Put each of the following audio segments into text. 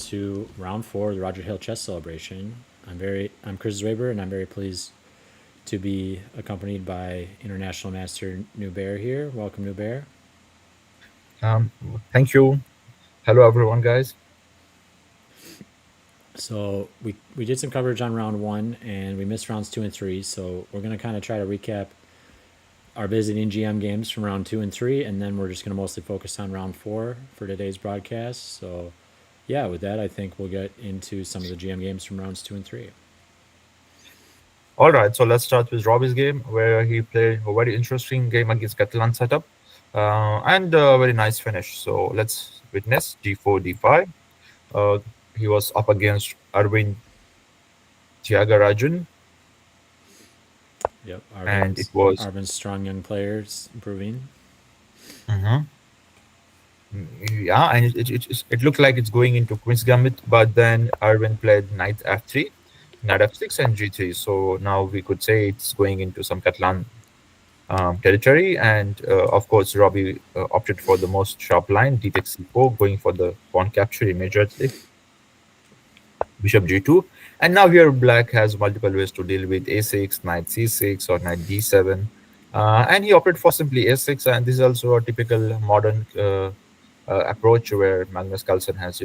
to round 4 of the Roger Hale Chess Celebration. I'm Chris Zweber, and I'm very pleased to be accompanied by International Master Nubair here. Welcome, Nubair. Thank you. Hello, everyone, guys. So we did some coverage on round 1, and we missed rounds 2 and 3. So we're going to kind of try to recap our visiting GM games from round 2 and 3, and then we're just going to mostly focus on round 4 for today's broadcast. So yeah, with that, I think we'll get into some of the GM games from rounds 2 and 3. All right, so let's start with Robby's game, where he played a very interesting game against Catalan setup and a very nice finish. So let's witness G4, D5. Uh, he was up against Arvind Thiagarajan, Yep, and it was Arvin's strong young players improving. Mhm. Yeah, and it looked like it's going into Queen's Gambit, but then Arvind played Knight F3, Knight F6, and G3. So now we could say it's going into some Catalan territory. And of course, Robby opted for the most sharp line, d takes c4, going for the pawn capture immediately, bishop g2. And now here black has multiple ways to deal with a6, knight c6, or knight d7. And he opted for simply a6, and this is also a typical modern approach where Magnus Carlsen has,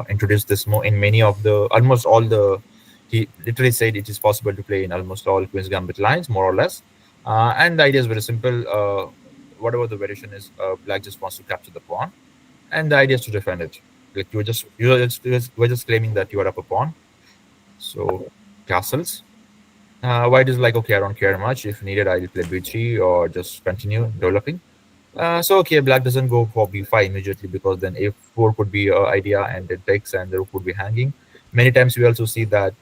introduced this more in many of the, almost all the, he literally said it is possible to play in almost all Queen's Gambit lines, more or less. And the idea is very simple. Whatever the variation is, black just wants to capture the pawn, and the idea is to defend it. Like we're just claiming that you are up a pawn. So castles. White is like, okay, I don't care much. If needed, I'll play b3 or just continue developing. So okay, black doesn't go for b5 immediately because then a4 could be an idea and it takes and the rook would be hanging. Many times we also see that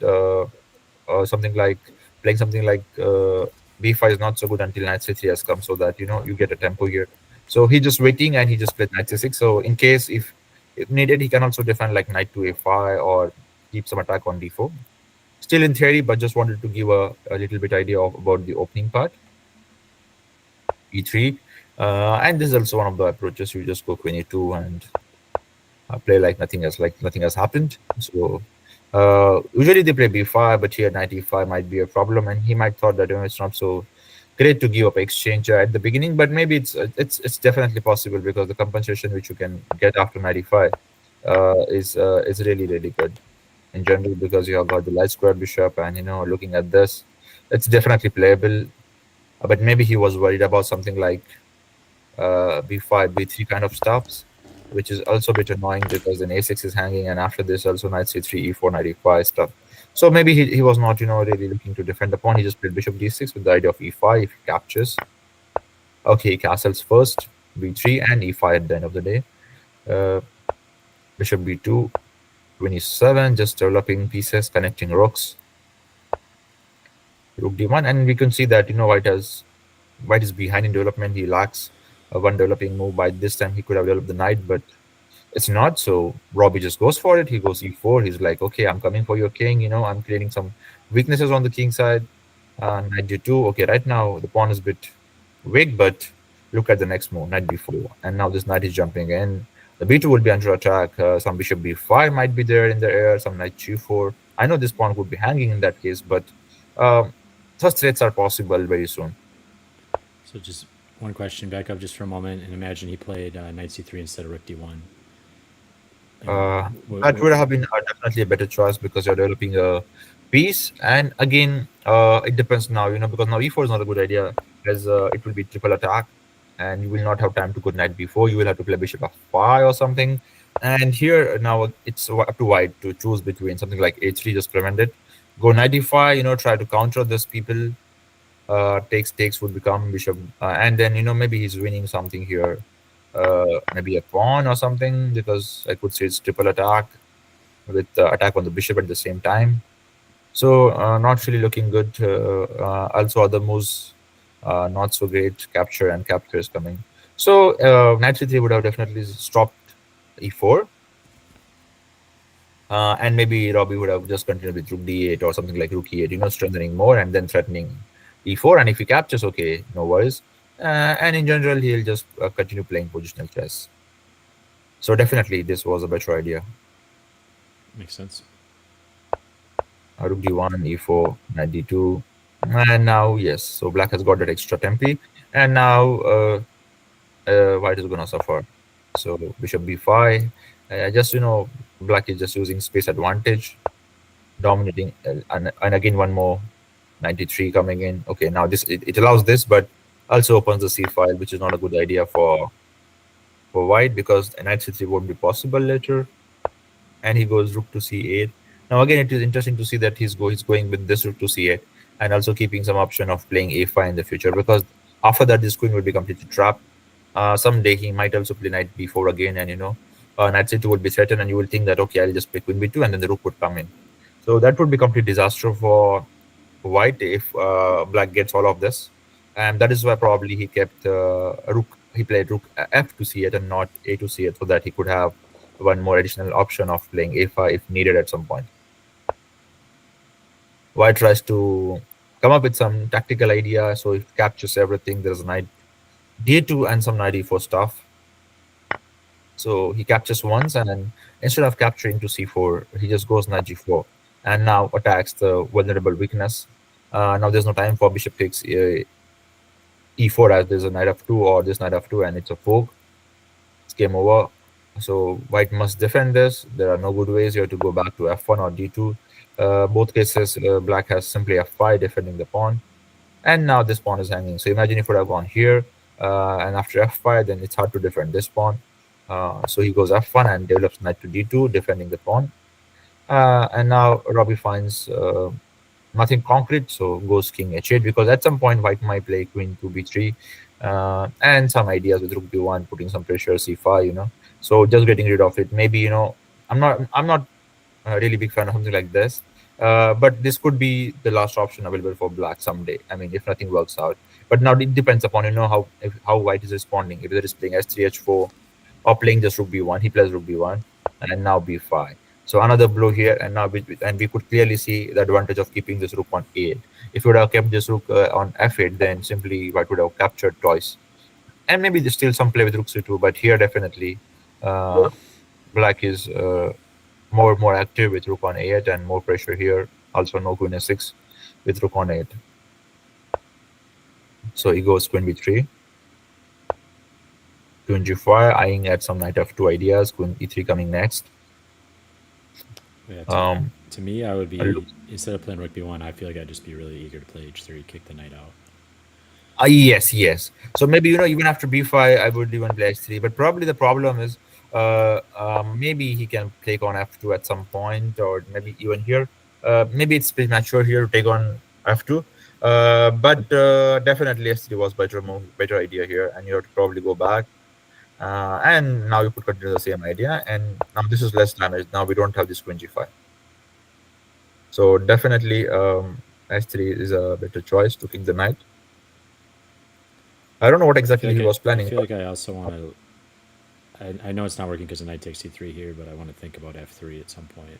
something like playing something like b5 is not so good until knight c3 has come, so that you get a tempo here. So he's just waiting and he just played knight c6. So in case if needed, he can also defend like knight to a5 or keep some attack on d4. Still in theory, but just wanted to give a little bit idea about the opening part. e3, and this is also one of the approaches. You just go queen e2 and play like nothing has happened. So usually they play b5, but here knight e5 might be a problem, and he might thought that it's not so great to give up exchange at the beginning, but maybe it's definitely possible because the compensation which you can get after knight e5 is really good in general, because you have got the light square bishop, and looking at this, it's definitely playable. But maybe he was worried about something like b5, b3 kind of stuffs, which is also a bit annoying because then a6 is hanging, and after this also knight c3, e4, knight e5 stuff. So maybe he was not really looking to defend the pawn. He just played bishop d6 with the idea of e5 if he captures. Okay, castles first, b3 and e5 at the end of the day. Bishop b2, 27, just developing pieces, connecting rooks. Rook d1, and we can see that white is behind in development. He lacks one developing move. By this time he could have developed the knight, but it's not. So Robby just goes for it. He goes e4. He's like, okay, I'm coming for your king. I'm creating some weaknesses on the king side. Knight d2. Okay, right now the pawn is a bit weak, but look at the next move, knight b4, and now this knight is jumping in. The b2 will be under attack. Some bishop b5 might be there in the air. Some knight g4. I know this pawn would be hanging in that case, but such threats are possible very soon. So just one question, back up just for a moment, and imagine he played knight c3 instead of rook d1. That would have been definitely a better choice because you're developing a piece. And again, it depends now, because now e4 is not a good idea, as it will be triple attack, and you will not have time to go knight b4. You will have to play bishop f5 or something. And here now it's up to white to choose between something like a3, just prevent it. Go knight d5, try to counter this people. Takes would become bishop, and then maybe he's winning something here, maybe a pawn or something, because I could say it's triple attack with attack on the bishop at the same time. So not really looking good. Also other moves not so great. Capture and capture is coming. So knight c3 would have definitely stopped e4. And maybe Robby would have just continued with rook d8 or something like rook e8, strengthening more and then threatening e4. And if he captures, okay, no worries. And in general, he'll just continue playing positional chess. So definitely, this was a better idea. Makes sense. Rook d1, e4, knight d2, and now yes, so black has got that extra tempi, and now white is gonna suffer. So bishop b5. Just black is just using space advantage, dominating, and again one more 93 coming in. Okay, now it allows this, but also opens the c file, which is not a good idea for white because knight c3 won't be possible later, and he goes rook to c8. Now again, it is interesting to see that he's going with this rook to c8, and also keeping some option of playing a5 in the future because after that this queen will be completely trapped. Someday he might also play knight b4 again, and knight c2 would be threatened, and you will think that okay, I'll just play queen b2, and then the rook would come in. So that would be complete disaster for white if black gets all of this, and that is why probably he kept rook. He played rook f to c8 and not a to c8, so that he could have one more additional option of playing a5 if needed at some point. White tries to come up with some tactical idea, so it captures everything. There's knight d2 and some knight e4 stuff. So he captures once, and then instead of capturing to c4, he just goes knight g4, and now attacks the vulnerable weakness. Now there's no time for bishop takes e4 as there's a knight f2 or this knight f2, and it's a fork. It's game over. So white must defend this. There are no good ways. You have to go back to f1 or d2. Both cases, black has simply f5 defending the pawn, and now this pawn is hanging. So imagine if it would have gone here, and after f5, then it's hard to defend this pawn. So he goes f1 and develops knight to d2, defending the pawn. And now Robby finds nothing concrete, so goes king h8 because at some point white might play queen to b3, and some ideas with rook b1, putting some pressure c5. So just getting rid of it. Maybe I'm not a really big fan of something like this. But this could be the last option available for black someday. I mean, if nothing works out. But now it depends upon how white is responding. If it is playing s3 h4 or playing just rook b1, he plays rook b1 and now b5. So another blow here, and now we could clearly see the advantage of keeping this rook on a8. If you would have kept this rook on f8, then simply white would have captured twice, and maybe there's still some play with rook c2. But here definitely black is more active with rook on a8 and more pressure here. Also no queen a6 with rook on 8. So he goes queen b3, queen g5, eyeing at some knight f2 ideas, queen e3 coming next. Yeah, to me, I would be, instead of playing rook b1, I feel like I'd just be really eager to play h3, kick the knight out. Yes. So maybe even after b5, I would even play h3. But probably the problem is maybe he can take on f2 at some point, or maybe even here. Maybe it's premature here to take on f2. But definitely s3 was better idea here, and you have to probably go back. And now you could continue the same idea, and now this is less damage. Now we don't have this queen g5. So definitely s3 is a better choice to kick the knight. I don't know what exactly he was planning. I feel like I also want to. I know it's not working because the knight takes c3 here, but I want to think about f3 at some point.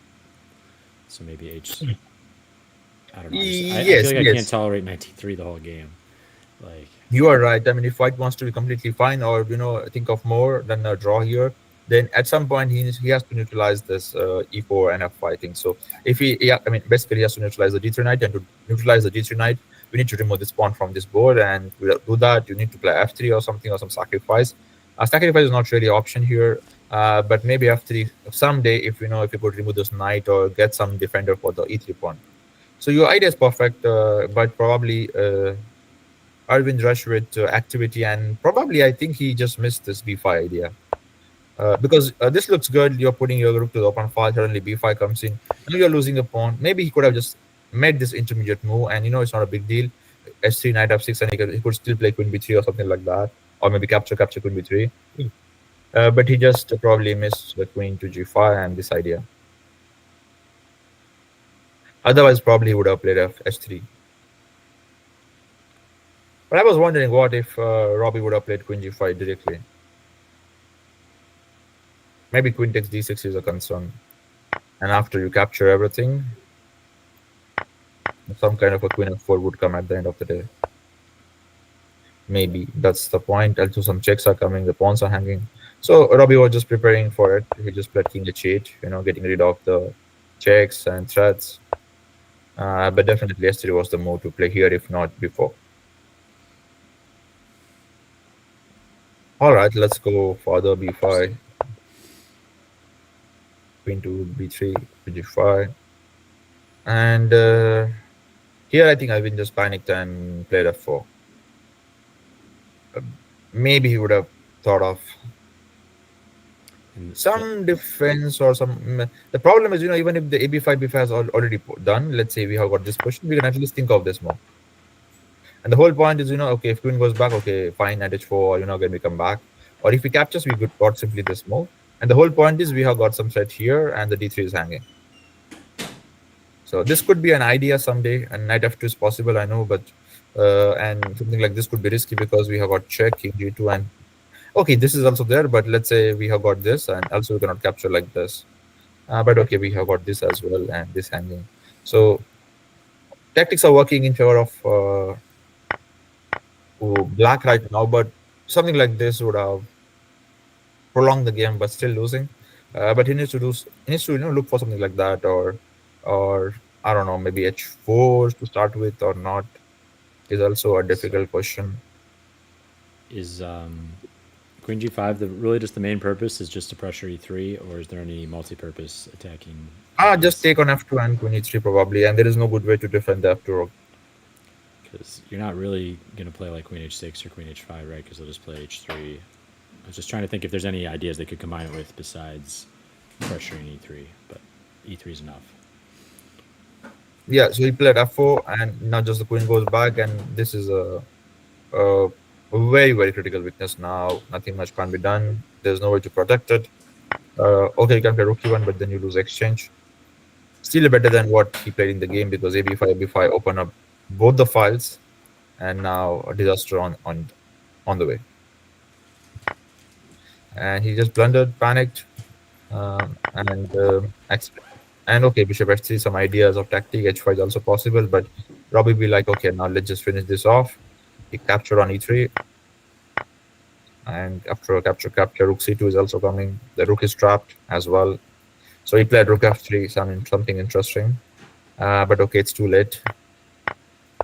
So maybe h. I don't know. I feel like I can't tolerate knight t3 the whole game. Like, you are right. I mean, if white wants to be completely fine, or think of more than a draw here, then at some point he has to neutralize this e4 and f5 thing. So if basically he has to neutralize the d3 knight, and to neutralize the d3 knight, we need to remove this pawn from this board, and to do that, you need to play f3 or something, or some sacrifice. Sacrifice is not really an option here, but maybe f3 someday if you could remove this knight or get some defender for the e3 pawn. So your idea is perfect, but probably Arvind rushed with activity, and probably I think he just missed this b5 idea. Because this looks good, you're putting your rook to the open file, suddenly b5 comes in, now you're losing a pawn. Maybe he could have just made this intermediate move, and it's not a big deal. s3, knight f6, and he could still play queen b3 or something like that, or maybe capture queen b3. But he just probably missed the queen to g5 and this idea. Otherwise, probably he would have played s3. But I was wondering what if Robby would have played queen g5 directly. Maybe queen takes d6 is a concern. And after you capture everything, some kind of a queen f4 would come at the end of the day. Maybe that's the point. Also, some checks are coming, the pawns are hanging. So Robby was just preparing for it. He just played king h8, getting rid of the checks and threats. But definitely S3 was the move to play here, if not before. All right, let's go further. B5, queen to b3, g5, and here I think I've been just panicked and played f4. Maybe he would have thought of And some defense or some. The problem is, even if the AB5 B5 has already done, let's say we have got this position, we can at least think of this move. And the whole point is, okay, if queen goes back, okay, fine, knight h4, again we come back. Or if he captures, we got simply this move. And the whole point is we have got some threat here, and the d3 is hanging. So this could be an idea someday, and knight f2 is possible, I know, but and something like this could be risky because we have got check, king g2, and okay, this is also there, but let's say we have got this, and also we cannot capture like this. But okay, we have got this as well, and this hanging. So tactics are working in favor of black right now, but something like this would have prolonged the game, but still losing. But he needs to look for something like that, or I don't know, maybe h4 to start with or not is also a difficult question. is queen g5 really just the main purpose is just to pressure e3, or is there any multi-purpose attacking? Just take on f2 and queen e3 probably, and there is no good way to defend the f2 rook. Because you're not really going to play like queen h6 or queen h5, right? Because they'll just play h3. I was just trying to think if there's any ideas they could combine it with besides pressuring e3, but e3 is enough. Yeah, so he played f4, and now just the queen goes back, and this is a very, very critical weakness now. Nothing much can be done. There's no way to protect it. Okay, you can play rook e1, but then you lose exchange. Still better than what he played in the game, because ab5, b5 open up both the files, and now a disaster on the way. And he just blundered, panicked, and okay, bishop h3, some ideas of tactic. h5 is also possible, but Robby be like, okay, now let's just finish this off. He captured on e3, and after a capture, rook c2 is also coming. The rook is trapped as well, so he played rook f3, something interesting. But okay, it's too late,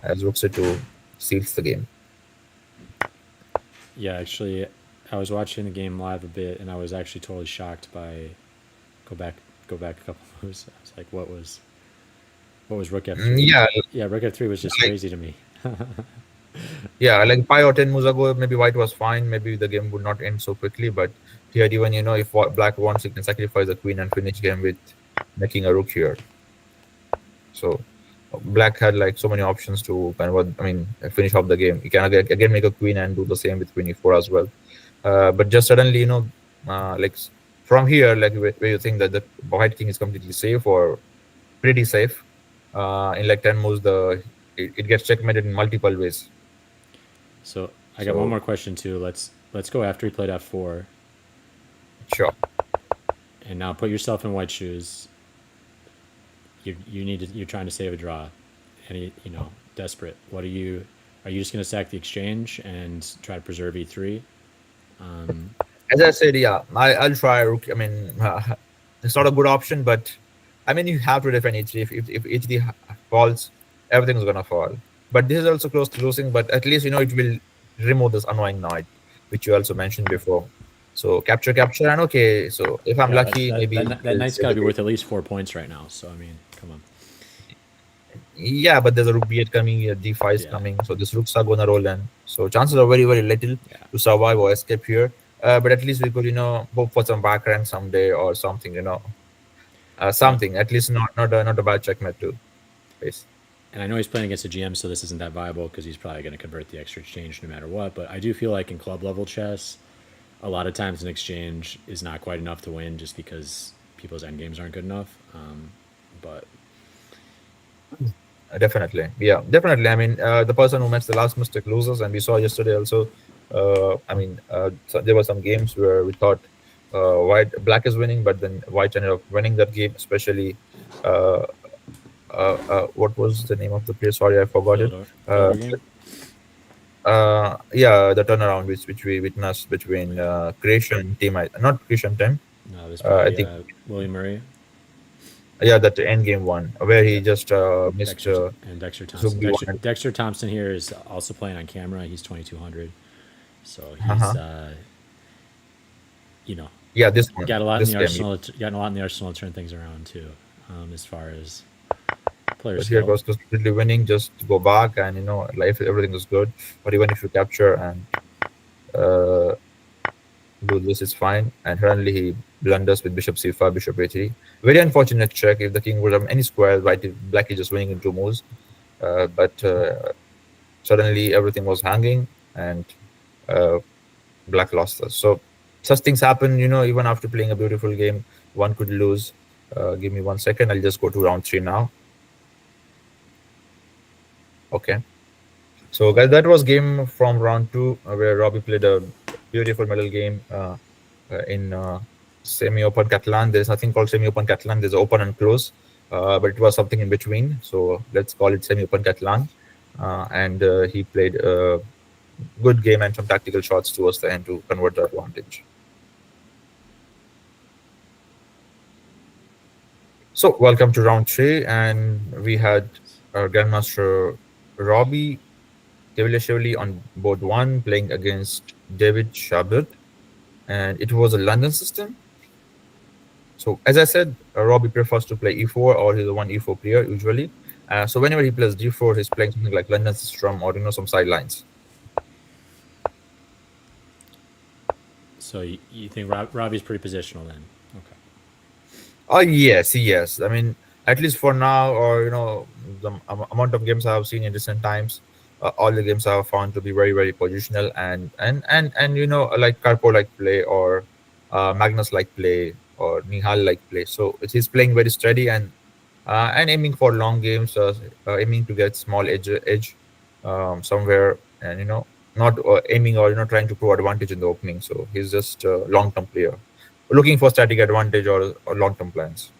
as rook c2 seals the game. Yeah, actually, I was watching the game live a bit, and I was actually totally shocked by go back a couple moves. I was like, what was rook f3? Yeah, rook f3 was just crazy to me. Yeah, like 5 or 10 moves ago, maybe white was fine. Maybe the game would not end so quickly. But here, even if black wants, he can sacrifice the queen and finish game with making a rook here. So black had like so many options to finish off the game. You can again make a queen and do the same with queen e4 as well. But just suddenly, like from here, like where you think that the white king is completely safe or pretty safe, in like 10 moves, it gets checkmated in multiple ways. So I got one more question too. Let's go after he played f4. Sure. And now put yourself in white shoes. You're trying to save a draw, and desperate. Are you just going to sack the exchange and try to preserve e3? As I said, yeah, I'll try rook. It's not a good option, but you have to defend e3. If e3 falls, everything's gonna fall. But this is also close to losing. But at least it will remove this annoying knight, which you also mentioned before. So capture, and okay. So if I'm lucky, maybe that knight's got to be worth at least 4 points right now. So come on. Yeah, but there's a rook b8 coming, d5 is coming, so these rooks are gonna roll in. So chances are very, very little to survive or escape here. But at least we could, hope for some back rank someday or something, something. At least not a bad checkmate to face. And I know he's playing against a GM, so this isn't that viable because he's probably going to convert the extra exchange no matter what. But I do feel like in club level chess, a lot of times an exchange is not quite enough to win just because people's endgames aren't good enough. But definitely, yeah, definitely. The person who makes the last mistake loses, and we saw yesterday also. So there were some games where we thought black is winning, but then white ended up winning that game, especially. What was the name of the player? Sorry, I forgot it. The turnaround which we witnessed between Croatian team, not Croatian team. No, this probably, I think William Murray. Yeah, that end game one where he Yep. just missed And Dexter Thompson. Zugby Dexter one. Dexter Thompson here is also playing on camera. He's 2200, so he's Uh-huh. you know Yeah, this one, got a lot in this the game. arsenal. Got a lot in the arsenal to turn things around too, as far as players But here go. goes completely winning. Just go back and life, everything is good. But even if you capture and uh, do this, it's fine. And suddenly he blunders with bishop c5, bishop a3. Very unfortunate check. If the king would have any square, black is just winning in two moves. But suddenly everything was hanging, and uh, black lost us. So such things happen, even after playing a beautiful game, one could lose. Give me 1 second. I'll just go to round three now. Okay. So guys, that was game from round two, where Robby played a beautiful medal game in semi-open Catalan. There's nothing called semi-open Catalan. There's open and close, but it was something in between. So let's call it semi-open Catalan. And he played a good game and some tactical shots towards the end to convert the advantage. So welcome to round three, and we had our Grandmaster Robby Kevlishvili on board one playing against David Shabbat, and it was a London system. So as I said, Robby prefers to play e4, or he's a one e4 player usually. So whenever he plays d4, he's playing something like London system or some sidelines. So you think Robbie's pretty positional then? Okay. Oh yes, yes. I mean, at least for now, or the amount of games I have seen in recent times, all the games I have found to be very, very positional, and like Karpo like play, or Magnus like play, or Nihal like play. So he's playing very steady, and aiming for long games, aiming to get small edge somewhere, and not aiming, or trying to prove advantage in the opening. So he's just a long term player looking for static advantage, or long term plans.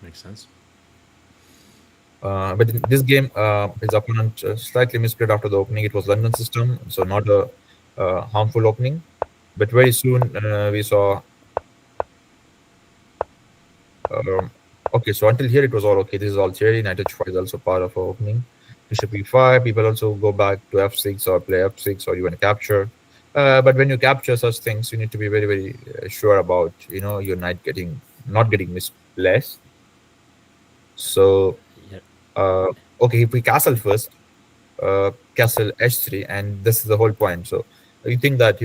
Makes sense. But in this game, his opponent slightly misplayed after the opening. It was London system, so not a harmful opening. But very soon we saw. Um, okay, so until here it was all okay. This is all theory. Knight h5 is also part of our opening. Bishop e5. People also go back to f6 or play f6 or even capture. But when you capture such things, you need to be very, very sure about your knight not getting misplaced. So Yep. uh, okay, if we castle first, castle h3, and this is the whole point. So you think that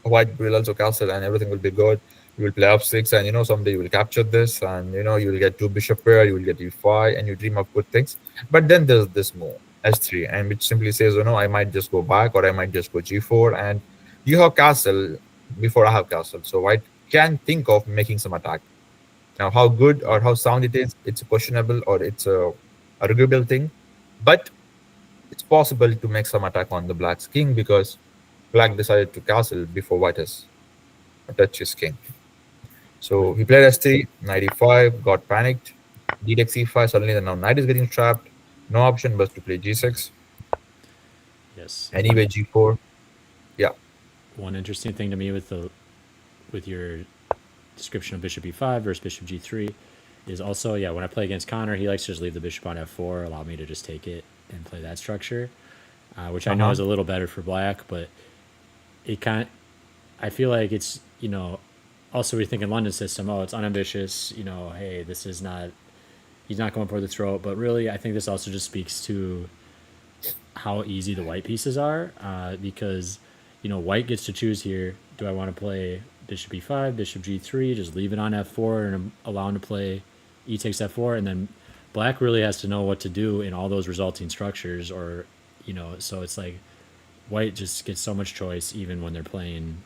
white will also castle and everything will be good. You will play f6, and someday you will capture this, and you will get two bishop pair, you will get e5, and you dream of good things. But then there's this move h3, and which simply says, I might just go back, or I might just go g4, and you have castle before I have castle. So white can think of making some attack. Now, how good or Yep. how sound it is, it's questionable, or it's a arguable thing. But it's possible to make some attack on the black's king, because black decided to castle before white has touched his king. So Right. he played s3, knight e5, got panicked, d takes e5. Suddenly, the now knight is getting trapped. No option but to play g6. Yes. Anyway, g4. Yeah. One interesting thing to me with your description of bishop e5 versus bishop g3 is also, yeah, when I play against Connor, he likes to just leave the bishop on f4, allow me to just take it and play that structure, which I know Uh-huh. is a little better for black, but it kind I feel like it's, also we think in London system, oh, it's unambitious, hey, this is not, he's not going for the throat, but really I think this also just speaks to how easy the white pieces are, because white gets to choose here. Do I want to play bishop e5, bishop g3, just leave it on f4 and allow him to play e takes f4, and then black really has to know what to do in all those resulting structures, or so it's like white just gets so much choice even when they're playing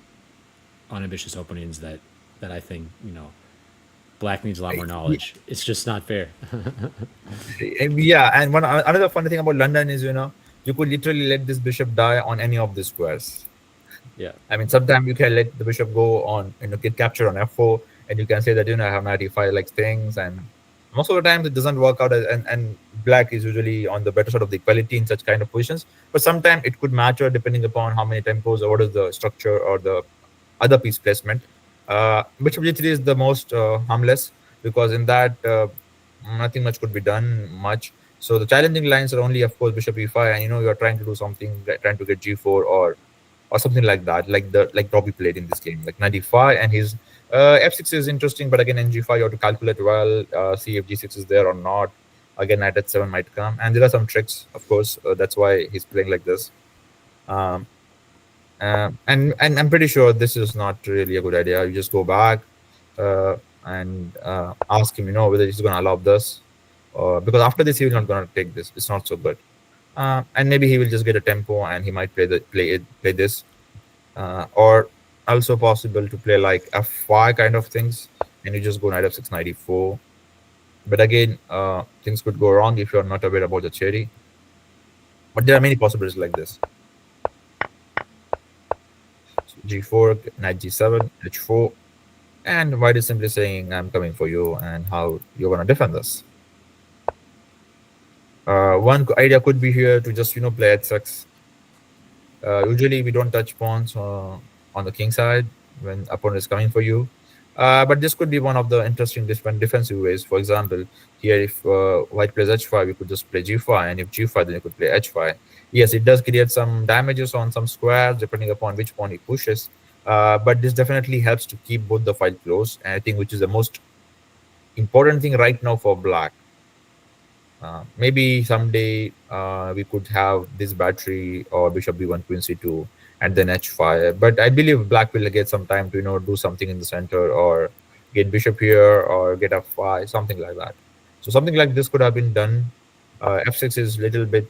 unambitious openings that I think black needs a lot more knowledge. It's just not fair. Yeah, and another funny thing about London is, you could literally let this bishop die on any of the squares. Yeah. I mean, sometimes you can let the bishop go on, get captured on f4, and you can say that, I have knight e5 like things, and most of the times it doesn't work out, and black is usually on the better side of the equality in such kind of positions. But sometimes it could matter depending upon how many tempos, or what is the structure or the other piece placement. Bishop g3 is the most harmless. because in that nothing much could be done much. So the challenging lines are only, of course, bishop e5, and you're trying to do something, trying to get g4 or something like that, like Robby played in this game, like 95, and his f6 is interesting, but again, in g5 you have to calculate well, see if g6 is there or not. Again, knight h7 might come, and there are some tricks, of course. That's why he's playing like this. Um, and I'm pretty sure this is not really a good idea. You just go back uh, and ask him, whether he's going to allow this, because after this he will not going to take this. It's not so good. And maybe he will just get a tempo and he might play this, or also possible to play like f5 kind of things, and you just go knight f6, 94. But again, things could go wrong if you're not aware about the cherry. But there are many possibilities like this. So g4, knight g7, h4, and white is simply saying, I'm coming for you, and how you're going to defend this. One idea could be here to just, play h6. Usually we don't touch pawns on the king side when opponent is coming for you. But this could be one of the interesting different defensive ways. For example, here if white plays h5, you could just play g5, and if g5, then you could play h5. Yes, it does create some damages on some squares depending upon which pawn he pushes. But this definitely helps to keep both the file close, and I think which is the most important thing right now for black. Maybe someday we could have this battery or bishop b1, queen c2, and then h5. But I believe black will get some time to do something in the center, or get bishop here, or get f5, something like that. So something like this could have been done. F6 is little bit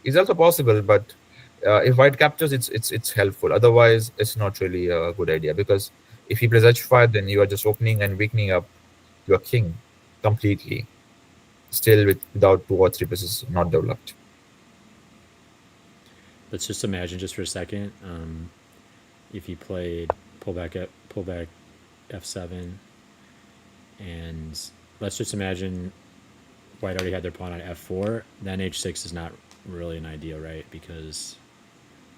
is also possible, but if white captures, it's helpful. Otherwise, it's not really a good idea, because if he plays h5, then you are just opening and weakening up your king completely, still without 2 or 3 pieces not developed. Let's just imagine, just for a second, if he played pull back f7, and let's just imagine white already had their pawn on f4, then h6 is not really an idea, right? Because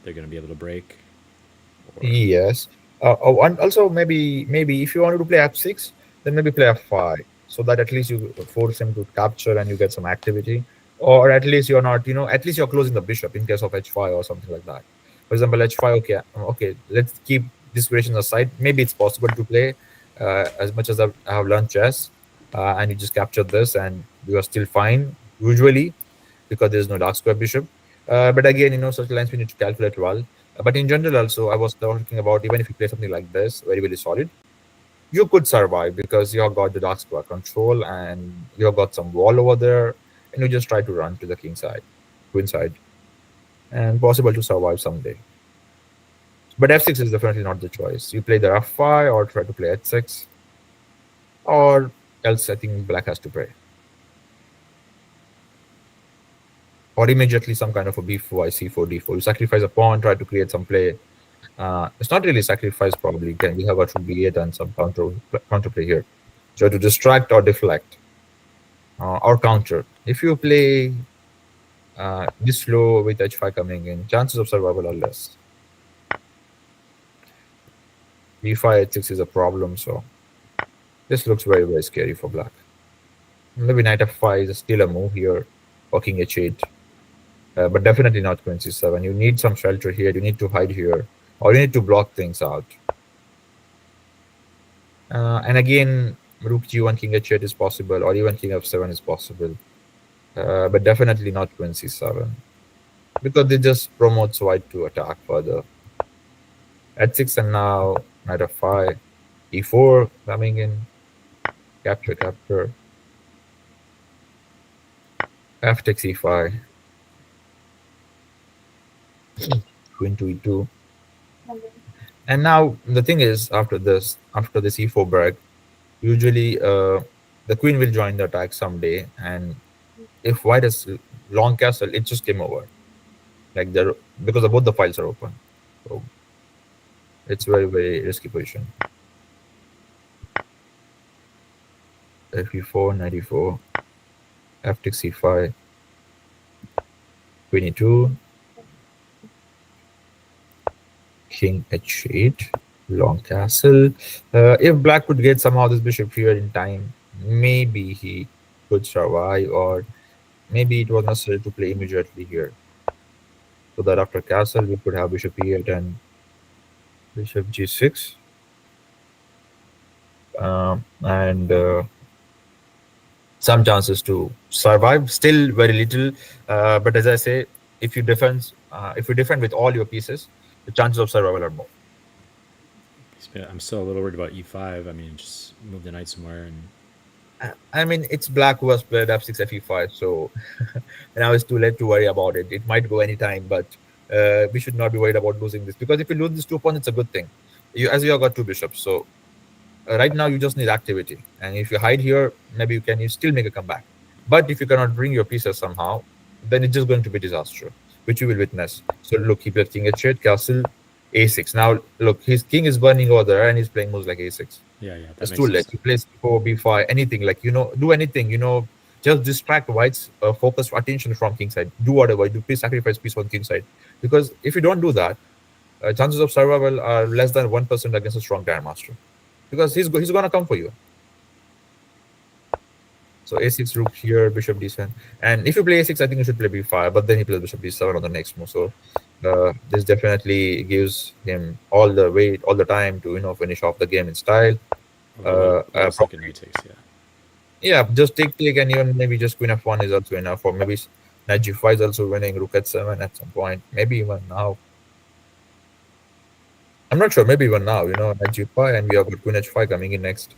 they're going to be able to break. Yes. And also maybe if you wanted to play f6, then maybe play f5, so that at least you force him to capture and you get some activity, or at least you're not, at least you're closing the bishop in case of h5 or something like that. For example, h5. Okay. Let's keep this question aside. Maybe it's possible to play as much as I have learned chess, and you just capture this, and you are still fine usually, because there's no dark square bishop. But again, such lines we need to calculate well. But in general, also, I was talking about, even if you play something like this, very, very solid, you could survive, because you have got the dark square control, and you have got some wall over there, and you just try to run to the king side, queen side, and possible to survive someday. But f6 is definitely not the choice. You play the f5, or try to play h6, or else I think black has to pray. Or immediately some kind of a b4, c4, d4. You sacrifice a pawn, try to create some play. It's not really sacrifice, probably. We have a rook b8 and some counterplay here. So to distract or deflect, or counter. If you play this slow with h5 coming in, chances of survival are less. b5, h6 is a problem, so this looks very, very scary for black. Maybe knight f5 is still a move here, or king h8. But definitely not queen c7. You need some shelter here. You need to hide here, or you need to block things out. And again, rook g1, king h8 is possible, or even king f7 is possible. But definitely not queen c7, because they just promotes white to attack further. h6, and now knight f5, e4 coming in, capture, f takes e5, queen to e2. And now the thing is, after this e4 break, usually the queen will join the attack someday, and if white has long castle, it just came over, like because both the files are open. So it's very, very risky position. fe4, knight e4, f takes e5, queen e2, king h8, Long castle. If black could get somehow this bishop here in time, maybe he could survive, or maybe it was necessary to play immediately here. So that after castle, we could have bishop e8 and bishop g6. And some chances to survive, still very little. But as I say, if you defend with all your pieces, the chances of survival are more. I'm still a little worried about e5. I mean, just move the knight somewhere and I mean, it's black who has played f6, fe5, so now it's too late to worry about it. It might go anytime, but we should not be worried about losing this, because if you lose these 2 pawns, it's a good thing. As you have got two bishops, so right now you just need activity, and if you hide here, maybe you still make a comeback. But if you cannot bring your pieces somehow, then it's just going to be disaster, which you will witness. So look, he played king h8, castle, a6. Now look, his king is burning over there, and he's playing moves like a6. yeah, that It's makes too sense. late. You play c4, b5, anything, like, do anything, just distract white's focus attention from king side. Do whatever. Do please sacrifice piece on king side, because if you don't do that, chances of survival are less than 1% against a strong grandmaster, because he's gonna come for you. So a6 rook here, bishop d7, and if you play a6, I think you should play b5. But then he plays bishop d7 on the next move. So this definitely gives him all the weight, all the time to finish off the game in style. Although it looks like a Probably, knight takes, yeah. yeah, just take, and even maybe just queen f1 is also enough, or maybe knight g5 is also winning, rook h7 at some point, maybe even now. I'm not sure, maybe even now, knight g5, and we have got queen h5 coming in next.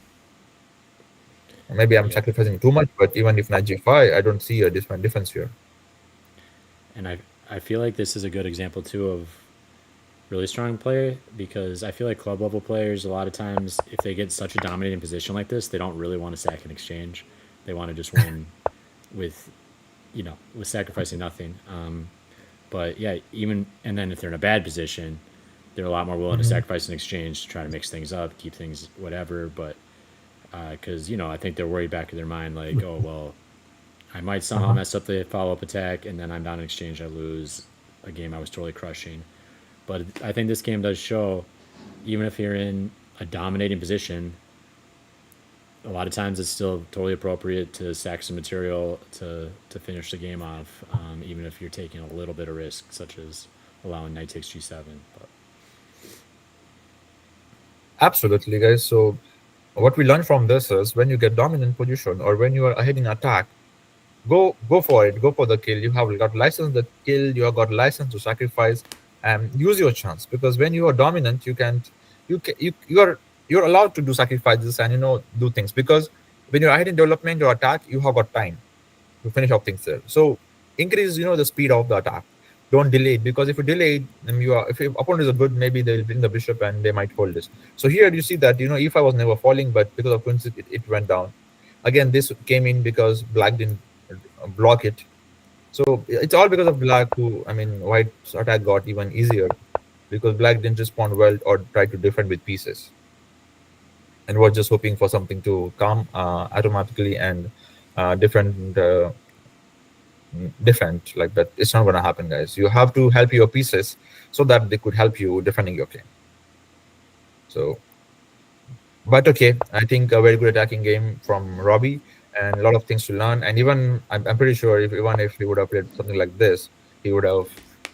Maybe I'm Yeah. sacrificing too much, but even if knight g5, I don't see a difference here. And I feel like this is a good example too of really strong play, because I feel like club level players a lot of times, if they get such a dominating position like this, they don't really want to sack an exchange. They want to just win with with sacrificing nothing. But yeah, even and then if they're in a bad position, they're a lot more willing to Hmm. sacrifice an exchange to try to mix things up, keep things whatever. But because I think they're worried back in their mind like, oh well, I might somehow Uh-huh. mess up the follow up attack, and then I'm down in exchange. I lose a game I was totally crushing. But I think this game does show, even if you're in a dominating position, a lot of times it's still totally appropriate to sack some material to finish the game off, even if you're taking a little bit of risk, such as allowing knight takes g7. But Absolutely, guys. So what we learn from this is, when you get dominant position, or when you are ahead in attack, go for it, go for the kill. You have got license to kill, you have got license to sacrifice, and use your chance, because when you are dominant, you can't you ca- you're allowed to do sacrifices, and do things, because when you're ahead in development or attack, you have got time to finish off things there. So increase the speed of the attack. Don't delay it, because if you delay it, then if your opponent is a good, maybe they'll bring the bishop and they might hold this. So here you see that if I was never falling, but because of queens, it went down. Again, this came in because black didn't block it. So it's all because of black, who, I mean, white's attack got even easier, because black didn't respond well or try to defend with pieces, and was just hoping for something to come automatically and defend defend like that. It's not going to happen, guys. You have to help your pieces so that they could help you defending your claim. So, but okay, I think a very good attacking game from Robby, and a lot of things to learn. And even I'm pretty sure, even if he would have played something like this, he would have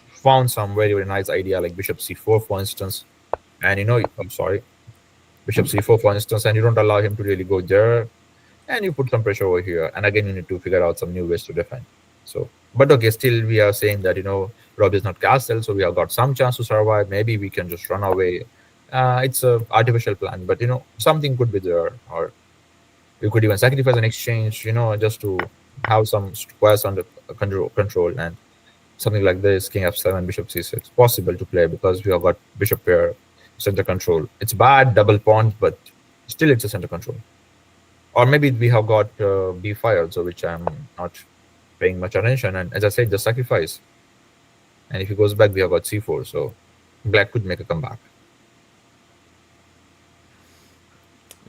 found some very, very nice idea, like bishop c4, for instance. And I'm sorry, bishop c4, for instance, and you don't allow him to really go there, and you put some pressure over here, and again you need to figure out some new ways to defend. So, but okay, still we are saying that Rob is not castle, so we have got some chance to survive. Maybe we can just run away. It's a artificial plan, but something could be there, or we could even sacrifice an exchange, just to have some squares under control, and something like this, king f7, bishop c6, possible to play, because we have got bishop pair, center control. It's bad double pawns, but still it's a center control. Or maybe we have got b5 also, which I'm not paying much attention. And as I said, the sacrifice. And if he goes back, we have got c4. So black could make a comeback.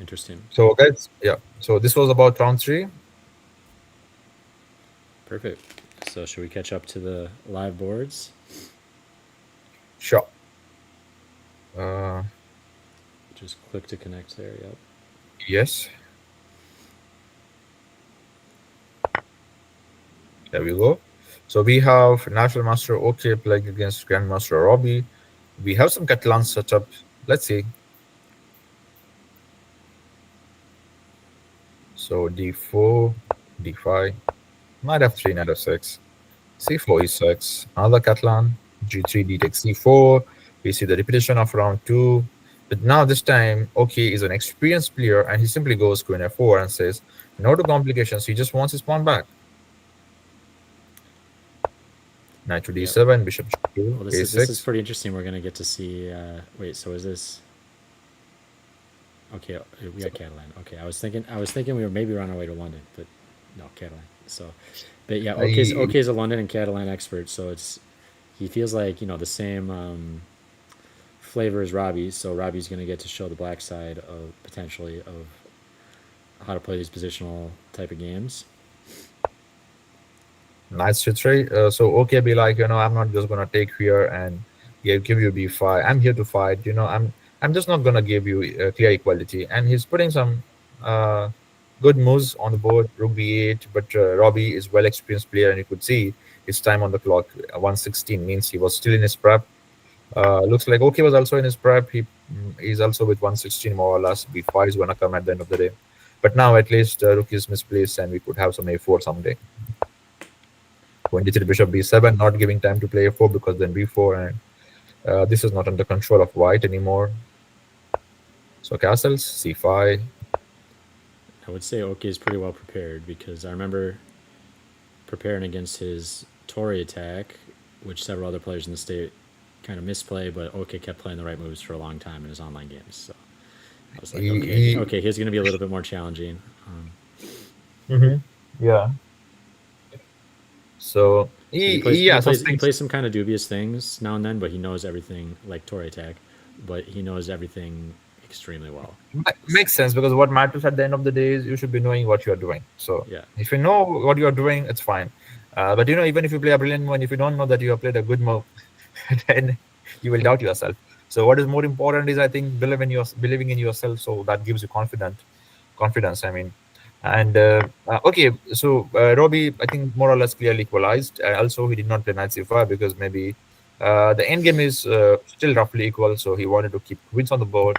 interesting. So guys, yeah. So this was about round three. Perfect. So should we catch up to the live boards? Sure. Uh, Just click to connect there. Yep. Yes. There we go. So we have National Master OK playing against Grandmaster Robby. We have some Catalan setup. Let's see. So d4, d5, knight f3, knight f6, c4, e6, another Catalan, g3, d takes c4. We see the repetition of round 2. But now this time, OK is an experienced player, and he simply goes queen f4 and says, no to complications. He just wants his pawn back. Knight to Yep. d7, bishop g2, Well, this is a6. pretty interesting. We're gonna get to see. Wait, so is this? Okay, we got Catalan. Okay, I was thinking we were maybe on our way to London, but no, Catalan. So, but yeah, I, OK's a London and Catalan expert, so he feels like the same flavor as Robby. So Robbie's gonna get to show the black side of potentially of how to play these positional type of games. Nice to try. So okay, be like, I'm not just gonna take here and give you b5. I'm here to fight. I'm just not gonna give you clear equality. And he's putting some uh, good moves on the board, rook b8. But Robby is well experienced player, and you could see his time on the clock. 116 means he was still in his prep. Looks like okay was also in his prep. He's also with 116 more or less. b5 is gonna come at the end of the day. But now at least rook is misplaced, and we could have some a4 someday. Going to bishop b7, not giving time to play a4 because then b4, and this is not under control of white anymore. So castles, c5. I would say OK is pretty well prepared because I remember preparing against his Tory attack, which several other players in the state kind of misplay, but OK kept playing the right moves for a long time in his online games. So I was like, okay, he's going to be a little bit more challenging. Yeah. So So yeah, he plays some kind of dubious things now and then, but he knows everything like Tory attack, but he knows everything extremely well. makes sense because what matters at the end of the day is you should be knowing what you are doing. So Yeah. if you know what you are doing, it's fine. But even if you play a brilliant move, if you don't know that you have played a good move, then you will doubt yourself. So what is more important is I think believing in yourself. So that gives you confidence. I mean, and okay, so Robby, I think more or less clearly equalized. Also, he did not play knight c5 because maybe the end game is still roughly equal. So he wanted to keep queens on the board.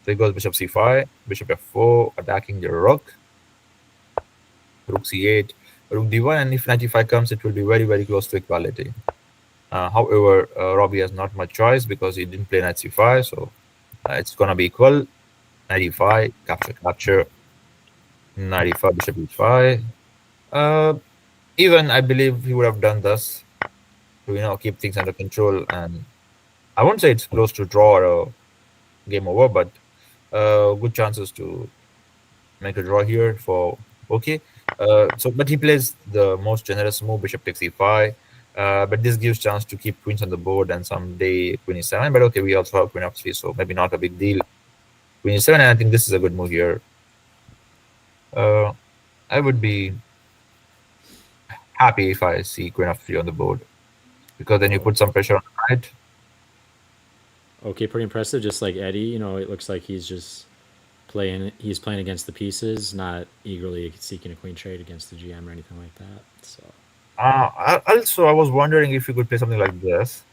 So he goes bishop c5, bishop f4, attacking the rook, rook c8, rook d1, and if knight e5 comes, it will be very, very close to equality. However, Robby has not much choice because he didn't play knight c5, so it's gonna be equal. Knight e5, capture, knight e5, bishop e5. Even I believe he would have done this to keep things under control, and I won't say it's close to draw or game over, but good chances to make a draw here for okay. But he plays the most generous move, bishop takes e5. But this gives chance to keep queens on the board and someday queen e7. But okay, we also have queen f3, so maybe not a big deal. Queen e7, and I think this is a good move here. I would be happy if I see queen f3 on the board because then you put some pressure on the knight. OK, pretty impressive. Just like Eddie, it looks like he's just playing. He's playing against the pieces, not eagerly seeking a queen trade against the GM or anything like that. So. Also, I was wondering if you could play something like this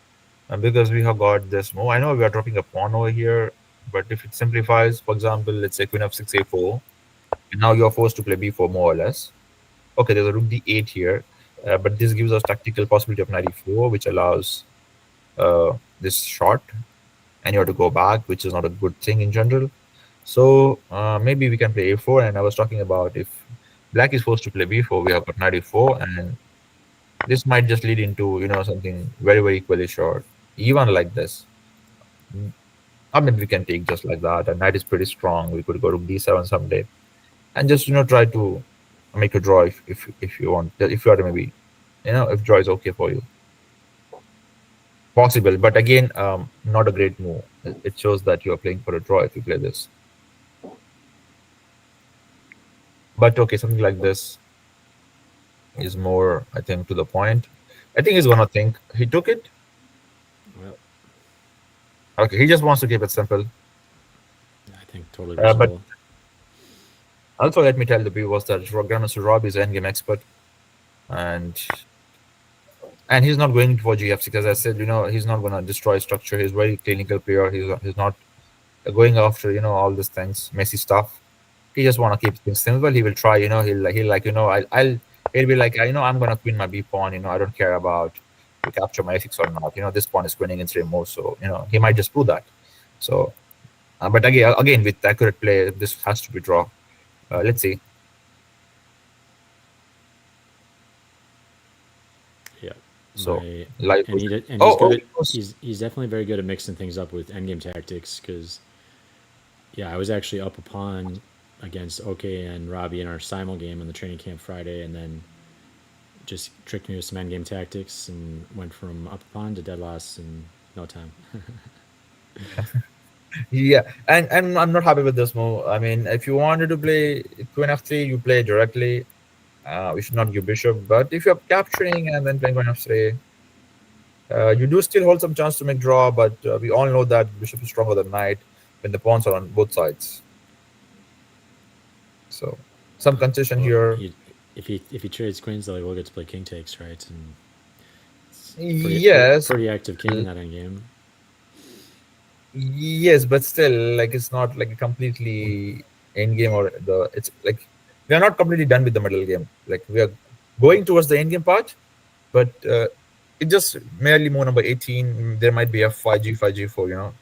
because we have got this move. I know we are dropping a pawn over here, but if it simplifies, for example, let's say queen f6 a4, and now you're forced to play b4 more or less. Okay, there's a rook d8 here, but this gives us tactical possibility of knight e4, which allows this shot, and you have to go back, which is not a good thing in general. So maybe we can play a4, and I was talking about if black is forced to play b4, we have got knight e4, and this might just lead into something very, very equally short, even like this. I mean, we can take just like that, and knight is pretty strong. We could go to d7 someday, and just try to make a draw if you want. If you are maybe if draw is okay for you, possible. But again, not a great move. It shows that you are playing for a draw if you play this. But okay, something like this is more, I think, to the point. I think he's gonna think he took it. Well, Okay, he just wants to keep it simple. think totally But reasonable. also, let me tell the viewers that Grandmaster Robby is an endgame expert, and he's not going for GF6. As I said, he's not going to destroy structure. He's very clinical player. He's not going after all these things, messy stuff. He just want to keep things simple. He will try. He'll like he'll be like I'm gonna queen my B pawn. I don't care about to capture my f6 or not. This pawn is winning in 3 moves, so he might just prove that. So, but again with accurate play, this has to be draw. Let's see. Yeah, So my live. and he's Oh, good oh, at he's definitely very good at mixing things up with endgame tactics. Because yeah, I was actually up a pawn against OK and Robby in our simul game on the training camp Friday, and then just tricked me with some endgame tactics and went from up a pawn to dead loss in no time. yeah, and I'm not happy with this move. I mean, if you wanted to play queen f3, you play directly. We should not give bishop, but if you're capturing and then playing queen f3, you do still hold some chance to make draw, but we all know that bishop is stronger than knight when the pawns are on both sides. So some concession Well, here. if he trades queens, though, he will get to play king takes, right? And it's Yes, pretty active king in l- that endgame. yes, but still, like it's not like a completely end game or the. It's like we are not completely done with the middle game. Like we are going towards the end game part, but it just merely move number 18. There might be a 5G, 5G4.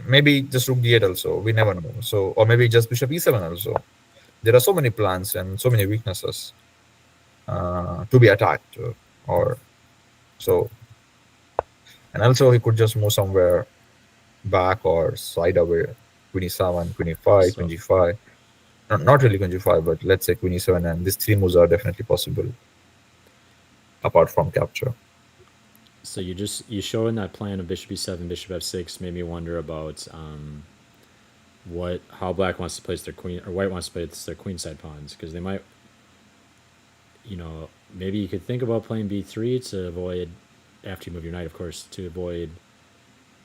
Maybe just rook d8 also. We never know. So, or maybe just bishop e7 also. There are so many plans and so many weaknesses to be attacked, or so. And also, he could just move somewhere back or side away. Queen e7, queen e5, queen So g5. Not really queen g5, but let's say queen e7. And these three moves are definitely possible apart from capture. so you showing that plan of bishop e7, bishop f6 made me wonder about what how black wants to place their queen or white wants to place their queenside pawns, because they might, maybe you could think about playing b3 to avoid, after you move your knight, of course, to avoid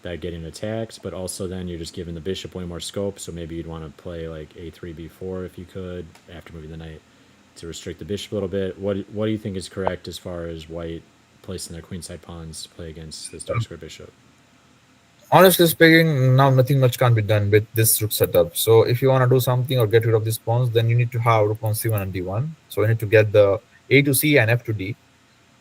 that getting attacked, but also then you're just giving the bishop way more scope. So maybe you'd want to play like a3 b4 if you could after moving the knight to restrict the bishop a little bit. What do you think is correct as far as white placing their queenside pawns to play against this dark square bishop? Honestly speaking, now nothing much can be done with this rook setup. So if you want to do something or get rid of these pawns, then you need to have rook on c1 and d1. So you need to get the a to c and f to d.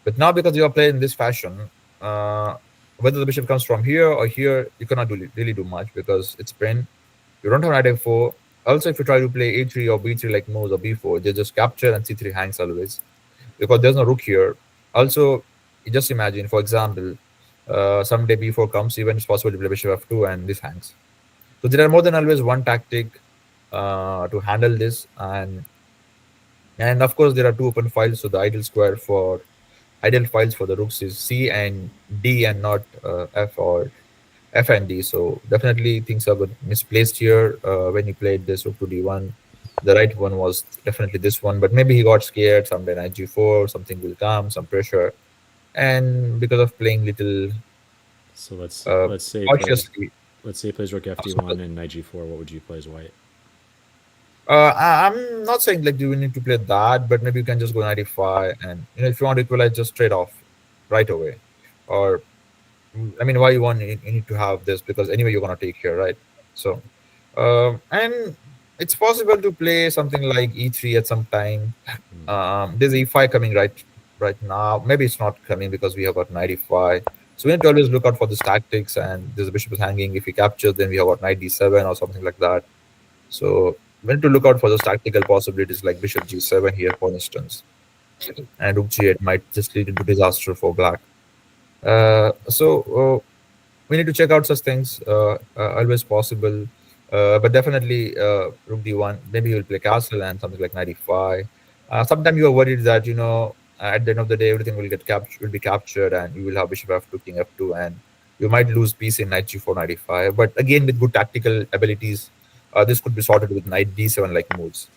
But now because you are playing in this fashion, uh, whether the bishop comes from here or here, you cannot really do much because it's pinned. You don't have knight f4. Also, if you try to play a3 or b3 like moves or b4, they just capture and c3 hangs always because there's no rook here. Also, you just imagine, for example, someday b4 comes, even it's possible to play bishop f2 and this hangs. So there are more than always one tactic to handle this, and of course there are two open files. So the ideal files for the rooks is C and D and not F or F and D. So definitely things are misplaced here when you played this rook to D1. The right one was definitely this one, but maybe he got scared. Someday knight G4, something will come, some pressure, and because of playing little So uh, cautiously. let's say he plays rook So fd1 and knight g4. What would you play as white? I'm not saying like you need to play that, but maybe you can just go 95, and if you want to equalize, just trade off right away. Or I mean, why you need to have this, because anyway you're gonna take here, right? So and it's possible to play something like e3 at some time. There's e5 coming right now. Maybe it's not coming because we have got 95. So we need to always look out for these tactics. And there's a bishop is hanging. If we capture, then we have got knight d7 or something like that. So we need to look out for those tactical possibilities like bishop g7 here, for instance, and rook g8 might just lead into disaster for black. So we need to check out such things always possible. But definitely rook d1. Maybe he will play castle and something like 95. Sometimes you are worried that at the end of the day everything will be captured, and you will have bishop f2, king f2, and you might lose piece in knight g4, 95. But again, with good tactical abilities, this could be sorted with knight d7 like moves.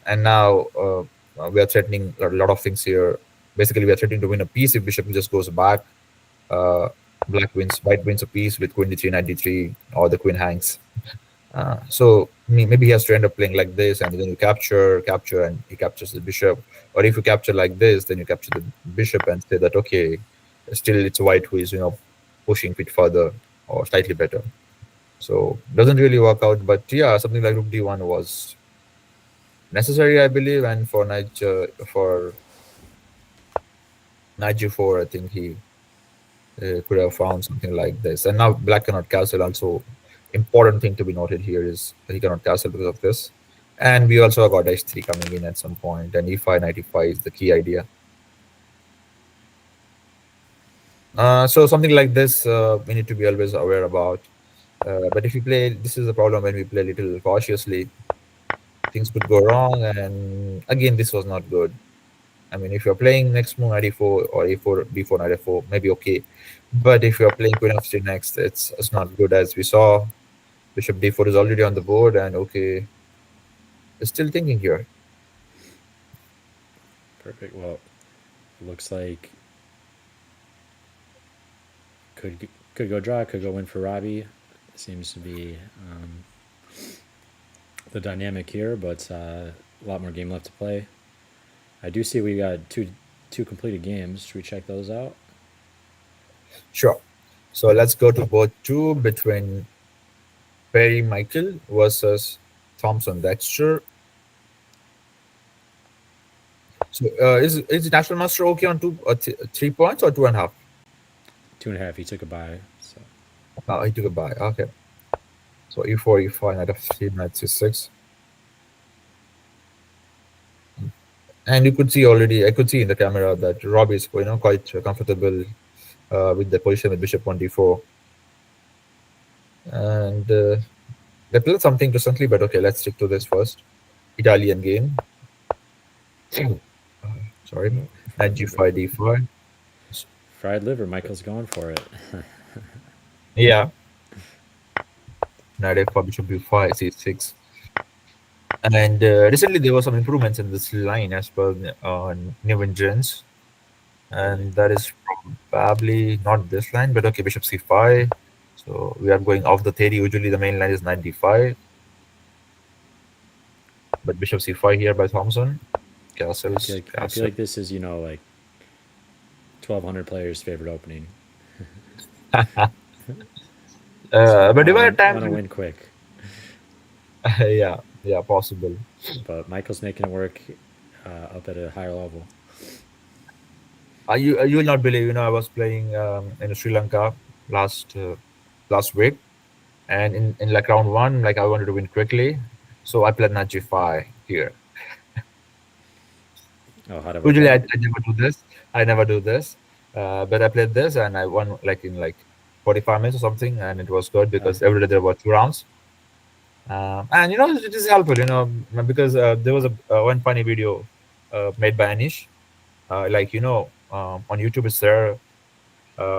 And now we are threatening a lot of things here. Basically, we are threatening to win a piece if bishop just goes back. Uh, white wins a piece with queen d3, knight d3, or the queen hangs. So maybe he has to end up playing like this, and then you capture, and he captures the bishop. Or if you capture like this, then you capture the bishop and say that okay, still it's white who is pushing it further or slightly better. So doesn't really work out. But yeah, something like rook d1 was necessary, I believe, and for knight g4, I think he could have found something like this. And now black cannot castle. Also, important thing to be noted here is he cannot castle because of this. And we also got h3 coming in at some point, and e5, knight e5 is the key idea. So something like this we need to be always aware about. But if you play, this is the problem when we play a little cautiously, things could go wrong. And again, this was not good. I mean, if you're playing next move knight e4 or a4, b4, knight f4, maybe okay. But if you're playing queen f3 next, it's not good. As we saw, bishop d4 is already on the board, and okay, still thinking here. Perfect. Well, looks like could go draw, could go win for Robby. Seems to be the dynamic here, but a lot more game left to play. I do see we got two completed games. Should we check those out? Sure. So let's go to board 2 between Perry Michael versus Thompson Dexter. So is the national master okay on 3 points or 2.5? 2.5. He took a bye. So. Oh, he took a bye. Okay. So e4, e5, knight f3, knight c6. And you could see already, I could see in the camera that Robby is quite comfortable with the position with bishop 1 d4. And they played something recently, but okay, let's stick to this first. Italian game. Sorry, knight g5, d5. Fried liver, Michael's going for it. Yeah. Knight f4, bishop b5, c6. And recently there were some improvements in this line as per new entrants. And that is probably not this line, but okay, bishop c5. So we are going off the theory. Usually the main line is knight d5. But bishop c5 here by Thompson. Castles. I feel like this is, like 1,200 players' favorite opening. But there were times want to win quick. Yeah, possible. But Michael's making it work up at a higher level. You will not believe. I was playing in Sri Lanka last week, and in like round 1, like I wanted to win quickly, so I played knight g5 here. Oh, how Usually I never do this. But I played this and I won like in 45 minutes or something, and it was good because every day there were 2 rounds. And it is helpful, because there was a one funny video made by Anish, on YouTube it's there.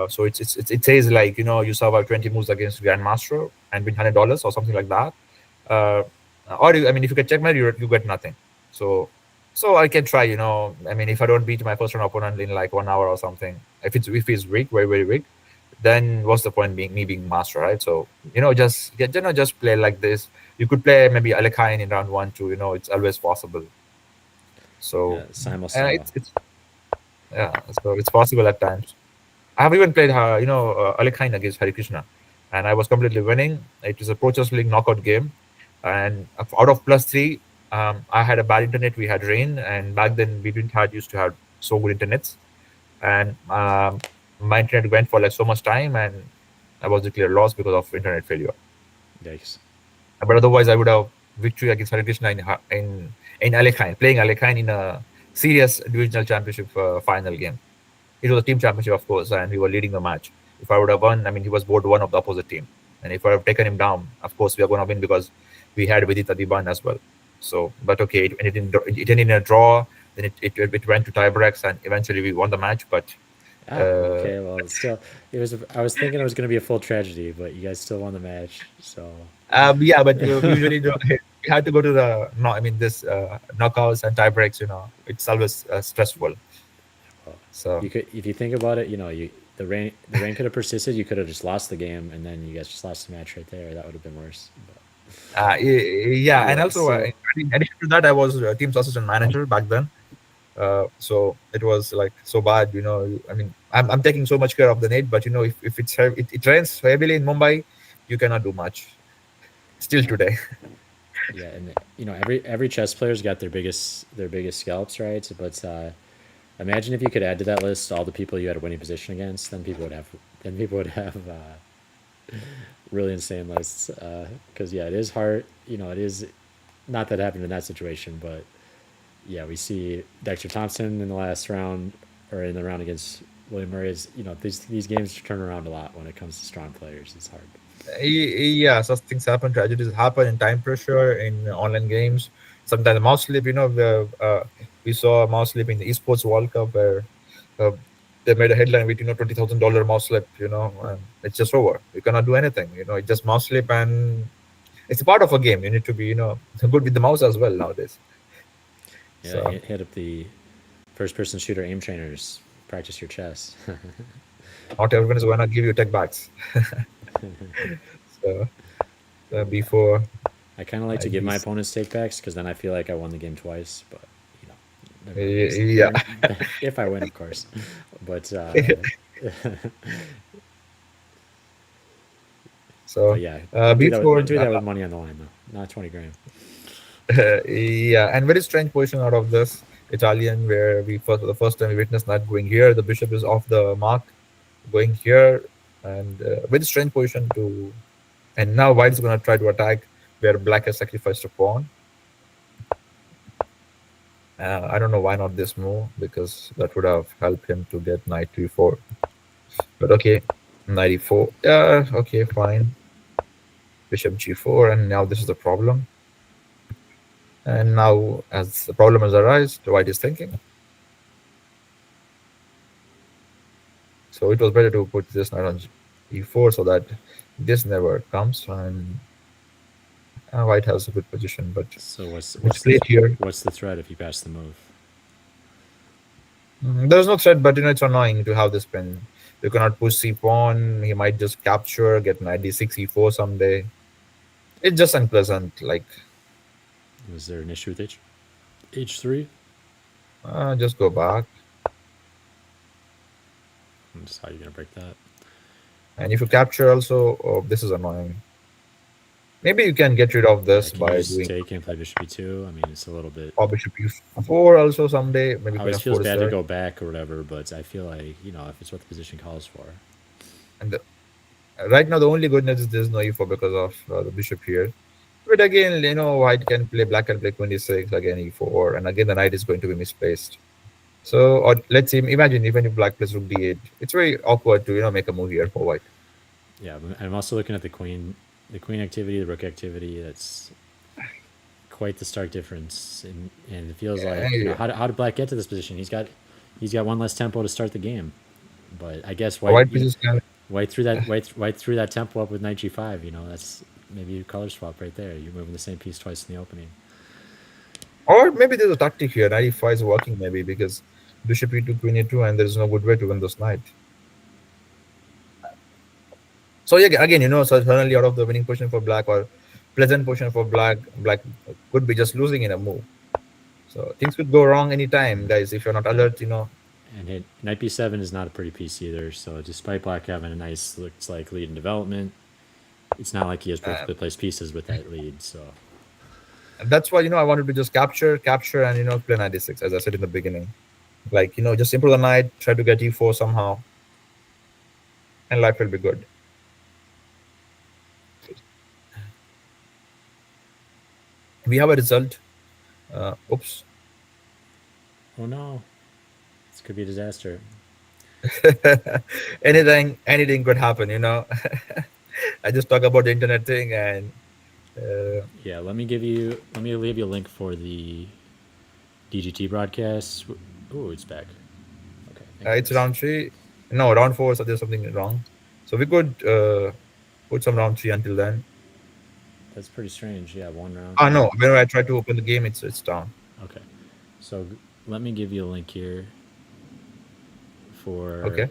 So it says you survive 20 moves against Grandmaster and win $100 or something like that. Or if you get checkmate, you get nothing. So I can try. If I don't beat my first round opponent in like 1 hour or something, if he's weak, very very weak, then what's the point me being master, right? So just play like this. You could play maybe Alekhine in round 1 too. It's always possible. So it's possible at times. I have even played Alekhine against Hare Krishna, and I was completely winning. It was a Pro Chess League knockout game, and out of +3, I had a bad internet. We had rain, and back then we didn't used to have so good internets, and my internet went for like so much time, and I was declared lost because of internet failure. Yikes! But otherwise, I would have victory against Hare Krishna in Alekhine, playing Alekhine in a serious divisional championship final game. It was a team championship, of course, and we were leading the match. If I would have won, he was board 1 of the opposite team, and if I have taken him down, of course we are going to win because we had Vidit Adiban as well. So, but okay, it ended in a draw. Then it went to tiebreaks, and eventually we won the match. But okay, well, still, I was thinking it was going to be a full tragedy, but you guys still won the match. So yeah, but usually we had to go to the this knockouts and tiebreaks. It's always stressful. Well, so if you think about it, the rain could have persisted. You could have just lost the game, and then you guys just lost the match right there. That would have been worse. Yeah, and Yeah. also So in addition to that, I was a team's assistant manager back then. So it was like so bad, I mean, I'm taking so much care of the net, but if it rains heavily in Mumbai, you cannot do much. Still today. yeah, and every chess player's got their biggest scalps, right? But imagine if you could add to that list all the people you had a winning position against. Then people would have really insane lists. Because yeah, it is hard. It is not that happened in that situation, but yeah, we see Dexter Thompson in the last round or in the round against William Murray. These games turn around a lot when it comes to strong players. It's hard. Yeah, such things happen. Tragedies happen in time pressure in online games. Sometimes mouse slip. We saw a mouse slip in the esports World Cup where uh, they made a headline with $20,000 mouse slip. And it's just over. You cannot do anything. It's just mouse slip, and it's a part of a game. You need to be good with the mouse as well nowadays. Yeah, So hit up the first-person shooter aim trainers. Practice your chess. not everyone is gonna give you tech backs. So before I kind of like to give my these, opponents take backs because then I feel like I won the game twice. But you know, yeah. if I win, of course. But So but yeah, don't do that. before Don't do that with money on the line though. Not 20 grand. yeah, and very strange position out of this Italian where for the first time we witnessed knight going here. The bishop is off the mark, going here, and very strange position to. And now white is going to try to attack where black has sacrificed a pawn. I don't know why not this move because that would have helped him to get knight to e4. But okay, knight e4. Yeah, okay, fine. Bishop g4, and now this is the problem. And now, as the problem has arisen, white is thinking. So it was better to put this knight on e4 so that this never comes, and white has a good position. But So what's let's what's play the it here. what's the threat if you pass the move? There's no threat, but it's annoying to have this pin. You cannot push c pawn. He might just capture, get knight d6, e4 someday. It's just unpleasant. Like, Was there an issue with H3? just go back. Just how you gonna break that? And if you capture also, oh, this is annoying. Maybe you can get rid of Yeah, this can you by just doing take and play bishop e2? I mean, it's a little bit. bishop e4 also someday. Maybe queen Always f4 feels is bad to there. go back or whatever, but I feel like if it's what the position calls for. And right now, the only goodness is there's no e4 because of the bishop here. But again, white can play, black can play queen d6, again e4, and again the knight is going to be misplaced. So, or let's say, imagine even if black plays rook d8, it's very awkward to make a move here for white. Yeah, I'm also looking at the queen activity, the rook activity. That's quite the stark difference, and it feels like Yeah. how did black get to this position? He's got one less tempo to start the game, but I guess White pieces can, white threw that tempo up with knight g5. That's maybe a color swap right there. You're moving the same piece twice in the opening. or maybe there's a tactic here. Knight e5 is working maybe because bishop e2, queen e2, and there's no good way to win this knight. So yeah, again, so suddenly out of the winning position for black or pleasant position for black, black could be just losing in a move. So things could go wrong anytime, guys. If you're not alert. And knight b7 is not a pretty piece either. So despite black having a nice looks like lead in development, it's not like he has perfectly placed pieces with that lead. So That's why I wanted to just capture, and play knight d6 as I said in the beginning. Like just improve the knight, try to get e4 somehow, and life will be good. We have a result. Oops. oh no, this could be a disaster. Anything could happen. I just talk about the internet thing, and Yeah, let me leave you a link for the DGT broadcast. Oh, it's back. Okay, thank it's goodness. round 3. No, round 4. So there's something wrong. So we could put some round 3 until then. That's pretty strange. Yeah, one round. No, whenever I try to open the game, it's down. Okay, so let me give you a link here for Okay.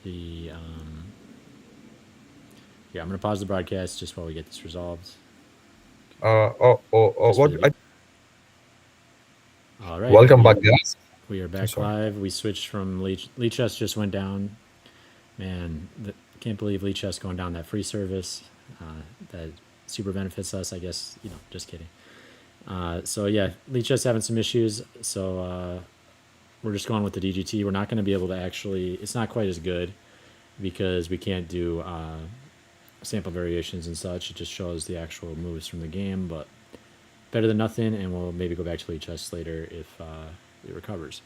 the yeah, I'm gonna pause the broadcast just while we get this resolved. Just for What? the vi- All right, Welcome back, guys. we are So back sorry. live. We switched from Leech Chest just went down. Man, can't believe Leech Chest going down that free service. That super benefits us, I guess. Just kidding. So yeah, Leech Chest having some issues. So we're just going with the DGT. We're not going to be able to actually. It's not quite as good because we can't do sample variations and such. It just shows the actual moves from the game, but better than nothing. And we'll maybe go back to Leech Chest later if it recovers.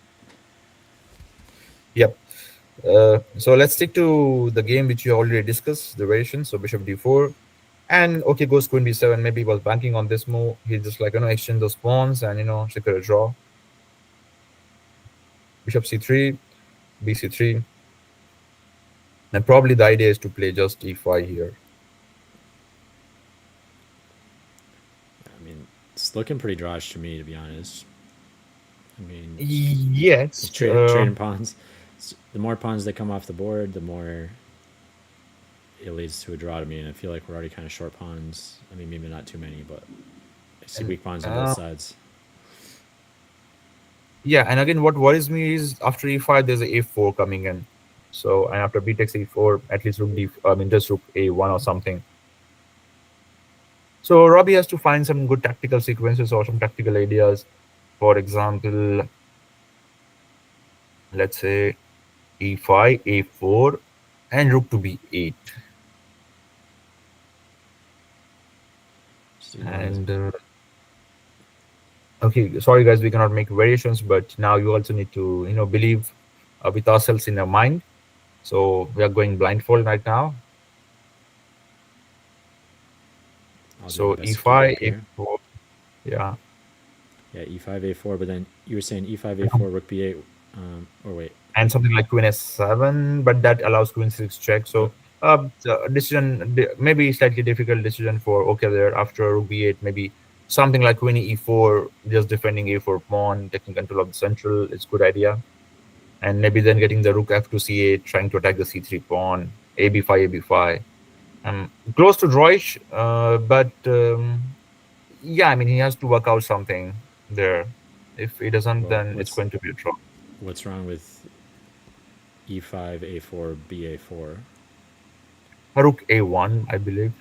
Yep. So let's stick to the game which you already discussed, the variation. So bishop d4, and okay, goes queen b7. Maybe he was banking on this move. He just like exchange those pawns and secure a draw. Bishop c3, bc3, and probably the idea is to play just e5 here. I mean, it's looking pretty drawish to me, to be honest. I mean, Yes. trading pawns. The more pawns that come off the board, the more it leads to a draw to me, and I feel like we're already kind of short pawns. I mean, maybe not too many, but I see weak pawns on both sides. Yeah, and again, what worries me is after e5, there's a a4 coming in. So, and after b takes e4, at least rook d, I mean, just rook a1 or something. So Robby has to find some good tactical sequences or some tactical ideas. For example, let's say e5, a4, and rook to b8. And okay, sorry guys, we cannot make variations, but now you also need to believe with ourselves in our mind. So we are going blindfold right now. So e5, a4, yeah. Yeah, e5, a4, but then you were saying e5, a4, rook b8, or wait. And something like queen s7, but that allows queen 6 check. So decision, maybe slightly difficult decision for okay there after rook b8, maybe something like queen e4, just defending a4 pawn, taking control of the central, it's good idea. And maybe then getting the rook f to c8, trying to attack the c3 pawn, ab5, ab5. Close to drawish, but yeah, I mean, he has to work out something there. If he doesn't, then it's going to be a draw. What's wrong with e5, a4, ba4? Rook a1, I believe.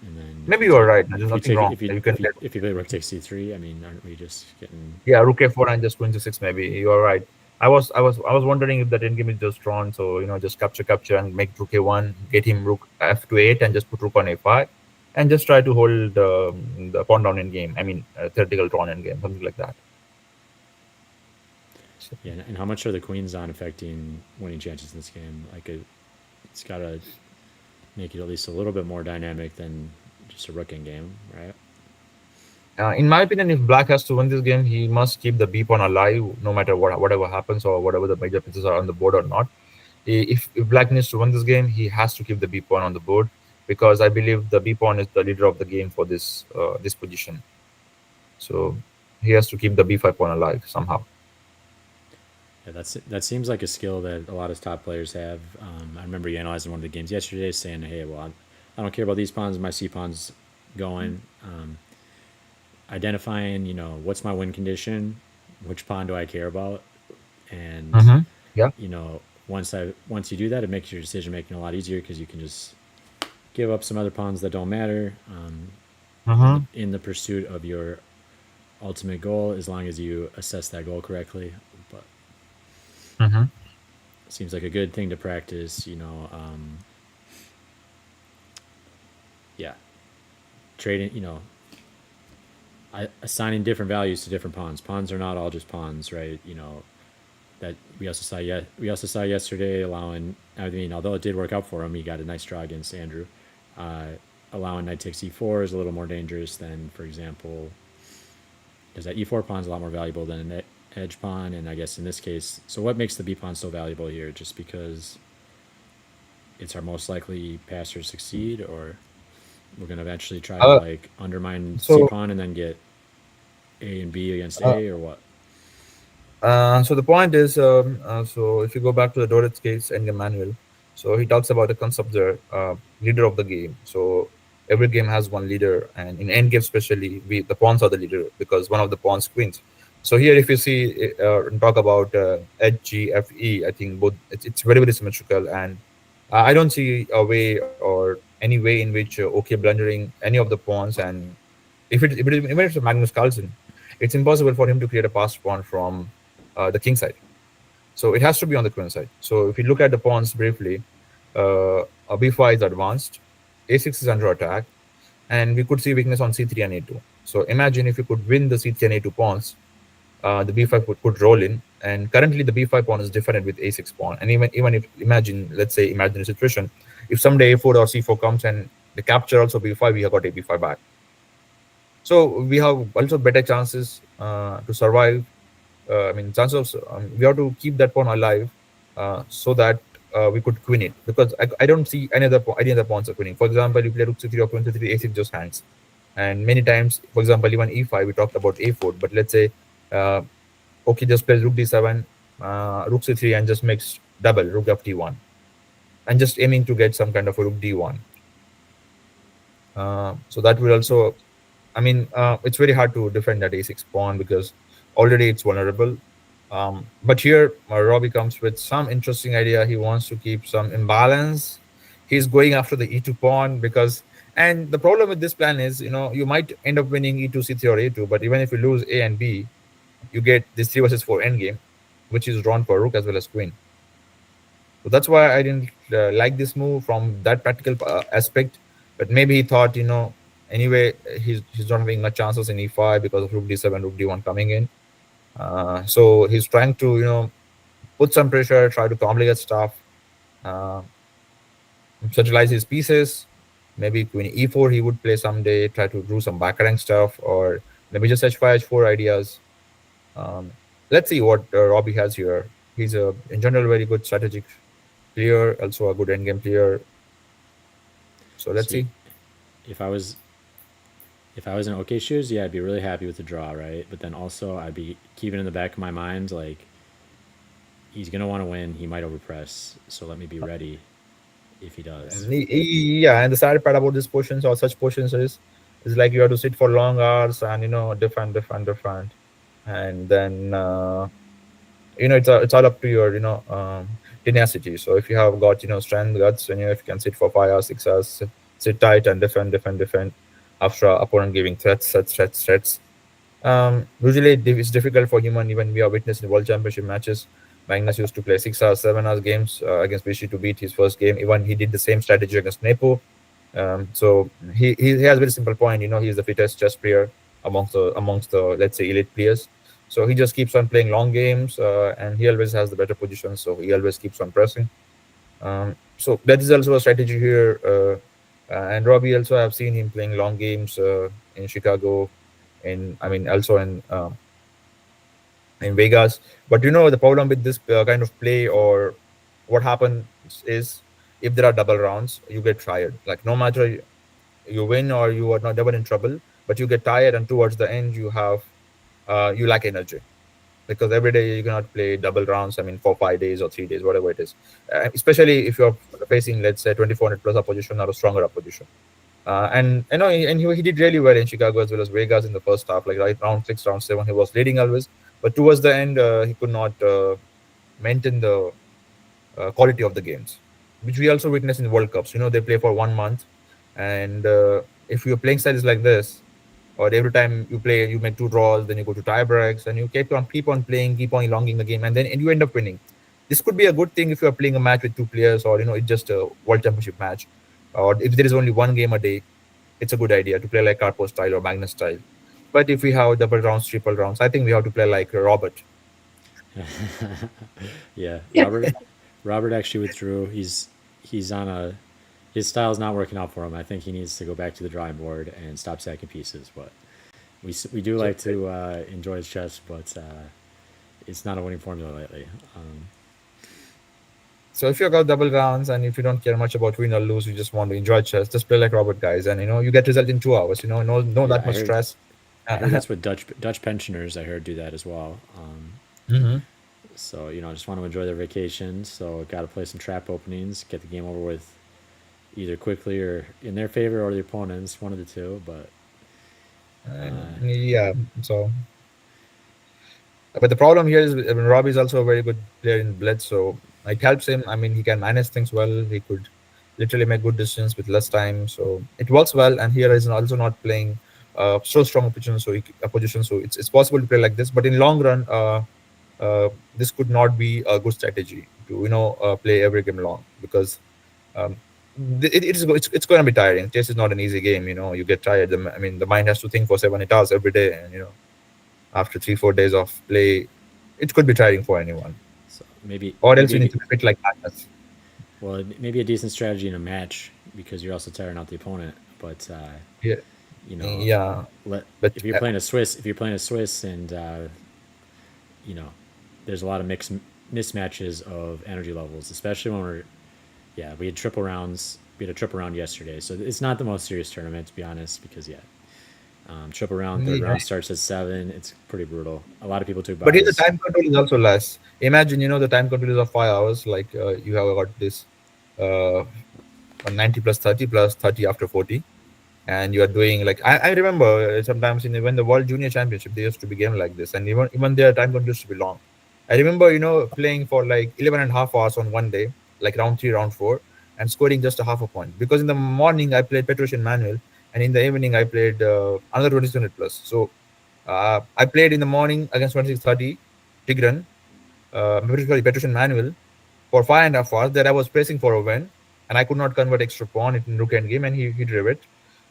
And then maybe you're right. There's nothing wrong. If you play rook takes c3, I mean, aren't we just getting? Yeah, rook a4 and just queen to 6. Maybe you're right. I was wondering if that endgame is just drawn. So just capture and make rook a1, get him rook f to 8, and just put rook on a5, and just try to hold the pawn down in game. I mean, theoretical drawn in game, something like that. So. Yeah, and how much are the queens on affecting winning chances in this game? Like, it's got to make it at least a little bit more dynamic than just a rook in game, right? In my opinion, if black has to win this game, he must keep the b pawn alive, no matter whatever happens or whatever the major pieces are on the board or not. If black needs to win this game, he has to keep the b pawn on the board, because I believe the b pawn is the leader of the game for this this position. So he has to keep the b5 pawn alive somehow. Yeah, that seems like a skill that a lot of top players have. I remember you analyzing one of the games yesterday, saying, "Hey, well, I don't care about these pawns. My c pawn's going." Identifying, what's my win condition, which pawn do I care about, and yeah, once you do that, it makes your decision making a lot easier because you can just give up some other pawns that don't matter in the pursuit of your ultimate goal, as long as you assess that goal correctly. But seems like a good thing to practice, yeah, trading, assigning different values to different pawns. Pawns are not all just pawns, right? That we also saw yesterday, allowing, I mean, although it did work out for him, he got a nice draw against Andrew. Allowing knight takes e4 is a little more dangerous than, for example, because that e4 pawn is a lot more valuable than an edge pawn, and I guess in this case, so what makes the b pawn so valuable here? Just because it's our most likely pass or succeed, or we're going to eventually try to like undermine c pawn and then get a and b against a, or what? So the point is, so if you go back to the Dorit's case endgame manual, so he talks about the concept there, leader of the game. So every game has one leader, and in endgame especially, we the pawns are the leader because one of the pawns queens. So here, if you see and talk about H, G, F, E, I think both it's very very symmetrical, and I don't see a way or any way in which OK blundering any of the pawns, and if it is even if it's a Magnus Carlsen, it's impossible for him to create a passed pawn from the king side. So it has to be on the queen side. So if you look at the pawns briefly, a b5 is advanced, a6 is under attack, and we could see weakness on c3 and a2. So imagine if you could win the c3 and a2 pawns, the b5 could roll in, and currently the b5 pawn is different with a6 pawn. And even if imagine, let's say, imagine a situation, if someday a4 or c4 comes and the capture also b5, we have got a b5 back. So we have also better chances to survive. I mean, chances of we have to keep that pawn alive so that we could queen it, because I don't see any other pawns are queening. For example, you play rook c3 or queen c3, a6 just hangs. And many times, for example, even e5, we talked about a4. But let's say, okay, just plays rook d7, rook c3, and just makes double rook f d1, and just aiming to get some kind of a rook d1. So that will also, I mean, it's very hard to defend that a6 pawn because already it's vulnerable. But here, Robby comes with some interesting idea. He wants to keep some imbalance. He's going after the e2 pawn because, and the problem with this plan is, you might end up winning e2, c3, or a2, but even if you lose a and b, you get this 3 versus 4 endgame, which is drawn for rook as well as queen. So that's why I didn't like this move from that practical aspect. But maybe he thought, anyway, he's not having much chances in e5 because of rook d7, rook d1 coming in. So he's trying to, put some pressure, try to complicate stuff, uh, centralize his pieces. Maybe queen e4 he would play someday, try to do some backrank stuff, or maybe just h5, h4 ideas. Um, let's see what Robby has here. He's in general, very good strategic player, also a good endgame player. So let's See, see. if I was if I was in OK shoes, yeah, I'd be really happy with the draw, right? But then also I'd be keeping in the back of my mind like he's gonna want to win. He might overpress, so let me be ready if he does. And yeah, and the sad part about these portions or such portions is like you have to sit for long hours and defend, and then it's all up to your tenacity. So if you have got strength, guts, and if you can sit for 5 hours, 6 hours, sit tight and defend after opponent giving threats. Usually it's difficult for human. Even we are witnessing World Championship matches. Magnus used to play 6 hours, 7 hours games against Vichy to beat his first game. Even he did the same strategy against Nepo. So he has a very simple point. He's the fittest chess player amongst the let's say elite players. So he just keeps on playing long games, and he always has the better position. So he always keeps on pressing. So that is also a strategy here. And Robby also, I've seen him playing long games in Chicago, also in Vegas. But the problem with this kind of play, or what happens is, if there are double rounds, you get tired. Like no matter you win or you are not never in trouble, but you get tired, and towards the end you lack energy, because every day you cannot play double rounds. I mean, for 5 days or 3 days, whatever it is. Especially if you're facing, let's say, 2400 plus opposition or a stronger opposition. And he did really well in Chicago as well as Vegas in the first half. Like right round 6, round 7, he was leading always, but towards the end, he could not maintain the quality of the games, which we also witness in World Cups. They play for 1 month, and if your playing style is like this, or every time you play, you make 2 draws, then you go to tie breaks, and you keep on playing, keep on elongating the game, and you end up winning. This could be a good thing if you are playing a match with 2 players, or it's just a World Championship match, or if there is only one game a day, it's a good idea to play like Karpov style or Magnus style. But if we have double rounds, triple rounds, I think we have to play like Robert. Yeah, Robert actually withdrew. He's on a his style's not working out for him. I think he needs to go back to the drawing board and stop sacking pieces. But we do So like to enjoy his chess, but it's not a winning formula lately. So if you got double rounds and if you don't care much about win or lose, you just want to enjoy chess, just play like Robert, guys, and you get result in 2 hours. No Yeah, that much stress. I heard that's what Dutch pensioners I heard do that as well. Mm-hmm. So just want to enjoy their vacation. So got to play some trap openings, get the game over with either quickly or in their favor or the opponents, one of the two. But Yeah. So, but the problem here is, I mean, Robbie is also a very good player in Blitz, so it helps him. I mean, he can manage things well. He could literally make good decisions with less time, so it works well. And here is also not playing so strong a position, so it's possible to play like this. But in long run, this could not be a good strategy to play every game long, because um, it's going to be tiring. Chess is not an easy game. You get tired. I mean, the mind has to think for 7 8 hours every day, and after 3 4 days of play, it could be tiring for anyone. so maybe Or else maybe you a, need to be fit like madness. well maybe a decent strategy in a match because you're also tiring out the opponent. But Yeah, you know, yeah, let but if you're playing a Swiss, and you know, there's a lot of mismatches of energy levels, especially when we had triple rounds. We had a triple round yesterday, so it's not the most serious tournament to be honest. Because triple round, third yeah. round starts at 7. It's pretty brutal. A lot of people took But here the buys. time control is also less. Imagine, the time control is of 5 hours. Like you have got this uh, 90 plus 30 plus 30 after 40, and you are doing like I remember sometimes when the World Junior Championship there used to be game like this, and even their time control used to be long. I remember playing for like 11 and a half hours on one day, like round 3 round 4, and scoring just a half a point, because in the morning I played Petrosian manual, and in the evening I played another 2600 plus. So I played in the morning against 2630 Tigran, sorry, Petrosian manual, for 5.5 hours that I was pressing for a win, and I could not convert extra pawn in rook end game, and he drove it.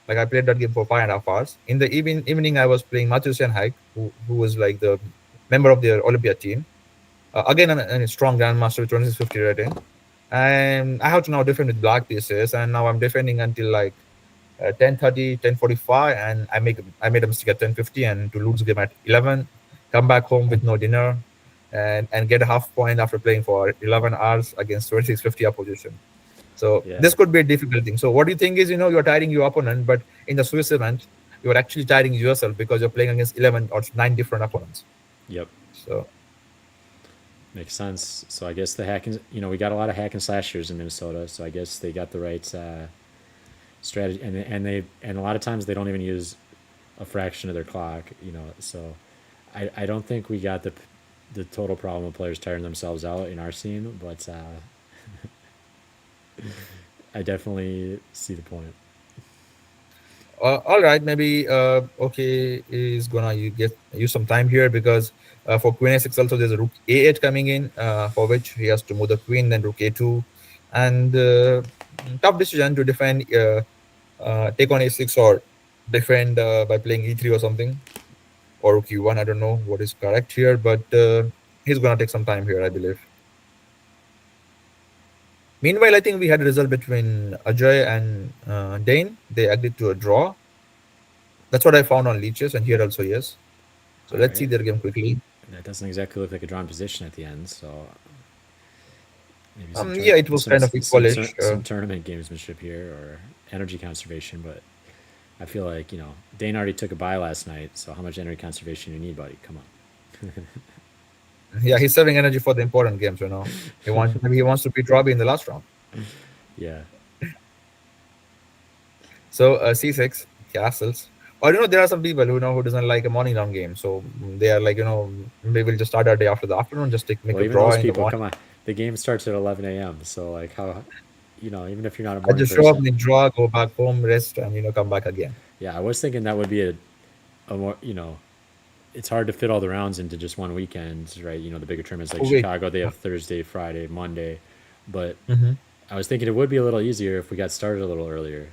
Like I played that game for 5.5 hours. In the evening, I was playing Matthews and Haik, who was like the member of the Olympia team. Again, a strong grandmaster with 2650 rating. And I have to now defend with black pieces, and now I'm defending until like 10:30, 10:45, and I made a mistake at 10:50, and to lose the game at 11, come back home with no dinner, and get a half point after playing for 11 hours against 2650 opposition. So Yeah. this could be a difficult thing. So what do you think is, you're tiring your opponent, but in the Swiss event, you're actually tiring yourself because you're playing against 11 or 9 different opponents. Yep. So Makes sense. So I guess the hacking, we got a lot of hack and slashers in Minnesota. So I guess they got the right strategy, and a lot of times they don't even use a fraction of their clock. So I don't think we got the total problem of players tiring themselves out in our scene, but I definitely see the point. all right, maybe okay is gonna you get use some time here, because for queen a6 also there's a rook a8 coming in, for which he has to move the queen, then rook a2, and tough decision to defend, take on a6, or defend by playing e3 or something, or rook e1. I don't know what is correct here, but he's gonna take some time here, I believe. Meanwhile, I think we had a result between Ajay and Dane. They agreed to a draw. That's what I found on leeches, and here also, yes. So All let's see right. their game quickly. That doesn't exactly look like a drawn position at the end. So maybe Yeah, it was kind of equalish. some tournament gamesmanship here or energy conservation, but I feel like Dane already took a bye last night. So how much energy conservation you need, buddy? Come on. Yeah, he's saving energy for the important games. Maybe he wants to beat Robby in the last round. Yeah. So c6 castles. Or there are some people who doesn't like a morning round game. So they are like, maybe we'll just start our day after the afternoon, just make Well, a even draw those in the people, morning. come on. The game starts at 11 a.m. So like how, even if you're not a I morning just show up, person, make draw, go back home, rest, and come back again. yeah, I was thinking that would be a more, it's hard to fit all the rounds into just one weekend, right? The bigger tournaments like Oh wait. Chicago, they have Thursday, Friday, Monday, but Mm-hmm. I was thinking it would be a little easier if we got started a little earlier.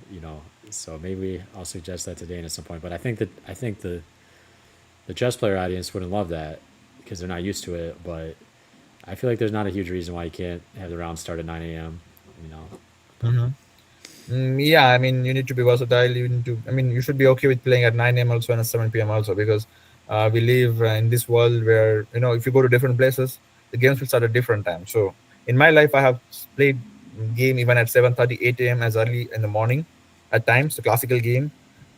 So maybe I'll suggest that to Dane at some point. But I think the chess player audience wouldn't love that because they're not used to it. But I feel like there's not a huge reason why you can't have the round start at 9 a.m. You know, but Mm-hmm. Yeah, I mean, you need to be versatile. I mean, you should be okay with playing at 9 a.m. also and at 7 p.m. also, because we live in this world where, if you go to different places, the games will start at different times. So in my life, I have played game even at 7:30, 8 a.m. as early in the morning at times, the classical game.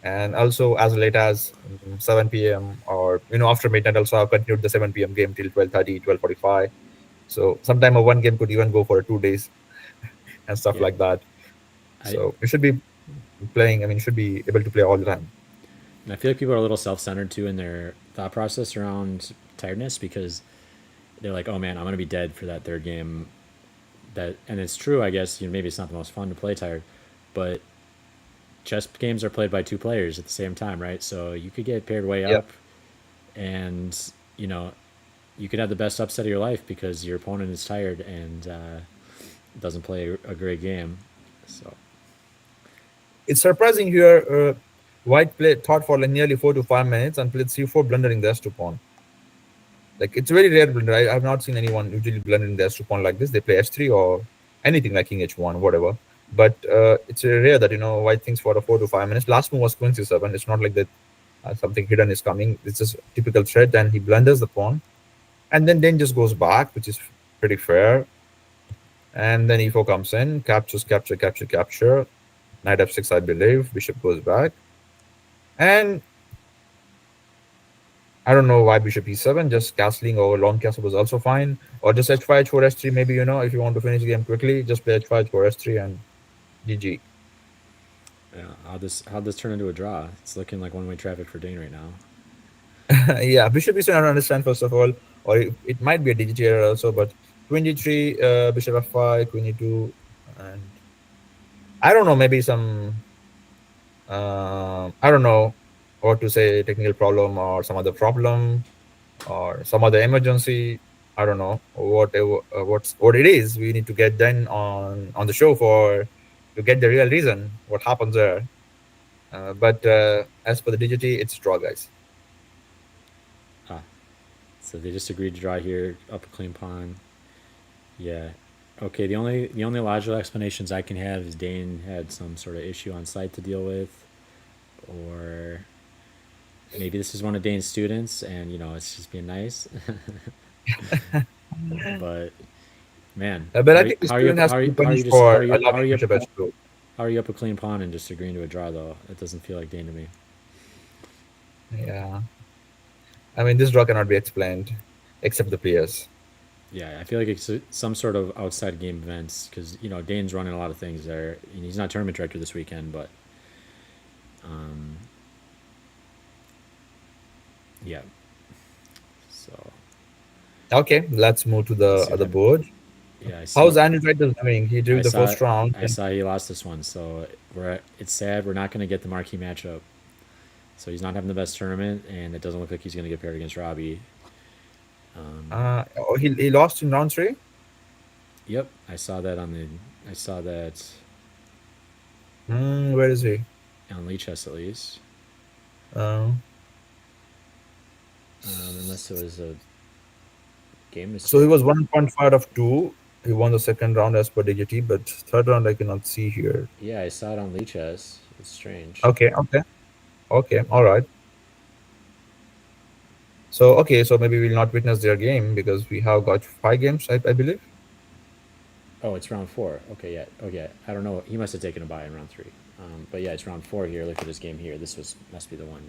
and also as late as 7 p.m. or after midnight. Also, I've continued the 7 p.m. game till 12:30, 12:45. So sometime a one game could even go for 2 days and stuff Yeah, like that. I So you should be playing. I mean, you should be able to play all the time. and I feel like people are a little self-centered too in their thought process around tiredness because they're like, oh man, I'm gonna be dead for that third game. That and it's true, I guess. Maybe it's not the most fun to play tired, but chess games are played by two players at the same time, right? So you could get paired way Yeah. up, and you know you could have the best upset of your life because your opponent is tired and doesn't play a great game. So It's surprising here. White played thought for like nearly 4 to 5 minutes and played c4, blundering the s2 pawn. Like it's a very rare blunder. I have not seen anyone usually blundering the s2 pawn like this. They play s3 or anything like king h1, whatever. But it's rare that White thinks for a 4 to 5 minutes. Last move was queen c7. It's not like that something hidden is coming. It's just typical threat, and he blunders the pawn, and then just goes back, which is pretty fair. And then e4 comes in, captures, capture, capture, capture. Knight f6, I believe. Bishop goes back. And I don't know why bishop e7, just castling or long castle was also fine. Or just h5, h4, s3, maybe, if you want to finish the game quickly, just play h5, h4, s3, and GG. yeah, how'd this turn into a draw? It's looking like one-way traffic for Dane right now. Yeah, bishop e7, I don't understand, first of all. Or it might be a DGT error also, but queen d3, bishop f5, queen e2, and I don't know, maybe some, I don't know what to say, technical problem or some other problem or some other emergency. I don't know what it is. We need to get then on the show for to get the real reason what happens there. But as for the DGT, it's draw, guys. Ah, so they just agreed to draw here, up a clean pawn. Yeah. Okay, the only logical explanations I can have is Dane had some sort of issue on site to deal with, or maybe this is one of Dane's students, and it's just being nice. But man, But I think the how are you student up, has how to are be you how are you punished just for allowing bishop h2. how are you up a clean pawn and just agreeing to a draw though? It doesn't feel like Dane to me. Yeah, I mean this draw cannot be explained except the players. Yeah, I feel like it's some sort of outside game events because Dane's running a lot of things there. And he's not tournament director this weekend, but um, yeah. So Okay, let's move to let's the see what other happens. board. Yeah, I How's see. Andrew Titus doing? He drew I the saw. first round. I saw he lost this one, so it's sad. We're not going to get the marquee matchup. So he's not having the best tournament, and it doesn't look like he's going to get paired against Robby. He lost in round three. Yep, I saw that on the. I saw that Where is he? on Lee Chess at least. Uh, Unless it was a game so he mistake. was 1.5 out of 2. He won the second round as per DGT, but third round I cannot see here. Yeah, I saw it on Lee Chess. It's strange. Okay, okay, okay, all right. So, okay, so maybe we'll not witness their game because we have got 5 games, I believe. Oh, it's round four. Okay, yeah. Okay, I don't know. He must have taken a bye in round three. But yeah, it's round four here. Look at this game here. This must be the one.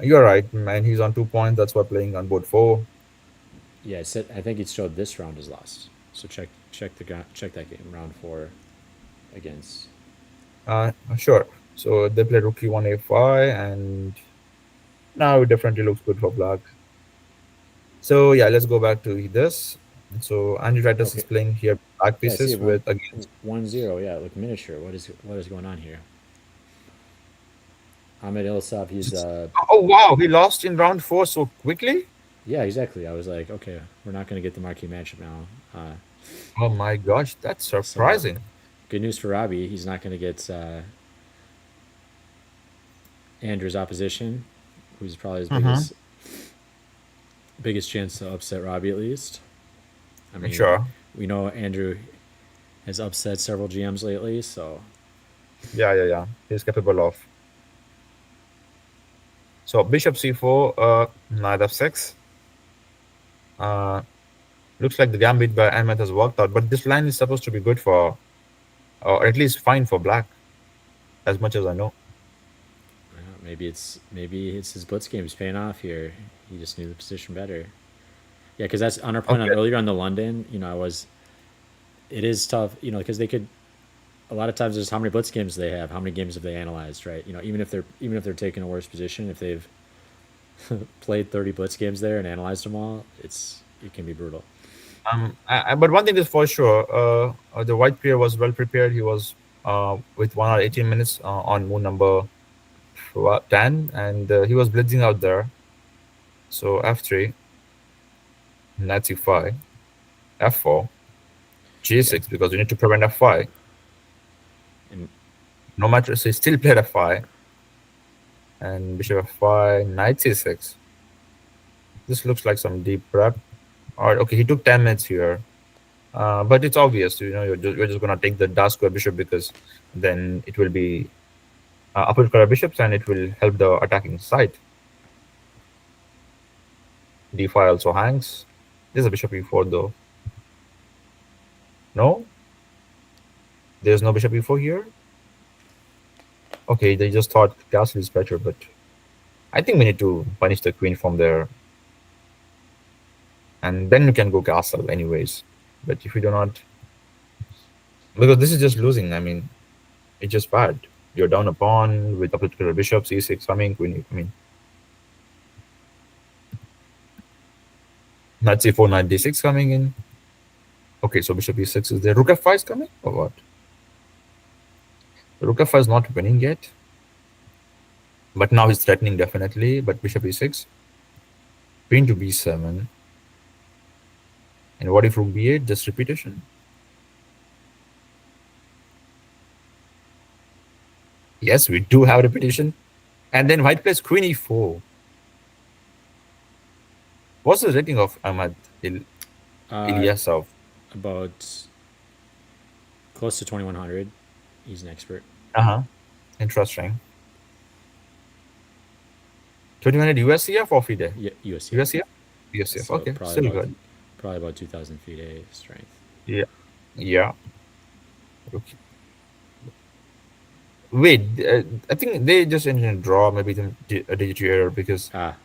You're right, man. He's on 2 points. That's why playing on board 4. Yeah, it said, I think it showed this round is lost. So check that game round four against. Sure. So they play rook e1 a5, and now it definitely looks good for black. So yeah, let's go back to this. So Andrew Titus is Okay. playing here black Yeah, I see pieces it one with against. 1-0. Yeah, look miniature. What is going on here? Ahmed Ilisov. He's Oh wow, he lost in round 4 so quickly. yeah, exactly. I was like, okay, we're not going to get the marquee matchup now. Oh my gosh, that's So surprising. good news for Robby. He's not going to get Andrew's opposition, who's probably his Mm-hmm. biggest chance to upset Robby at least. I mean, Sure. we know Andrew has upset several GMs lately, so Yeah. He's capable of. So bishop c4, knight f6. Uh, looks like the gambit by Ahmed has worked out, but this line is supposed to be good for, or at least fine for black, as much as I know. maybe it's his blitz game's paying off here. He just knew the position better. Yeah, because that's on our point on Okay. earlier on the London. It is tough. Because they could a lot of times there's how many blitz games they have, how many games have they analyzed, right? Even if they're taking a worse position, if they've played 30 blitz games there and analyzed them all, it can be brutal. But one thing is for sure, the white player was well prepared. He was with 1 hour 18 minutes on moon number 10, and he was blitzing out there. So F3, knight C5, F4, Yeah, G6 because you need to prevent F5. and No matter, so he still played F5 and bishop F5, knight C6. This looks like some deep prep. Or okay, he took 10 minutes here. But it's obvious, you're just gonna take the dark square bishop because then it will be upper square bishops and it will help the attacking side. D5 also hangs. There's a bishop E4 though. No? There's no bishop E4 here? Okay, they just thought castle is better, but I think we need to punish the queen from there. And then we can go castle anyways. But if we do not... Because this is just losing, I mean, it's just bad. You're down a pawn with upper square bishop, C6 coming, queen, I mean... Knight C4, knight D6 coming in. Okay, so bishop E6 is there. Rook F5 is coming or what? Rook F5 is not winning yet. But now he's threatening definitely. But bishop E6. Queen to B7. And what if rook B8? Just repetition. Yes, we do have repetition. And then white plays queen E4. What's the rating of Ahmad Ilyasov? about close to 2100. He's an expert. Interesting. 2100 USCF or FIDE? Yeah, USCF. USCF? USCF, So okay, still good. probably about 2000 feet a strength. Yeah. Yeah. Okay. Wait, I think they just ended in a draw, maybe a digital error because That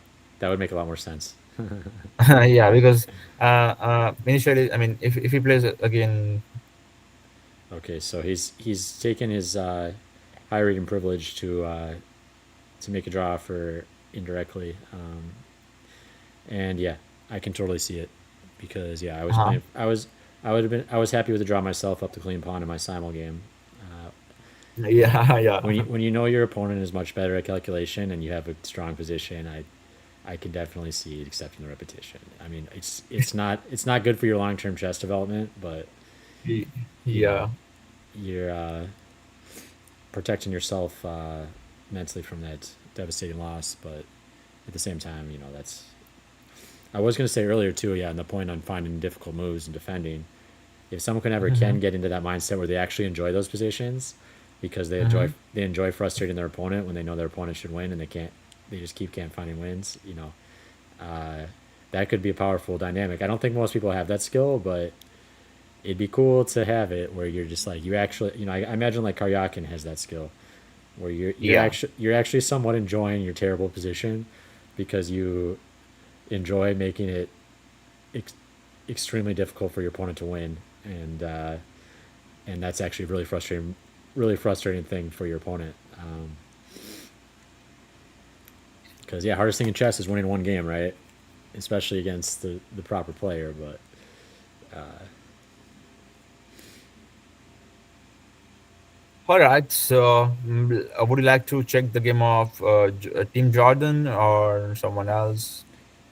would make a lot more sense. yeah, because initially, I mean, if he plays it again, Okay, so he's taken his high rating privilege to make a draw for indirectly, and yeah, I can totally see it because yeah, I was playing. I was happy with the draw myself up to clean pawn in my simul game. yeah, yeah, When you know your opponent is much better at calculation and you have a strong position, I can definitely see accepting the repetition. I mean, it's not good for your long term chess development, but you yeah. know you're protecting yourself mentally from that devastating loss. But at the same time, that's I was going to say earlier too. Yeah, and the point on finding difficult moves and defending. If someone can get into that mindset where they actually enjoy those positions because they enjoy frustrating their opponent when they know their opponent should win and they just can't finding wins. That could be a powerful dynamic. I don't think most people have that skill, but it'd be cool to have it where you're just like you actually I imagine like Karyakin has that skill where Yeah. you're actually somewhat enjoying your terrible position because you enjoy making it ex- extremely difficult for your opponent to win and that's actually a really frustrating thing for your opponent because yeah, hardest thing in chess is winning one game, right? Especially against the proper player, but All right. So, would you like to check the game of Team Jordan or someone else?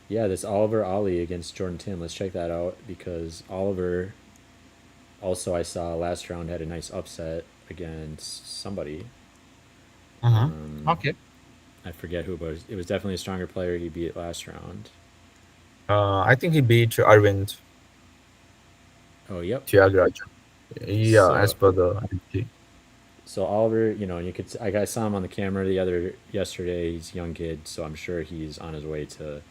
yeah, this Oliver Ali against Jordan Tim. Let's check that out because Oliver also I saw last round had a nice upset against somebody. Okay. I forget who, but it was definitely a stronger player he beat last round. I think he beat Arvind Oh, yep. Tyagarajan. Yeah, as So per the IMG. so Oliver, I saw him on the camera yesterday. He's a young kid, so I'm sure he's on his way to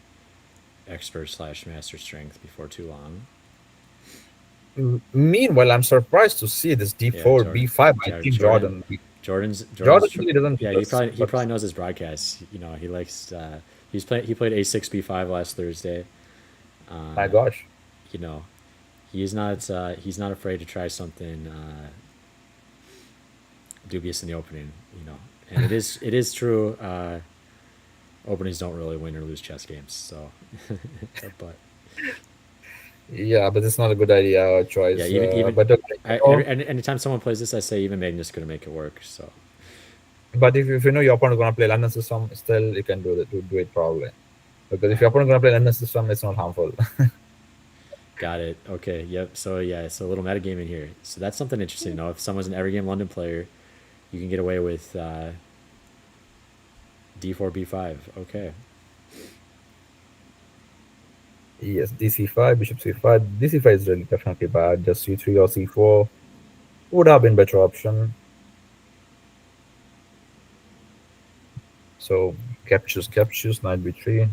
expert/master strength before too long. Meanwhile, I'm surprised to see this Yeah, D4, B5 by Team Jordan Jordan. Jordan Jordan's really doesn't do yeah, this, he but probably knows his broadcasts. He likes he played A6 B5 last Thursday. my gosh. You know, he's not afraid to try something dubious in the opening. And it is true. Openings don't really win or lose chess games. So, but Yeah, but it's not a good idea or yeah, choice. even But okay, anytime someone plays this, I say even Magnus gonna make it work. So but if you know your opponent gonna play London system, still you can do it probably. Because if uh, your opponent gonna play London system, it's not harmful. got it. Okay. Yep. So yeah, so a little metagaming here. So that's something interesting to know. If someone's an every game London player, you can get away with D4 B5. Okay. Yes, DC5, Bishop C5. DC5 is really definitely bad. Just C3 or C4 would have been better option. So captures, knight B3.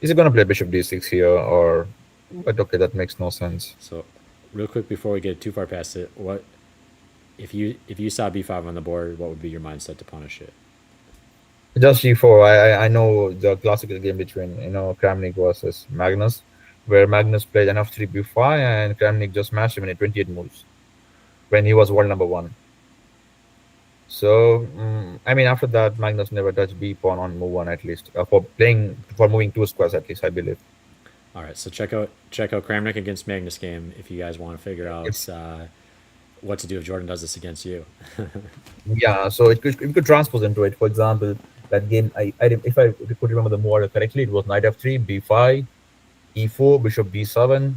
Is he gonna play Bishop D6 here or? But okay, that makes no sense. So real quick before we get too far past it, what if you saw B5 on the board? What would be your mindset to punish it? Just G4. I know the classical game between Kramnik versus Magnus, where Magnus played enough 3 B5 and Kramnik just smashed him in 28 moves when he was world number one. So I mean, after that, Magnus never touched B pawn on move one at least for moving 2 squares at least, I believe. All right, so check out Kramnik against Magnus game if you guys want to figure If, out what to do if Jordan does this against you. yeah, so it could transpose into it. For example, that game, if I could remember the move order correctly, it was knight f3, b5, e4, bishop b7,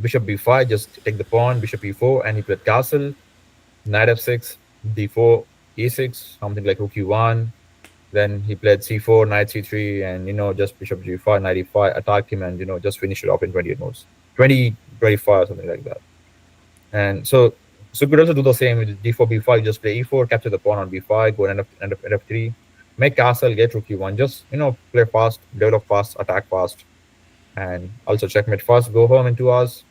bishop b5, just take the pawn, bishop e4, and he played castle, knight f6, d4, e6, something like rook e1. Then he played c4, knight c3, and just bishop g5, knight e5, attack him, and just finish it off in 28 moves, 20, 25, something like that. And so you could also do the same with d4, b5. Just play e4, capture the pawn on b5, go end up f3, make castle, get rook e1. Just play fast, develop fast, attack fast, and also checkmate fast. Go home in 2 hours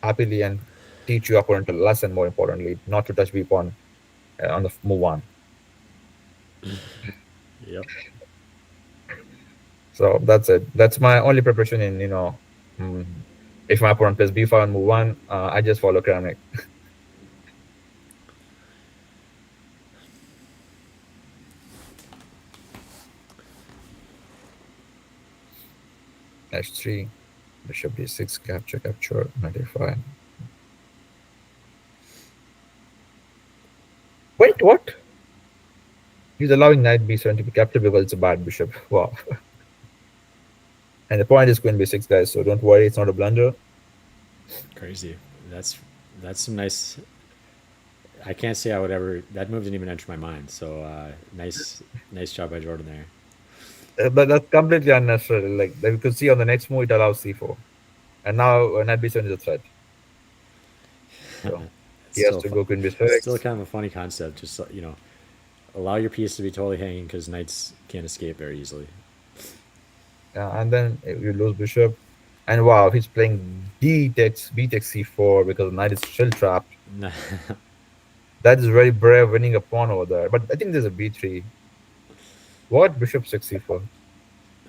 happily and teach your opponent a lesson. More importantly, not to touch b pawn on the move one. Yep. So that's it. That's my only preparation in if my opponent plays b5 on move one, I just follow Kramnik. h3, bishop d6, capture, knight a5. Wait, what? He's allowing knight b7 to be captured because it's a bad bishop. Wow. And the point is queen b6, guys, so don't worry, it's not a blunder. Crazy. That's some nice. I can't say I would ever. That move didn't even enter my mind. So nice job by Jordan there. But that's completely unnecessary. Like you could see on the next move, it allows c4. And now knight b7 is a threat. So he has Still, to go queen still b6. kind of a funny concept. Just allow your piece to be totally hanging because knights can't escape very easily. And then you lose bishop. And wow, he's playing b takes c4 because the knight is still trapped. That is very brave, winning a pawn over there. But I think there's a b3. What? Bishop 6 c4.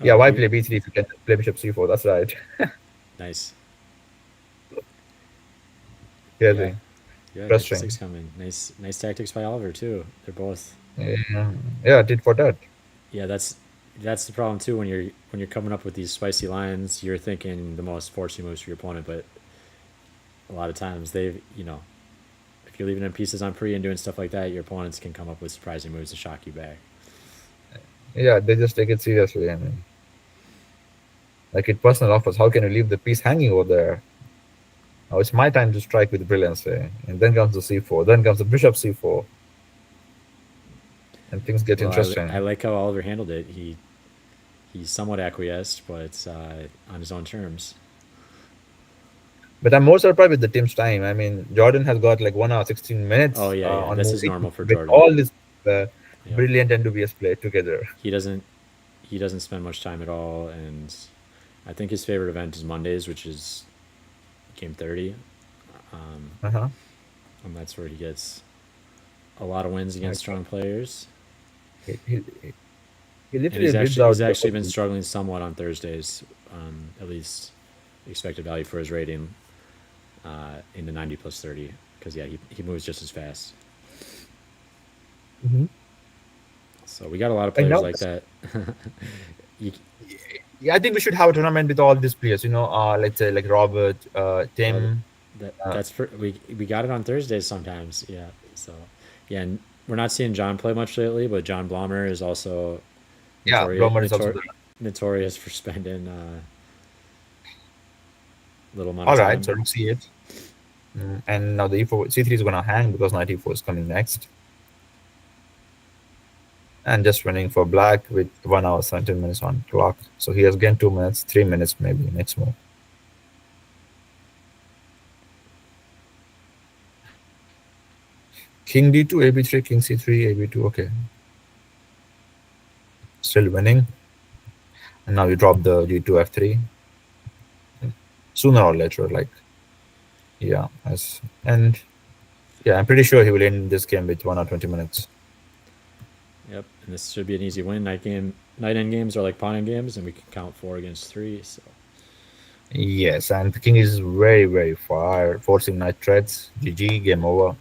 Yeah, Oh, why play b3 if you can play bishop c4? That's right. nice. Crazy. Yeah, knight Frustrating. six coming. Nice tactics by Oliver too. They're both. Yeah, tit for tat. Yeah, that's the problem too. When you're coming up with these spicy lines, you're thinking the most forcing moves for your opponent, but a lot of times they've if you're leaving in pieces on pre and doing stuff like that, your opponents can come up with surprising moves to shock you back. Yeah, they just take it seriously. I mean, like it personal offers. How can you leave the piece hanging over there? Now it's my time to strike with brilliance. And then comes the c4. Then comes the bishop c4. And things get Well, interesting. I like how Oliver handled it. He somewhat acquiesced, but on his own terms. But I'm more surprised with the team's time. I mean, Jordan has got like 1 hour 16 minutes Oh yeah, on this is moving normal for with Jordan. all this uh, Yep. brilliant and dubious play together. He doesn't spend much time at all, and I think his favorite event is Mondays, which is game 30, Uh-huh. and that's where he gets a lot of wins against strong players. He, he, he And literally reads out he's the actually been question. struggling somewhat on Thursdays, at least expected value for his rating in the 90 plus 30, because yeah, he moves just as fast. Mhm. So we got a lot of And players now, like that. You, yeah, I think we should have a tournament with all these players. Let's say like Robert, well, Tim. Uh, that's for we got it on Thursdays sometimes. Yeah. So yeah, and we're not seeing John play much lately, but John Blommer is also yeah, notorious Blomer is also there. notorious for spending little amount of All right, time. so rook c8. And now the e4, c3 is gonna hang because knight e4 is coming next. And just running for black with 1 hour 17 minutes on clock. So he has gained 2 minutes, 3 minutes maybe next move. King d2, ab3, king c3, ab2. Okay, still winning. And now you drop the d2 f3. Sooner or later, like, yeah. And yeah, I'm pretty sure he will end this game with 1 or 20 minutes. Yep, and this should be an easy win. Night end games are like pawn end games, and we can count 4 against 3. So Yes, and the king is very, very far, forcing knight threads. GG, game over.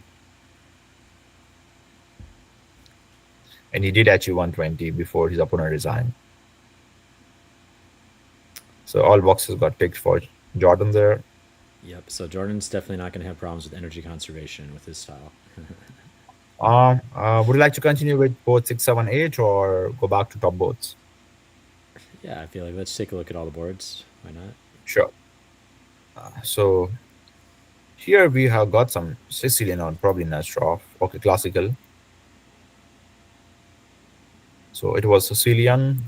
And he did achieve 120 before his opponent resigned. So all boxes got ticked for Jordan there. yep. So Jordan's definitely not going to have problems with energy conservation with his style. Would you like to continue with both 6, 7, 8 or go back to top boards? Yeah, I feel like let's take a look at all the boards. Why not? Sure. So here we have got some Sicilian on probably Nastrov. Okay, classical. So it was Sicilian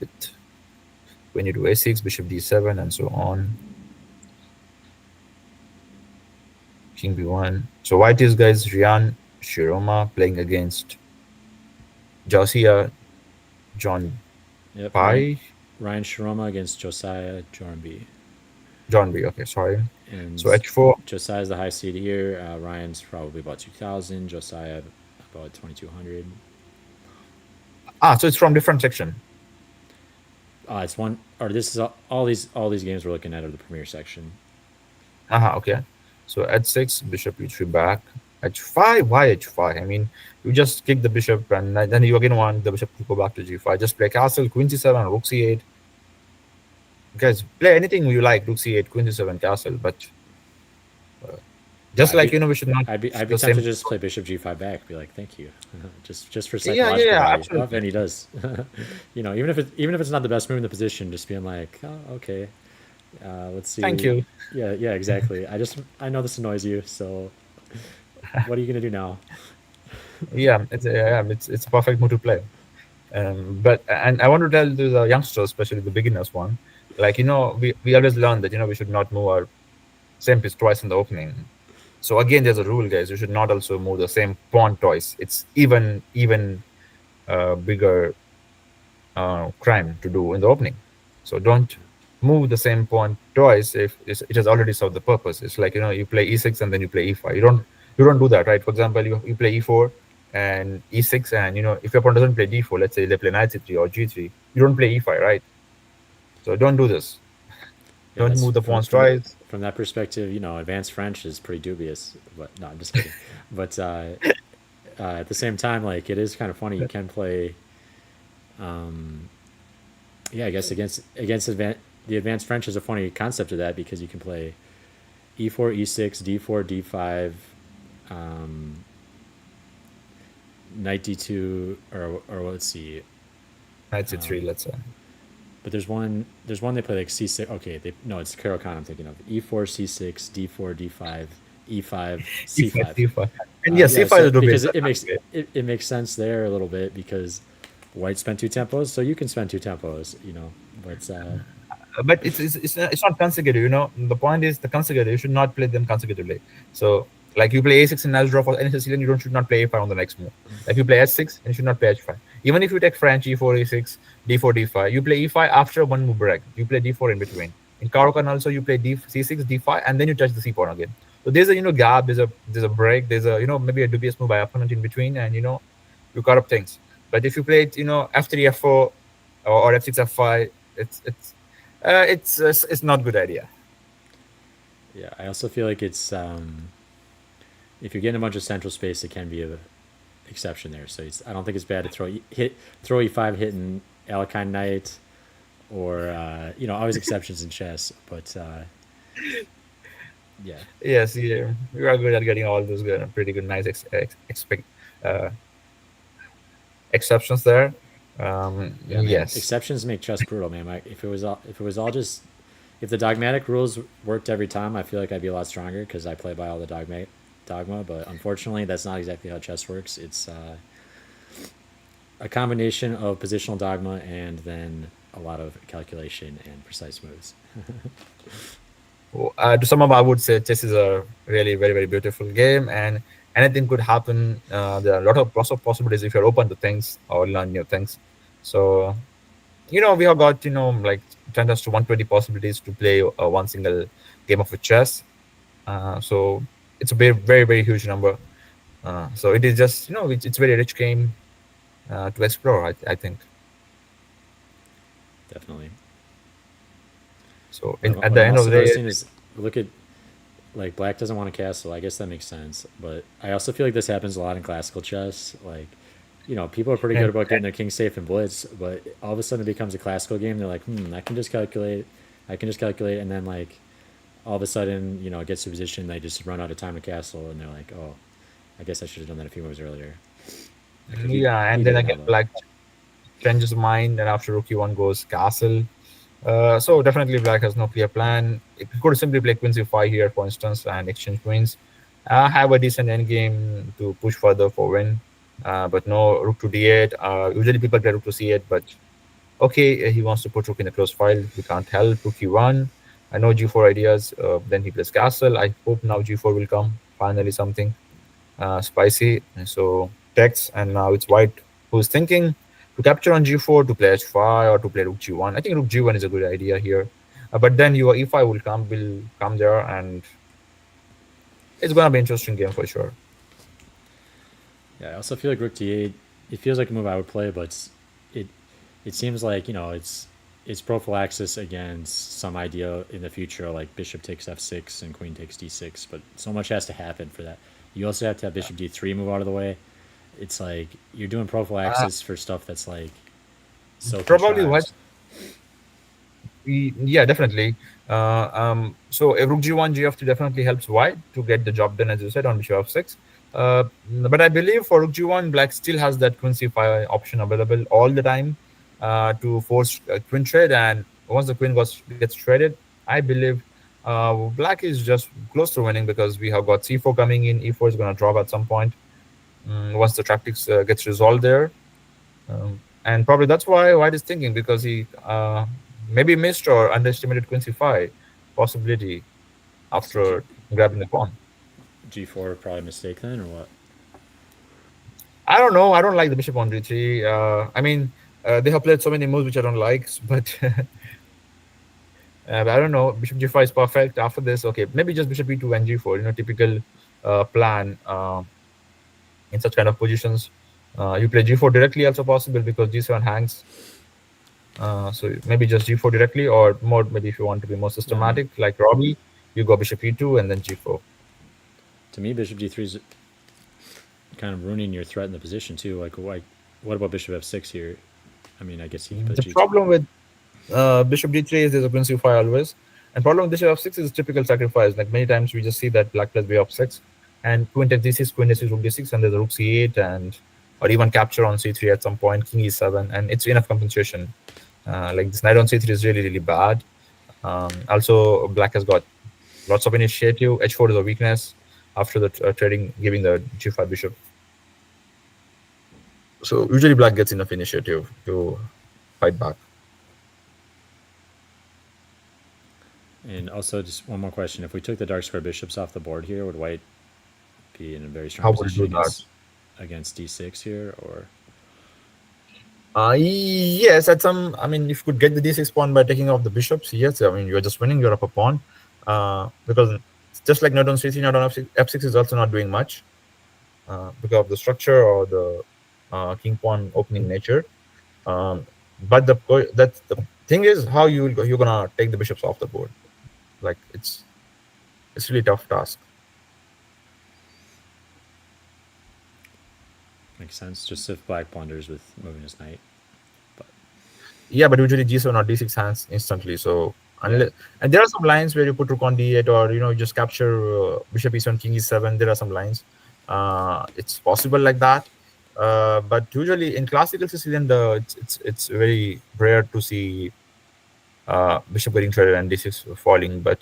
with when you do a6, bishop d7, and so on. King b1. So white is guys Rian Shiroma playing against Josiah John Yep. Pai. Ryan Sharoma against Josiah Jornby. John B. Okay, sorry. And So h4. Josiah's the high seed here. Ryan's probably about 2,000. Josiah about 2,200. So it's from different section. It's one, or this is all these games we're looking at are the premier section. Okay. So h6, bishop e3 back. h5, why h5? I mean, you just kick the bishop and then you again want the bishop to go back to g5. Just play castle, queen c7, rook c8. Guys, play anything you like, rook c8, queen c7, castle, but just like, we should not. I'd be tempted to just play bishop g5 back. Be like, thank you, just for psychological value. Absolutely. And he does. Even if it's not the best move in the position, just being like, oh, okay, let's see. Thank you. Yeah, exactly. I know this annoys you, so what are you gonna do now? It's a perfect move to play. But I want to tell to the youngsters, especially the beginners one, like, we always learn that we should not move our same piece twice in the opening. So again, there's a rule, guys. You should not also move the same pawn twice. It's even bigger crime to do in the opening. So don't move the same pawn twice if it has already served the purpose. It's like, you play e6 and then you play e5. You don't do that, right? For example, you play e4 and e6, and if your opponent doesn't play d4, let's say they play knight c3 or g3, you don't play e5, right? So don't do this. Don't move the pawns twice. From that perspective, advanced French is pretty dubious. But no, I'm just kidding. But at the same time, like, it is kind of funny. You can play, I guess against the advanced French is a funny concept of that, because you can play e4, e6, d4, d5, knight d2, or let's see, Knight c3, let's say. But there's one they play like c6. Okay, it's Carol Khan I'm thinking of. e4, c6, d4, d5, e5, c5. c5. And c5 is because it makes sense there a little bit, because white spent 2 tempos, so you can spend 2 tempos. But it's not consecutive. The point is the consecutive. You should not play them consecutively. So like you play a6 in Nazdrov or any Sicilian, you should not play a5 on the next move. Like you play h6 and you should not play h5. Even if you take French e4, a6, d4, d5, you play e5 after one move break. You play d4 in between. In Caro-Kann also you play c6, d5, and then you touch the c pawn again. So there's a gap, there's a break, there's a maybe a dubious move by opponent in between, and you cut up things. But if you play it f3 f4 or f6 f5, it's not good idea. Yeah, I also feel like it's if you're getting a bunch of central space, it can be a exception there. So I don't think it's bad to throw e5 hitting Alekine Knight, or always exceptions in chess. But yeah, Yes, yeah, you are good at getting all those pretty good, nice uh, exceptions there. yeah, man. Yes. Exceptions make chess brutal, man. If it was all just if the dogmatic rules worked every time, I feel like I'd be a lot stronger because I play by all the dogma. But unfortunately, that's not exactly how chess works. It's a combination of positional dogma and then a lot of calculation and precise moves. To sum up, I would say chess is a really very, very beautiful game, and anything could happen. There are lots of possibilities if you're open to things or learn new things. So we have got like 10 to 120 possibilities to play one single game of chess. So it's a very, very, very huge number. So it is just it's very rich game to explore. I think Definitely. so. At What the I'm end of also the day, noticing is look at like black doesn't want a castle. I guess that makes sense. But I also feel like this happens a lot in classical chess. Like, people are pretty good and about getting their king safe and blitz, but all of a sudden it becomes a classical game. They're like, I can just calculate. And then like all of a sudden, it gets to a position they just run out of time to castle, and they're like, oh, I guess I should have done that a few moves earlier. It could be yeah, and then either now again, though. black changes mind, and after rook e1 goes castle. So definitely black has no clear plan. It could simply play queen c5 here, for instance, and exchange queens. Have a decent endgame to push further for win. But no rook to d8. Usually people play rook to c8, but okay, he wants to put rook in the closed file. We can't help. Rook e1. I know g4 ideas. Then he plays castle. I hope now g4 will come. Finally something spicy. And so text, and now it's white who's thinking to capture on g4, to play h5, or to play rook g1. I think rook g1 is a good idea here. But then your e5 will come there, and it's gonna be an interesting game for sure. Yeah, I also feel like rook d8. It feels like a move I would play, but it it seems like it's prophylaxis against some idea in the future, like bishop takes f6 and queen takes d6. But so much has to happen for that. You also have to have bishop d3 move out of the way. It's like you're doing Uh, prophylaxis for stuff that's like so Probably what contrived. yeah, definitely. So a rook g1 g f2 definitely helps white to get the job done, as you said, on bishop f6. But I believe for rook g1, black still has that queen c5 option available all the time to force queen trade. And once the queen gets traded, I believe black is just close to winning, because we have got c4 coming in. E4 is going to drop at some point once the tactics gets resolved there. And probably that's why White is thinking, because he maybe missed or underestimated queen c5 possibility So G, after grabbing the pawn. g4 probably a mistake then, or what? I don't know. I don't like the bishop on d3. I mean, they have played so many moves which I don't like, but but I don't know. Bishop g5 is perfect. After this, okay, maybe just bishop e2 and g4. Typical plan in such kind of positions. You play g4 directly, also possible, because g7 hangs. So maybe just g4 directly, or more maybe if you want to be more Um, systematic, like Robby, you go bishop e2 and then g4. to me, bishop d3 is kind of ruining your threat in the position too. Like, what about bishop f6 here? I mean, I guess you could play The g2. problem with bishop d3 is there's a queen c5 always, and problem with bishop f6 is typical sacrifice. Like many times we just see that black plays bishop 6, and queen takes d6, queen d6, rook d6, and there's a rook c8, and or even capture on c3 at some point, king e7, and it's enough compensation. Like this knight on c3 is really, really bad. Also, black has got lots of initiative. H4 is a weakness after the trading, giving the g5 bishop. So usually black gets enough initiative to fight back. And also, just one more question: if we took the dark square bishops off the board here, would white be in a very strong How would position you do that? against d6 here, or Yes, at some. I mean, if you could get the d6 pawn by taking off the bishops, yes. I mean, you're just winning your upper pawn, because just like not on c3, not on f6 is also not doing much because of the structure or the king pawn opening nature. Um, but that the thing is how you're gonna take the bishops off the board. Like it's really tough task. Makes sense. Just if black blunders with moving his knight. But Yeah, but usually g7 or d6 hands instantly. So yeah, unless, and there are some lines where you put rook on d8 or you just capture bishop e7 king e7. There are some lines. It's possible like that. But usually in classical Sicilian, it's very rare to see bishop getting traded and d6 falling. But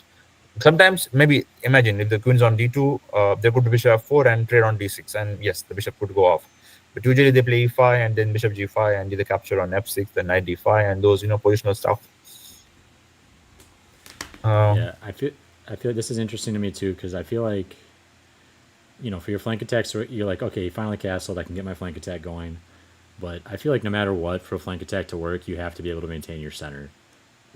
sometimes maybe imagine if the queen's on d2, they put bishop f4 and trade on d6, and yes, the bishop could go off. But usually they play e5 and then bishop g5 and they capture on f6, then knight d5 and those positional stuff. Um, yeah. I feel like this is interesting to me too because I feel like for your flank attacks, you're like, okay, finally castled. I can get my flank attack going. But I feel like no matter what, for a flank attack to work, you have to be able to maintain your center.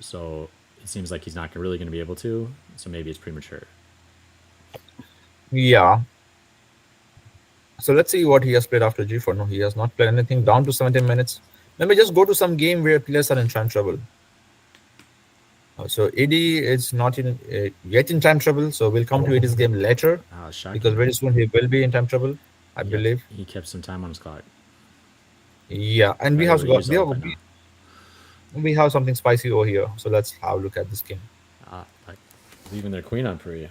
So it seems like he's not really going to be able to. So maybe it's premature. yeah. So let's see what he has played after g4. No, he has not played anything. Down to 17 minutes. Let me just go to some game where players are in time trouble. So AD is not in yet in time trouble. So we'll come to AD's game later because Shocking. very soon he will be in time trouble, I Yep, believe. he kept some time on his clock. Yeah, and we Probably have able to got use all of it now. we have something spicy over here. So let's have a look at this game. Like leaving their queen on for you.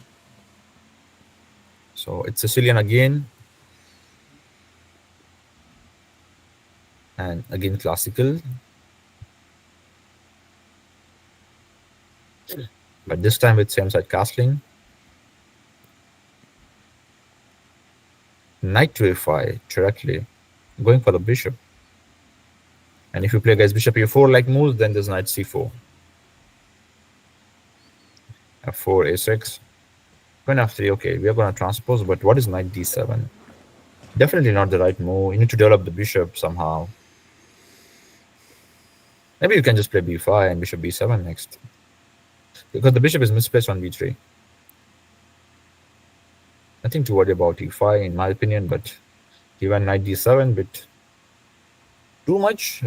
So it's Sicilian again, and again classical, but this time with same side castling. Knight to a5 directly, going for the bishop. And if you play against bishop e4 like moves, then there's knight c4, f4, a6, queen f3. Okay, we are going to transpose, but what is knight d7? Definitely not the right move. You need to develop the bishop somehow. Maybe you can just play b5 and bishop b7 next, because the bishop is misplaced on b3. Nothing to worry about e5 in my opinion, but even knight d7 bit too much.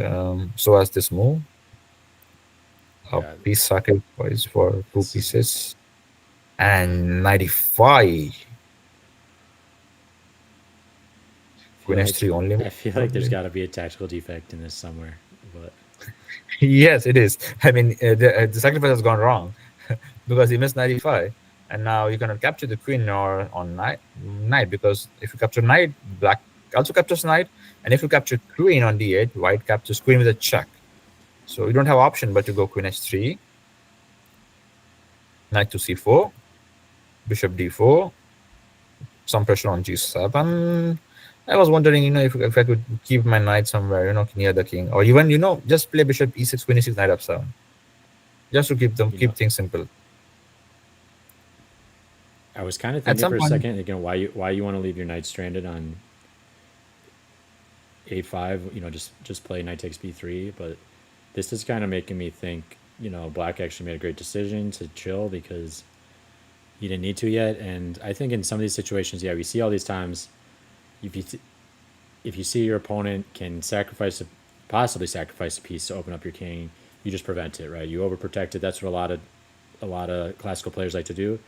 So as this move, a Yeah, piece sacrifice for two this is. pieces, and 95 queen h3 only. I feel like there's Probably. got to be a tactical defect in this somewhere. But Yes, it is. I mean, the sacrifice has gone wrong because he missed 95, and now you cannot capture the queen or on knight because if you capture knight, black also captures knight, and if you capture queen on d8, white captures queen with a check. So you don't have option but to go queen h3, knight to c4, bishop d4, some pressure on g7. I was wondering, if I could keep my knight somewhere, near the king, or even, just play bishop e6, queen e6, knight f7, just to you know, keep things simple. I was kind of At thinking some for a point, second, why you want to leave your knight stranded on a5. Just play knight takes b3. But this is kind of making me think. Black actually made a great decision to chill because he didn't need to yet. And I think in some of these situations, yeah, we see all these times. If you if you see your opponent can possibly sacrifice a piece to open up your king, you just prevent it, right? You overprotect it. That's what a lot of classical players like to do.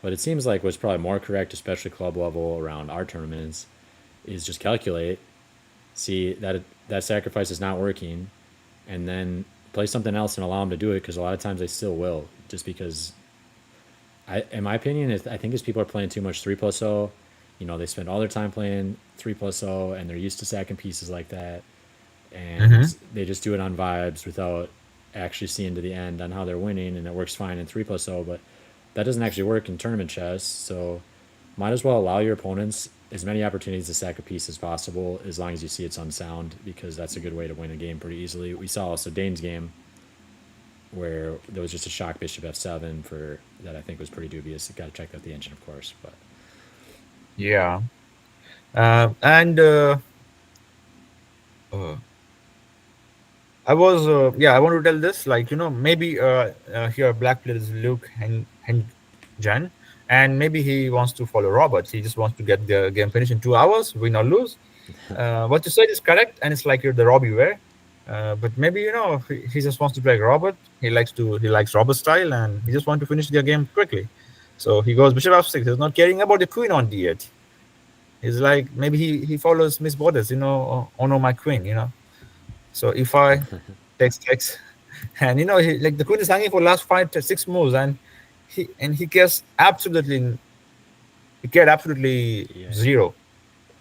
But it seems like what's probably more correct, especially club level around our tournaments, is just calculate, see that sacrifice is not working, and then play something else and allow them to do it because a lot of times they still will. Just because, in my opinion, I think as people are playing too much 3+0, they spend all their time playing 3+0 and they're used to sacking pieces like that, and mhm. they just do it on vibes without actually seeing to the end on how they're winning, and it works fine in 3+0, but that doesn't actually work in tournament chess. So might as well allow your opponents as many opportunities to sack a piece as possible as long as you see it's unsound, because that's a good way to win a game pretty easily. We saw also Dane's game where there was just a shock bishop f7 for that. I think was pretty dubious. You got to check out the engine, of course, but Yeah. And uh, I want to tell this, like, maybe here black players Luke and Jan, and maybe he wants to follow Robert. He just wants to get the game finished in 2 hours, win or lose. What you said is correct, and it's like you're the Robby way. But maybe he just wants to play like Robert. He likes Robert style, and he just wants to finish the game quickly. So he goes bishop f6. He's not caring about the queen on d8. He's like maybe he follows Miss Borders, honor my queen. So if I takes, and like the queen is hanging for last 5 to 6 moves, and he cared absolutely Yeah. zero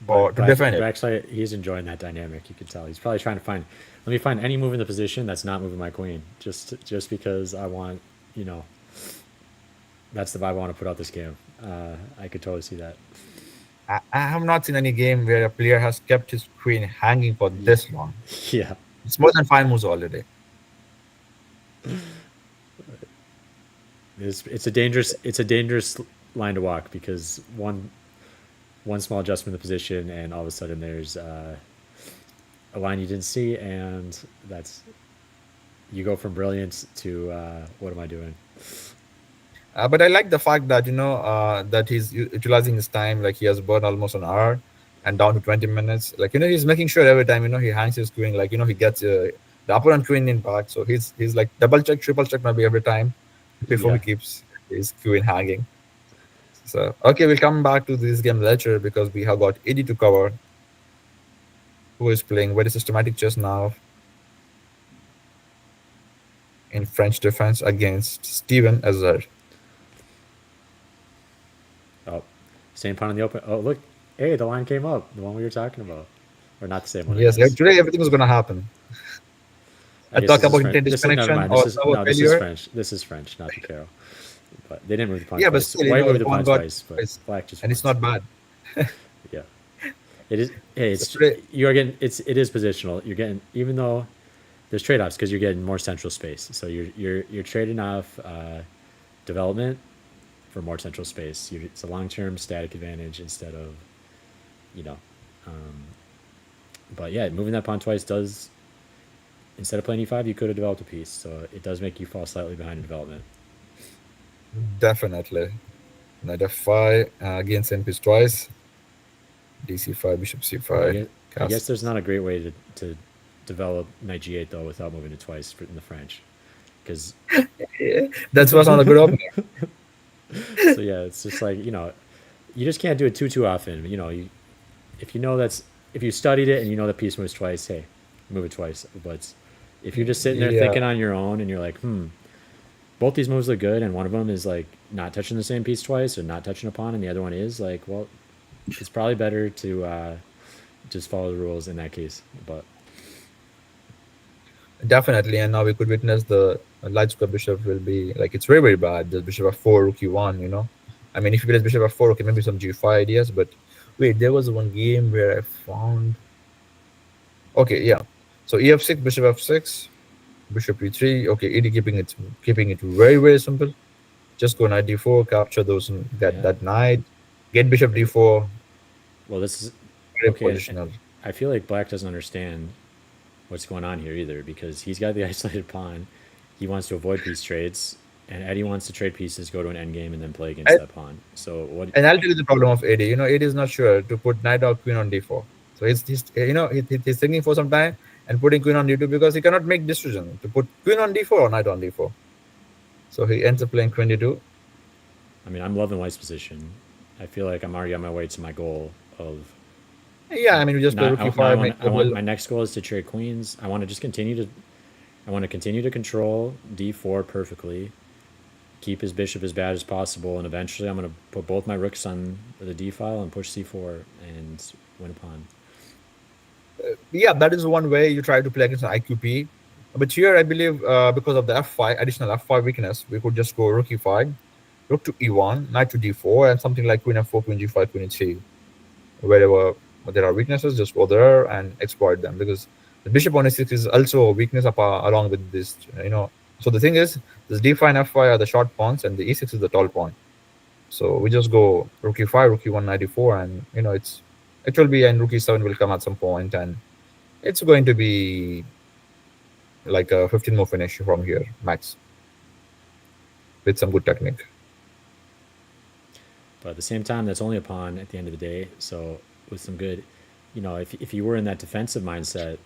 But to defend but it. actually, he's enjoying that dynamic. You can tell he's probably trying to find. Let me find any move in the position that's not moving my queen. Just because I want, you know, that's the vibe I want to put out this game. I could totally see that. I have not seen any game where a player has kept his queen hanging for Yeah, this long. yeah. It's more than 5 moves already. It's a dangerous line to walk because one small adjustment in the position and all of a sudden there's a line you didn't see and that's you go from brilliance to what am I doing? But I like the fact that that he's utilizing his time. Like he has burned almost an hour and down to 20 minutes. Like he's making sure every time he hangs his queen. Like he gets the opponent queen in back. So he's like double check, triple check maybe every time before he Yeah. keeps his queen hanging. So okay, we'll come back to this game later because we have got Eddie to cover, who is playing very systematic chess now in French defense against Steven Azar. Oh, same pawn in the open. Oh, look. Hey, the line came up. The one we were talking about. Or not the same one, I Yes, guess. today everything is gonna happen. I I guess talk this is about French. intent Never disconnection mind. or server This is failure. French. This is French, not the Carol. But they didn't move the pawn Yeah, but twice. still, White moved the one pawn got twice, but twice, black just and it's once. not bad. Yeah. It is. Hey, So today, you are getting. It is positional. You're getting even though there's trade offs because you're getting more central space. So you're trading off development for more central space. It's a long term static advantage instead of you know. Um, but yeah, moving that pawn twice does instead of playing e5, you could have developed a piece. So it does make you fall slightly behind in development. definitely knight f5 against NPs twice. DC5, bishop Well, I c5, guess I castle. guess there's not a great way to develop knight g8 though without moving it twice in the French, because Yeah, that was not a good opening. so yeah, it's just like you just can't do it too often. If you know if you studied it and you know the piece moves twice, hey, move it twice. But if you're just sitting there Yeah, thinking on your own and you're like, both these moves look good, and one of them is like not touching the same piece twice or not touching a pawn, and the other one is like, well, it's probably better to just follow the rules in that case. But definitely. And now we could witness the light square bishop will be like it's very, very bad. The bishop f4, rook e1. I mean, if you play bishop f4, okay, maybe some g5 ideas. But wait, there was one game where I found. Okay, yeah. So ef6, bishop f6, bishop e3. Okay, ED keeping it very, very simple. Just go knight d4, capture those that yeah, that knight, get bishop d4, well, this is very okay. positional. I feel like Black doesn't understand what's going on here either because he's got the isolated pawn. He wants to avoid piece trades, and Eddie wants to trade pieces, go to an endgame, and then play against And, that pawn. So what? and I'll tell you the problem of AD. AD is not sure to put knight or queen on d4. So he's thinking for some time and putting queen on d2 because he cannot make decision to put queen on d4 or knight on d4. So he ends up playing queen d2. I mean, I'm loving White's position. I feel like I'm already on my way to my goal of Yeah, I mean, we just go rook now. e5, make I want double. my next goal is to trade queens. I want to just continue to. I want to continue to control d4 perfectly, keep his bishop as bad as possible, and eventually I'm going to put both my rooks on the d file and push c4 and win a pawn. Yeah, that is one way you try to play against an IQP. But here, I believe because of the f5, additional f5 weakness, we could just go rook e5, rook to e1, knight to d4, and something like queen f4, queen g5, queen e3. Wherever there are weaknesses, just go there and exploit them because the bishop on e6 is also a weakness along with this. So the thing is, this d5 and f5 are the short pawns, and the e6 is the tall pawn. So we just go rook e5, rook e1, knight e4, and it will be, and rook e7 will come at some point, and it's going to be like a 15 move finish from here max with some good technique. But at the same time, that's only a pawn at the end of the day. So with some good, if you were in that defensive mindset,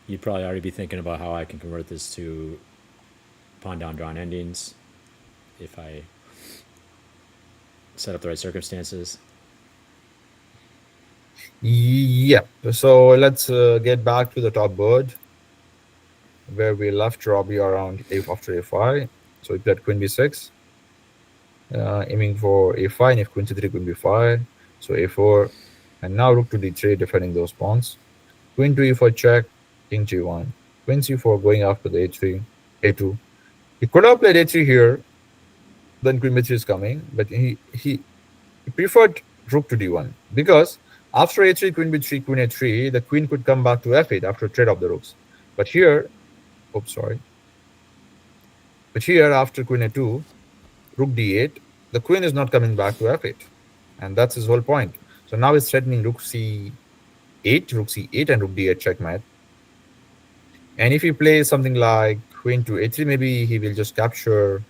you'd probably already be thinking about how I can convert this to pawn down drawn endings if I set up the right circumstances. Yeah. So let's get back to the top board where we left Robby around after a5. So we played queen b6, aiming for a5, and if queen c3, queen b5. So a4, and now rook to d3, defending those pawns. Queen to e4 check, king g1. Queen c4 going after the a3, a2. He could have played a3 here, then queen b3 is coming, but he preferred rook to d1 because after a3, queen b3, queen a3, the queen could come back to f8 after trade of the rooks. But here, oops, sorry. But here, after queen a2, rook d8, the queen is not coming back to f8. And that's his whole point. So now he's threatening rook c8, rook c8, and rook d8 checkmate. And if he plays something like queen to a3, maybe he will just capture.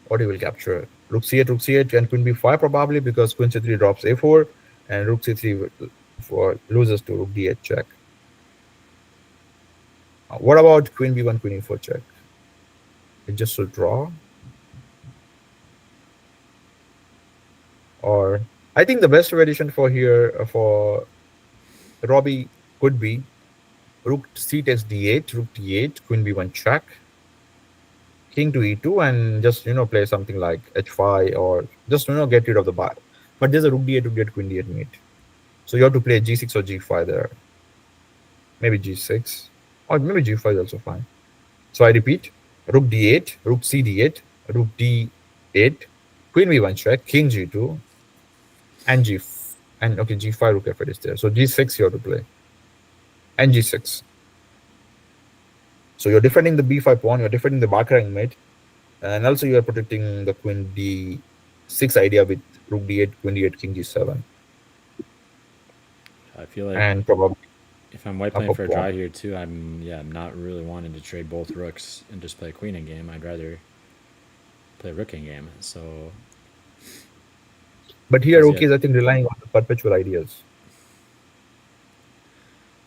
What he will capture? Rook c8, and queen b5 probably, because queen c3 drops a4, and rook c3 loses to rook d8 check. What about queen b1, queen e4 check? It just will draw. Or I think the best variation for here for Robby could be rook c takes d8, rook d8, queen b1 check, king to e2, and just play something like h5, or just get rid of the bar. But there's a rook d8 to get queen d8 mate. So you have to play g6 or g5 there. Maybe g6, or maybe g5 is also fine. So I repeat: rook d8, rook c d8, rook d8, queen b1 check, king g2, and okay, g5 rook f8 is there. So g6 you have to play, and g6. So you're defending the b5 pawn, you're defending the bar carrying mate, and also you're protecting the queen d6 idea with rook d8, queen d8, king g7. I feel like, and probably if I'm white playing for a draw here too, I'm not really wanting to trade both rooks and just play queen in game. I'd rather play rook in game. So, but here rook is, I think, relying on the perpetual ideas.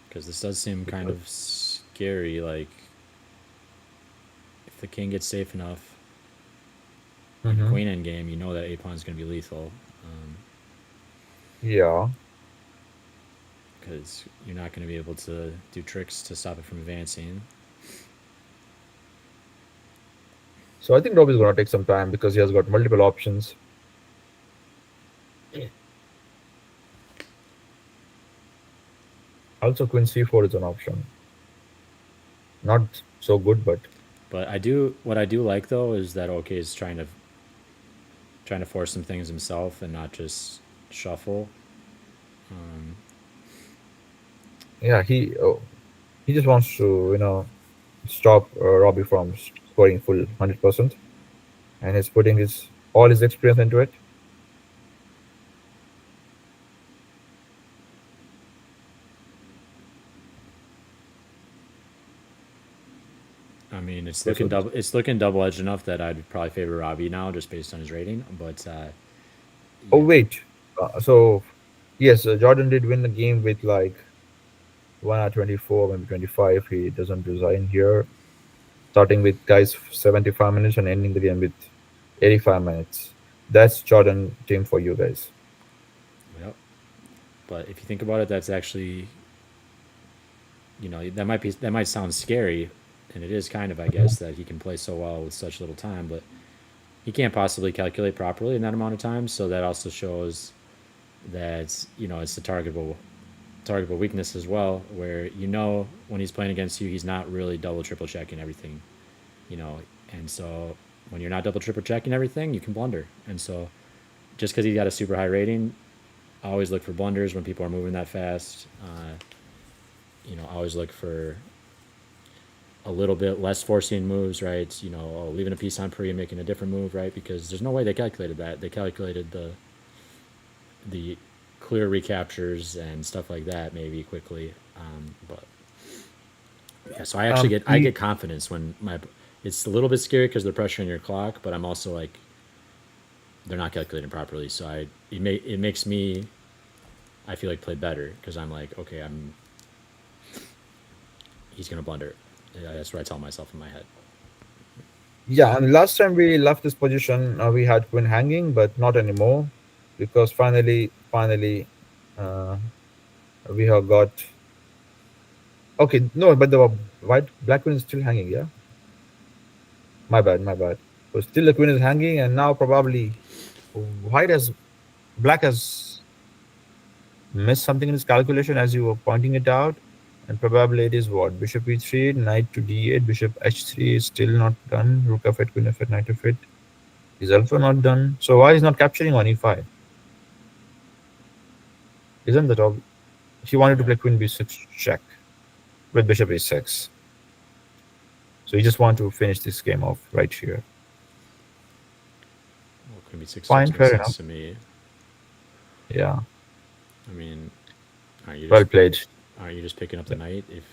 Because this does seem kind of scary. Like, if the king gets safe enough, queen in game, you know that a pawn is going to be lethal. Yeah. Because you're not going to be able to do tricks to stop it from advancing. So I think Robby is going to take some time because he has got multiple options. Also, queen c4 is an option. Not so good, but what I do like though is that OK is trying to force some things himself and not just shuffle. Yeah, he just wants to stop Robby from scoring full 100%, and he's putting all his experience into it. I mean, it's looking double-edged enough that I'd probably favor Robby now just based on his rating. But yeah. Oh wait, so yes, Jordan did win the game with like 1 out 24, maybe 25. He doesn't resign here. Starting with guys 75 minutes and ending the game with 85 minutes. That's Jordan team for you guys. Yep. But if you think about it, that's actually, that might sound scary, and it is kind of, I guess, that he can play so well with such little time, but he can't possibly calculate properly in that amount of time. So that also shows that it's a targetable weakness as well, where when he's playing against you, he's not really double triple checking everything, and so when you're not double triple checking everything, you can blunder. And so just because he's got a super high rating, I always look for blunders when people are moving that fast. Always look for a little bit less forcing moves, right? Leaving a piece on pre and making a different move, right? Because there's no way they calculated that. They calculated the clear recaptures and stuff like that maybe quickly, but yeah. So I actually get confidence when it's a little bit scary because they're pressuring your clock, but I'm also like, they're not calculating properly. So it makes me, I feel like, play better because I'm like, okay, he's gonna blunder. Yeah, that's what I tell myself in my head. Yeah, and last time we left this position, we had queen hanging, but not anymore, because finally, uh, we have got. Okay, no, but the white black queen is still hanging. Yeah, my bad, my bad. So still the queen is hanging, and now probably white has black has missed something in his calculation as you were pointing it out, and probably it is what bishop e3, knight to d8, bishop h3 is still not done. Rook f8, queen f8, knight f8 is also not done. So why is not capturing on e5? Isn't that all? He wanted to Yeah. play queen b6 check with bishop a6. So you just want to finish this game off right here. Well, queen b6 Fine, checks makes fair enough. sense to me. Yeah, I mean, aren't you well just played. aren't you just picking up the knight if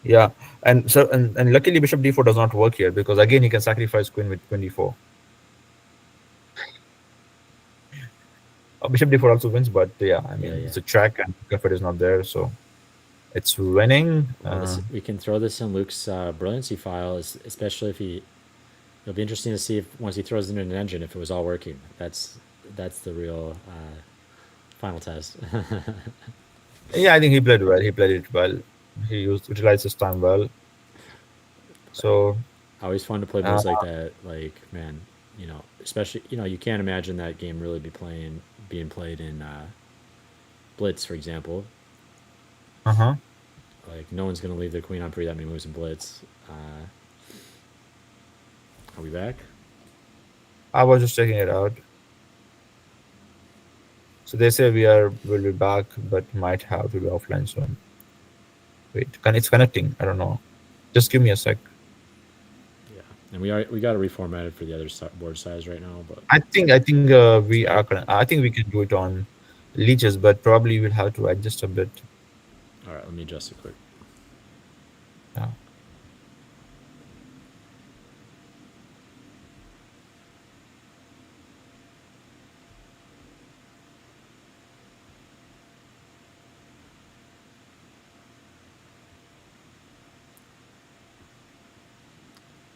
Yeah, and so and luckily bishop d4 does not work here because again he can sacrifice queen with queen d4. Bishop d4 also wins, but yeah, I yeah, mean yeah. it's a check and effort is not there, so it's winning. Well, this we can throw this in Luke's brilliancy file, especially if it'll be interesting to see if once he throws it in an engine if it was all working. That's the real final test. Yeah, I think he played well. He played it well. He utilized his time well. So Always fun to play uh moves like that. Like, man, especially you can't imagine that game really being played in Blitz, for example. huh. Like, no one's gonna leave their queen on pre that many moves in Blitz. Are we back? I was just checking it out. So they say will be back, but might have to be offline soon. Wait, it's connecting. I don't know. Just give me a sec. Yeah, and we got to reformat it for the other board size right now. But I think we are. I think we can do it on leeches, but probably we'll have to adjust a bit. all right, let me adjust it quick. Yeah.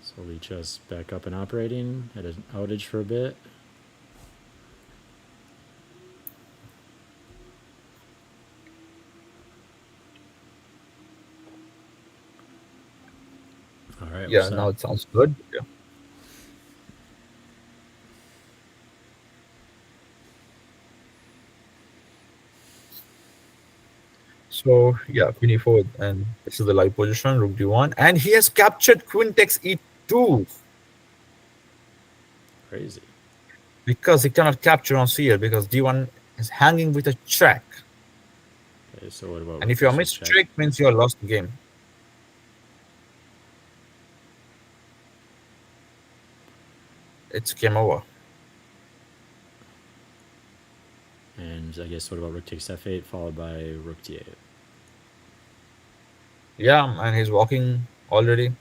So we just back up and operating. Had an outage for a bit. All right, we're Yeah. set. Now it sounds good. Yeah. So yeah, queen e4, and this is the live position. Rook d1, and he has captured queen takes e2 Crazy. because he cannot capture on c8 because d1 is hanging with a check. Okay, so what about And if you are bishop check? mischeck, means you are lost the game. It's game over. And I guess what about rook takes f8 followed by rook d8? Yeah, and he's walking already.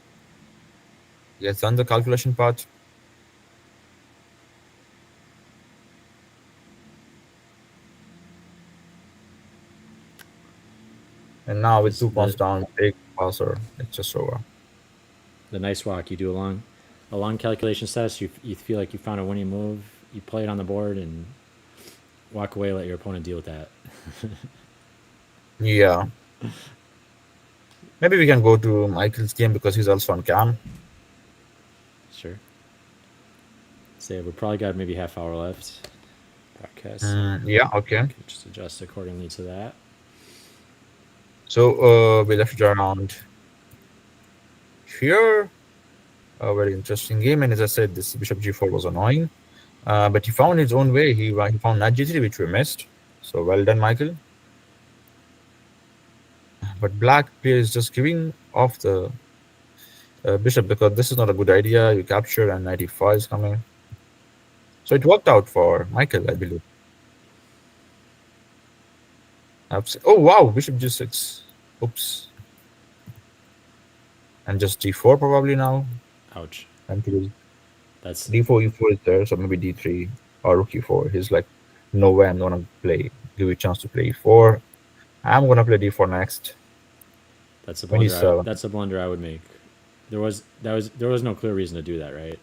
He has done the calculation part. And now with This 2 pawns down, big passer, it's just over. the nice walk you do along calculation sets. You feel like you found a winning move. You play it on the board and walk away. Let your opponent deal with that. Yeah. Maybe we can go to Michael's game because he's also on cam. Sure. Say we probably got maybe half hour left. Podcast. So Yeah, okay. just adjust accordingly to that. So we left it around here. A very interesting game. And as I said, this bishop g4 was annoying. But he found his own way. He found knight g3, which we missed. So well done, Michael. But black player is just giving off the bishop because this is not a good idea. You capture and knight e5 is coming. So it worked out for Michael, I believe. Oh wow, bishop g6. Oops. And just d4 probably now. Ouch. And to That's D4, E4 is there, so maybe D3 or rook E4. He's like, no way I'm gonna play, give you a chance to play E4. I'm gonna play D4 next. that's a blunder. 27. That's a blunder I would make. There was no clear reason to do that, right?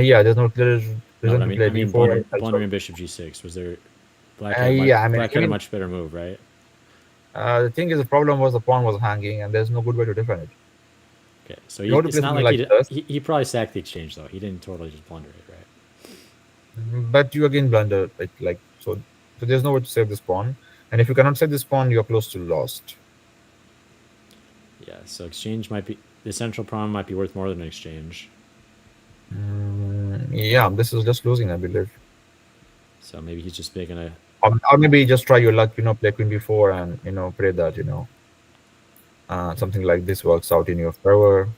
Yeah, there's no clear No, but reason to play I mean D4 and also. blundering bishop g6. Was there Yeah, black had a much better move, right? the thing is, the problem was the pawn was hanging, and there's no good way to defend it. Okay, so You have to it's play not something like like this, he probably sacked the exchange though. He didn't totally just blunder it, right? but you again blunder it like so. So there's no way to save this pawn, and if you cannot save this pawn, you're close to lost. Yeah, so exchange might be the central pawn might be worth more than an exchange. Yeah, this is just losing, I believe. So maybe he's just making a Or maybe just try your luck, play queen b4 and pray that something like this works out in your favor,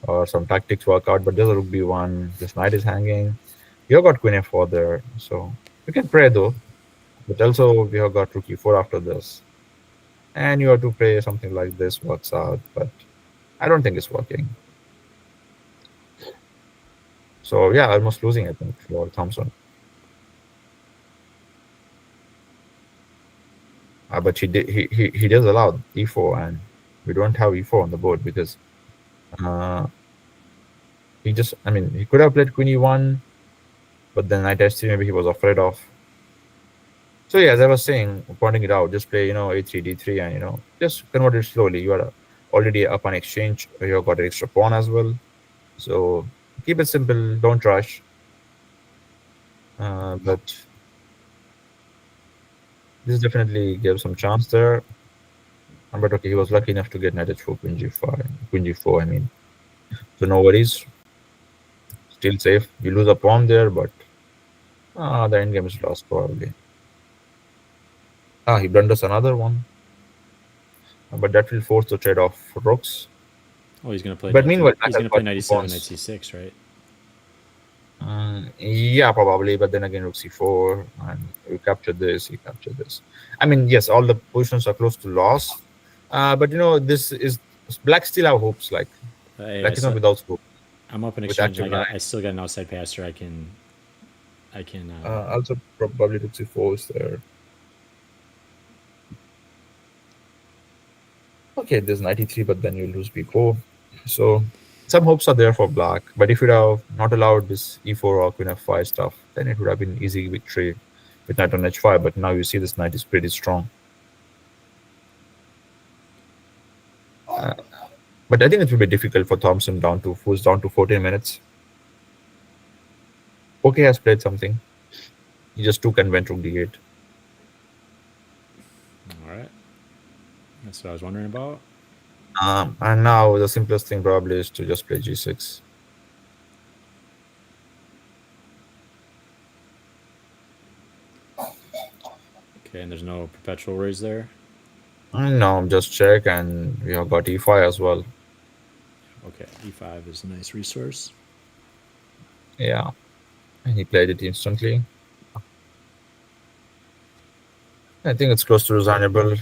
or some tactics work out. But there's a rook b1, this knight is hanging. You have got queen f4 there, so you can pray though. But also we have got rook e4 after this, and you have to pray something like this works out. But I don't think it's working. So yeah, almost losing I think for Thompson. But he does allow e4, and we don't have e4 on the board because he could have played queen e1, but then knight h3 maybe he was afraid of. So yeah, as I was saying, pointing it out, just play a3 d3 and just convert it slowly. You are already up on exchange. You have got an extra pawn as well, so keep it simple. Don't rush. But this definitely gave some chance there. But okay, he was lucky enough to get knight h4, queen g5, queen g4. I mean, so no worries. Still safe. You lose a pawn there, but the endgame is lost probably. He blunders another one, but that will force the trade off rooks. Oh, he's gonna play. But meanwhile, he's gonna play knight e7, knight c6, right? Yeah, probably. But then again, rook c4, and we capture this. He captured this. I mean, yes, all the positions are close to loss. But this is black still have hopes. Like black is not without hope. I'm up in exchange. I still got an outside passer. I can. Also probably rook c4 is there. Okay, there's 93, but then you lose b4. So some hopes are there for black. But if you have not allowed this e4 or queen f5 stuff, then it would have been easy victory with knight on h5. But now you see this knight is pretty strong. But I think it will be difficult for Thompson who's down to 14 minutes. Okay, has played something. He just took and went rook d8. All right. That's what I was wondering about. And now the simplest thing probably is to just play g6. Okay, and there's no perpetual raise there? No, just check, and we have got e5 as well. Okay, e5 is a nice resource. Yeah, and he played it instantly. I think it's close to reasonable.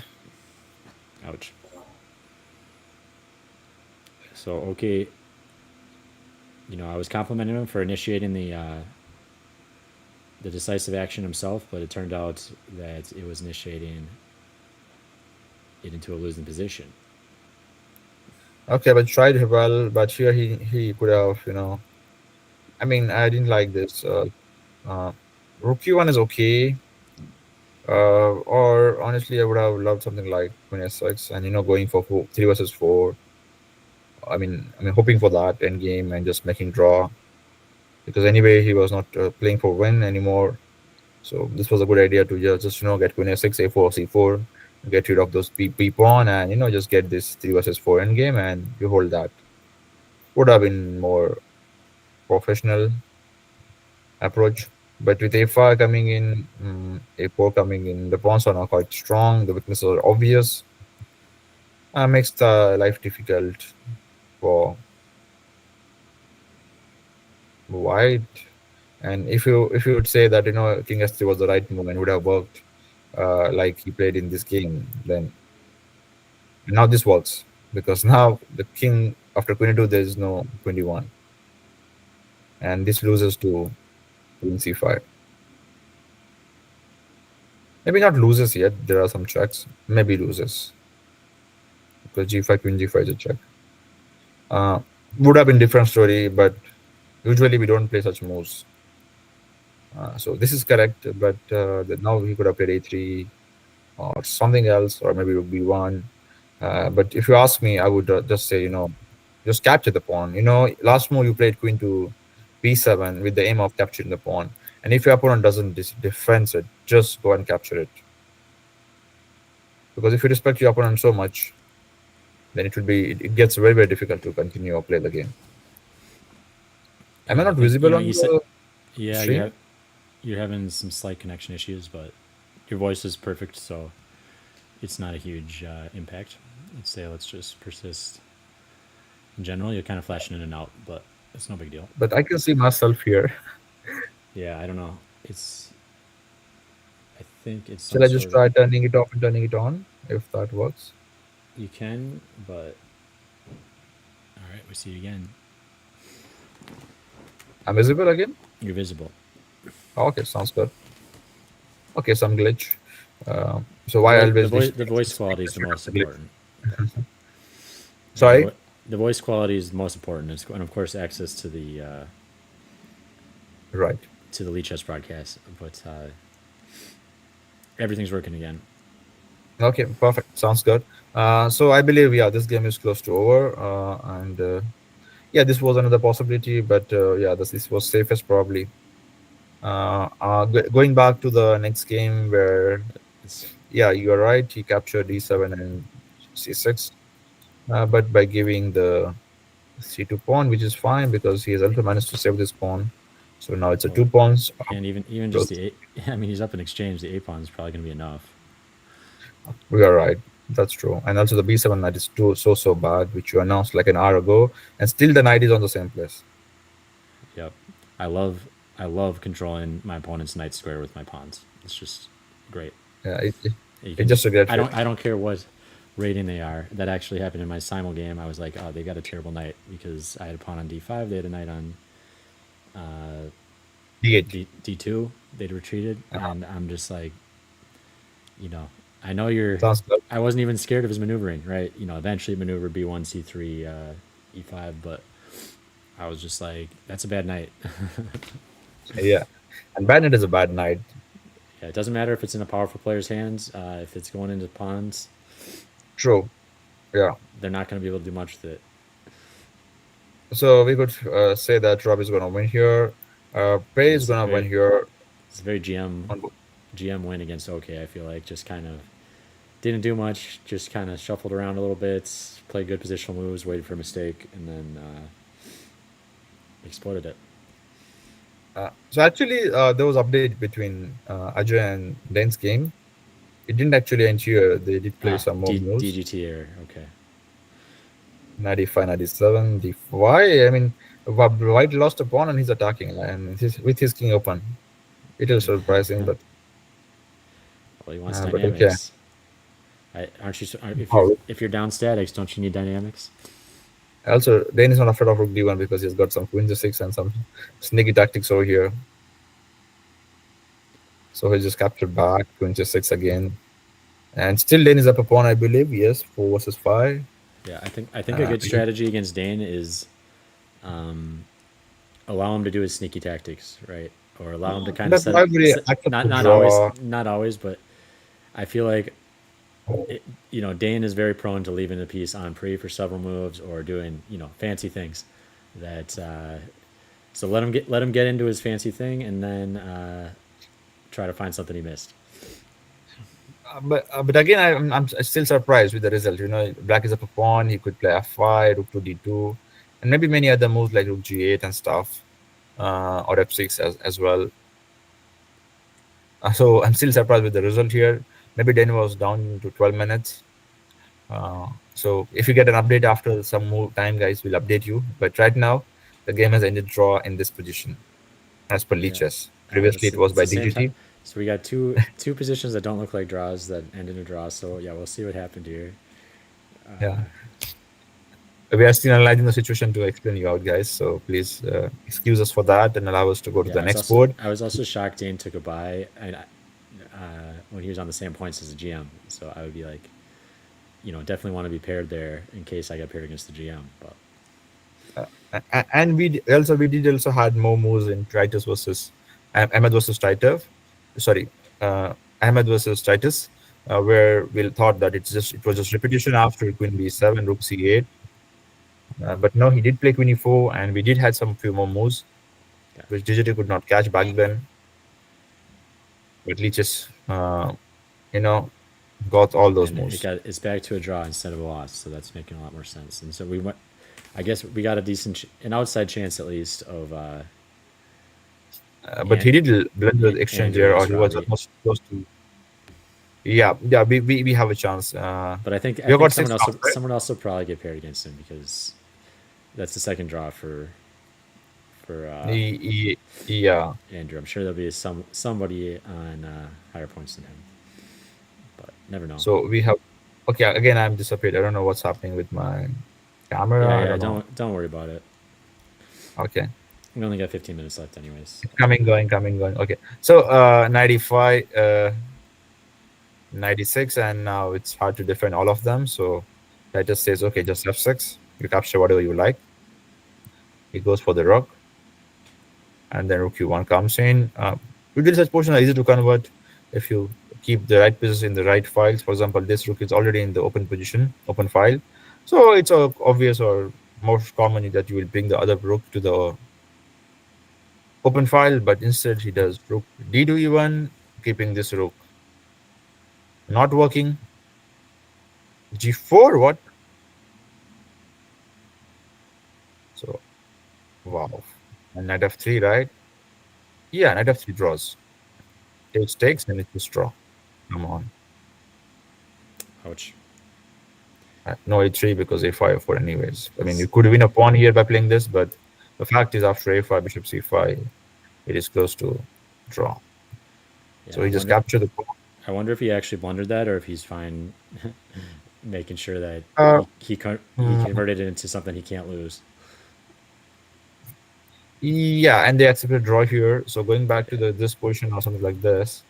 Ouch. So, okay, I was complimenting him for initiating the decisive action himself, but it turned out that it was initiating it into a losing position. Okay, but tried well, but here he could have, I mean, I didn't like this. Rook e1 is okay. Or honestly, I would have loved something like queen s6 and going for 3 versus 4. I mean, hoping for that end game and just making draw, because anyway he was not playing for win anymore. So this was a good idea to just get queen s6, a4, c4, get rid of those p pawn, and just get this 3 versus 4 end game, and you hold that. Would have been more professional approach. But with a5 coming in, a4 coming in, the pawns are not quite strong. The weaknesses are obvious. Makes the life difficult for white. And if you would say that king s3 was the right move and would have worked like he played in this game, then now this works, because now the king after queen e2 there is no 21. and this loses to queen c5. Maybe not loses yet. There are some checks. Maybe loses because g5 queen g5 is a check. Uh, would have been different story, but usually we don't play such moves. So this is correct, but now he could have played a3 or something else, or maybe rook b1. But if you ask me, I would just say, just capture the pawn. Last move you played queen to b7 with the aim of capturing the pawn. And if your opponent doesn't defend it, just go and capture it. Because if you respect your opponent so much, then it gets very, very difficult to continue or play the game. Am I Yeah, I not think visible on you said the yeah stream? you're having some slight connection issues, but your voice is perfect, so it's not a huge impact. Let's just persist. In general, you're kind of flashing in and out, but it's no big deal. But I can see myself here. Yeah, I don't know. I think it's Shall some I just sort of try turning it off and turning it on, if that works? you can, but all right, we see you again. I'm visible again? You're visible. Okay, sounds good. Okay, some glitch. So why always we The voice quality is the should have most the glitch? important. Yeah, Sorry? the voice quality is the most important, and of course access Right. to the Lead Chess broadcast. But everything's working again. Okay, perfect. Sounds good. So I believe, yeah, this game is close to over. And yeah, this was another possibility, but yeah, this was safest probably. Going back to the next game where, It's yeah, you are right. He captured d7 and c6, but by giving the c2 pawn, which is fine because he has also managed to save this pawn. So now it's a well, 2 pawns. and even just Close. the eight. I mean, he's up in exchange. The A pawn is probably going to be enough. We are right. That's true. And also the b7 knight is so bad, which you announced like an hour ago, and still the knight is on the same place. Yep. I love I love controlling my opponent's knight square with my pawns. It's just great. Yeah, You it's can. just a great feeling. I don't care what rating they are. That actually happened in my simul game. I was like, oh, they got a terrible knight because I had a pawn on d5. They had a knight on d8. d2. They'd retreated, and I'm just like, I know you're. Sounds good. I wasn't even scared of his maneuvering, right? Eventually maneuver b1, c3, e5, but I was just like, that's a bad knight. Yeah. And bad knight is a bad knight. Yeah, it doesn't matter if it's in a powerful player's hands. If it's going into pawns, True. Yeah. they're not going to be able to do much with it. So we could say that Rob is going to win here. Prey is It's going to win very, here. it's a very GM win against OK. I feel like just kind of didn't do much. Just kind of shuffled around a little bit, played good positional moves, waited for a mistake, and then exploited it. So actually, there was update between Ajay and Dane's game. It didn't actually end here. They did play some more moves. DGT error. Okay. 95, 97. Why? I mean, White lost a pawn and he's attacking, and with his king open. It is surprising, but Well, he wants but okay. dynamics. Aren't you? If you're down statics, don't you need dynamics? Also, Dane is not afraid of rook d1 because he's got some queen g6 and some sneaky tactics over here. So he just captured back, queen g6 again. And still Dane is up a pawn, I believe. Yes, 4 versus 5. Yeah, I think a good strategy against Dane is allow him to do his sneaky tactics, right? Or allow him to kind of set not always, but I feel like Dane is very prone to leaving the piece on pre for several moves or doing fancy things. That so let him get into his fancy thing and then try to find something he missed. But again, I'm still surprised with the result. Black is up a pawn. He could play f5, rook to d2, and maybe many other moves like rook g8 and stuff, or f6 as well. So I'm still surprised with the result here. Maybe Dane was down to 12 minutes. So if you get an update after some more time, guys, we'll update you. But right now, the game has ended draw in this position, as per Lead Chess. Previously, it was by DGT. So we got two positions that don't look like draws that end in a draw. So yeah, we'll see what happened here. Yeah. We are still analyzing the situation to explain you out, guys. So please excuse us for that and allow us to go to Yeah, the next board. I was also shocked Dane took a bye, and when he was on the same points as the GM. So I would be like, definitely want to be paired there in case I get paired against the GM. But And we did also had more moves in Titus versus Ahmed versus Titus. Sorry, Ahmed versus Titus, where we thought that it was just repetition after Queen B7, Rook C8. But no, he did play Queen E4, and we did had some few more moves yeah, which Digital could not catch back then. But Leeches, you know, got all those and moves. it's back to a draw instead of a loss, so that's making a lot more sense. And so we went. I guess we got an outside chance at least of But he did blunder the exchange Andrew there, or against he was Robby. almost close to. Yeah, we have a chance. But We have got six rounds, right? someone else will probably get paired against him because that's the second draw for Yeah. Andrew. I'm sure there'll be somebody on higher points than him, but never know. So we have. Okay, again, I'm disappeared. I don't know what's happening with my camera. I Yeah. don't know. Don't worry about it. Okay, We only got 15 minutes left, anyways. So. coming, going, coming, going. Okay, so 95, 96, and now it's hard to defend all of them. So that just says, okay, just F6. You capture whatever you like. He goes for the rook, and then rook Q1 comes in. Usually such positions are easy to convert if you keep the right pieces in the right files. For example, this rook is already in the open position, open file. So it's obvious or most common that you will bring the other rook to the open file, but instead he does rook d2 e1, keeping this rook not working. G4, what? So, wow. And knight f3, right? Yeah, knight f3 draws. Takes, and it's just draw. Come on. Ouch. No a3 because a5 for anyways. I mean, you could win a pawn here by playing this, but the fact is after a5, bishop c5, it is close to draw. Yeah, So he just captured the pawn. I wonder if he actually blundered that or if he's fine making sure that Uh, he mm, converted it into something he can't lose. Yeah, and they accepted draw here. So going back to Yeah. this position or something like this.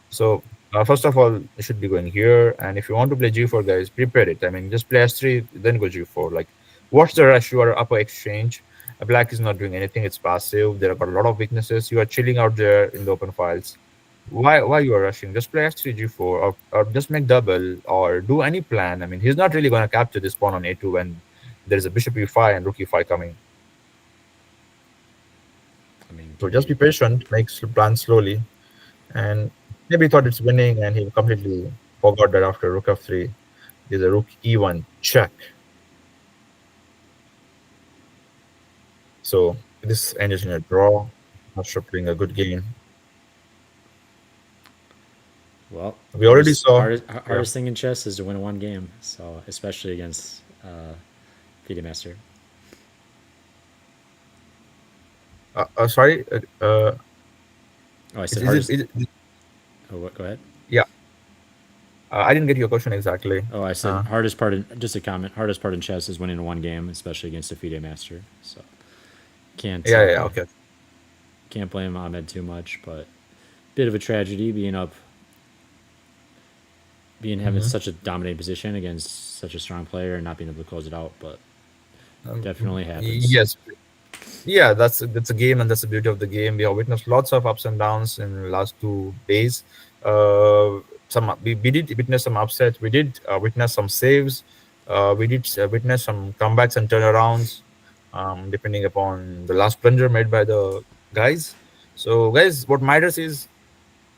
So first of all, it should be going here. And if you want to play g4, guys, prepare it. I mean, just play s3, then go g4. Like, watch the rush. You are upper exchange. Black is not doing anything. It's passive. There are a lot of weaknesses. You are chilling out there in the open files. Why you are rushing? Just play s3, g4, or just make double, or do any plan. I mean, he's not really going to capture this pawn on a2 when there is a bishop e5 and rook e5 coming. I mean, So just be patient, make plan slowly, and maybe he thought it's winning, and he completely forgot that after rook f3, there's a rook e1 check. So this ends in a draw. Not sure playing a good game. well, We already saw. Yeah. hardest thing in chess is to win one game. So especially against FIDE Master. Sorry. Oh, I Is, said is hardest. it, is it? Oh, what? Go ahead. Yeah. I didn't get your question exactly. Oh, I said hardest part. Just a comment. Hardest part in chess is winning one game, especially against a FIDE Master. So can't Yeah. Okay. can't blame Ahmed too much, but bit of a tragedy having Mhm. such a dominating position against such a strong player and not being able to close it out. But definitely happens. Yes. Yeah, that's a game, and that's the beauty of the game. We have witnessed lots of ups and downs in the last 2 days. We did witness some upsets. We did witness some saves. We did witness some comebacks and turnarounds, depending upon the last blunder made by the guys. So, guys, what matters is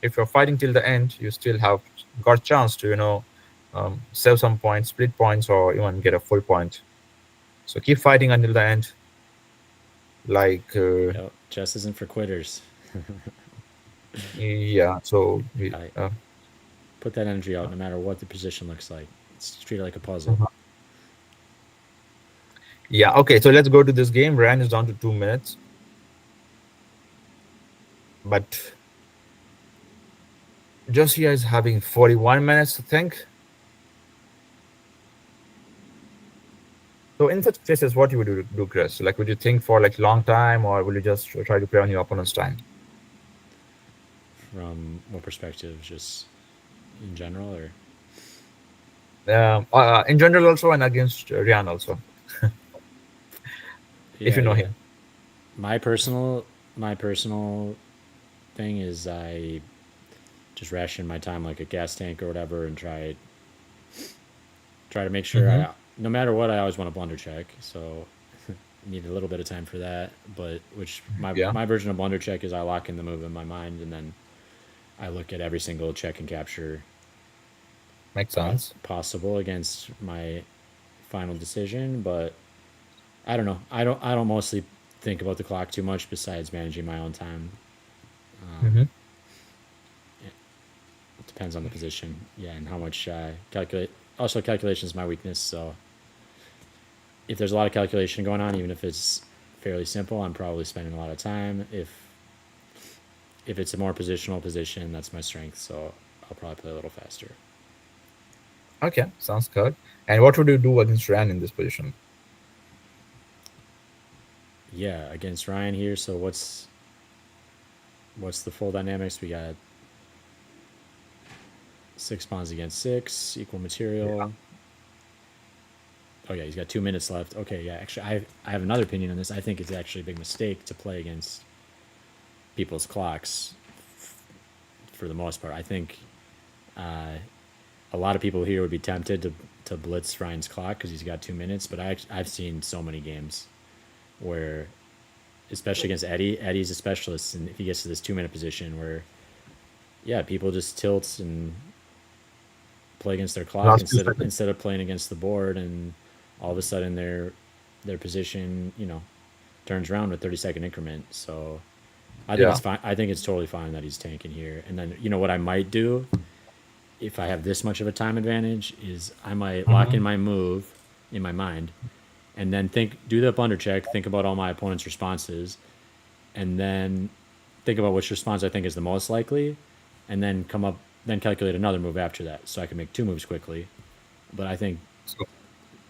if you're fighting till the end, you still have got chance to save some points, split points, or even get a full point. So keep fighting until the end. Like Chess isn't for quitters. yeah, so I put that energy out no matter what the position looks like. It's treated like a puzzle. uh-huh. Yeah, okay, so let's go to this game. Ran is down to 2 minutes, but Josiah is having 41 minutes, I think. So in such cases, what you would do, Chris? Like, would you think for like long time, or will you just try to play on your opponent's time? From what perspective? Just in general, or In general also, and against Rian also, if yeah, you know yeah. him. My personal thing is I just ration my time like a gas tank or whatever, and try to make sure Mm-hmm. no matter what, I always want a blunder check. So need a little bit of time for that. But which Yeah, my version of blunder check is I lock in the move in my mind, and then I look at every single check and capture makes sense. possible against my final decision. But I don't know. I don't mostly think about the clock too much besides managing my own time. Mm-hmm. It depends on the position, yeah, and how much calculate. Also, calculation is my weakness. So if there's a lot of calculation going on, even if it's fairly simple, I'm probably spending a lot of time. If it's a more positional position, that's my strength. So I'll probably play a little faster. Okay, sounds good. And what would you do against Rian in this position? Yeah, against Ryan here. So what's the full dynamics? We got 6 pawns against 6, equal Yeah. material. Oh yeah, he's got 2 minutes left. Okay, yeah. Actually, I have another opinion on this. I think it's actually a big mistake to play against people's clocks. For the most part, I think a lot of people here would be tempted to blitz Ryan's clock because he's got 2 minutes. But I've seen so many games where, especially against Eddie, Eddie's a specialist, and if he gets to this 2 minute position where, yeah, people just tilt and play against their clock Last few seconds. instead of playing against the board, and all of a sudden their position, turns around with 30-second increment. So I think Yeah. it's fine. I think it's totally fine that he's tanking here. And then what I might do if I have this much of a time advantage is I might lock Mm-hmm. in my move in my mind, and then do the blunder check, think about all my opponent's responses, and then think about which response I think is the most likely, and then calculate another move after that, so I can make two moves quickly. But I think, So,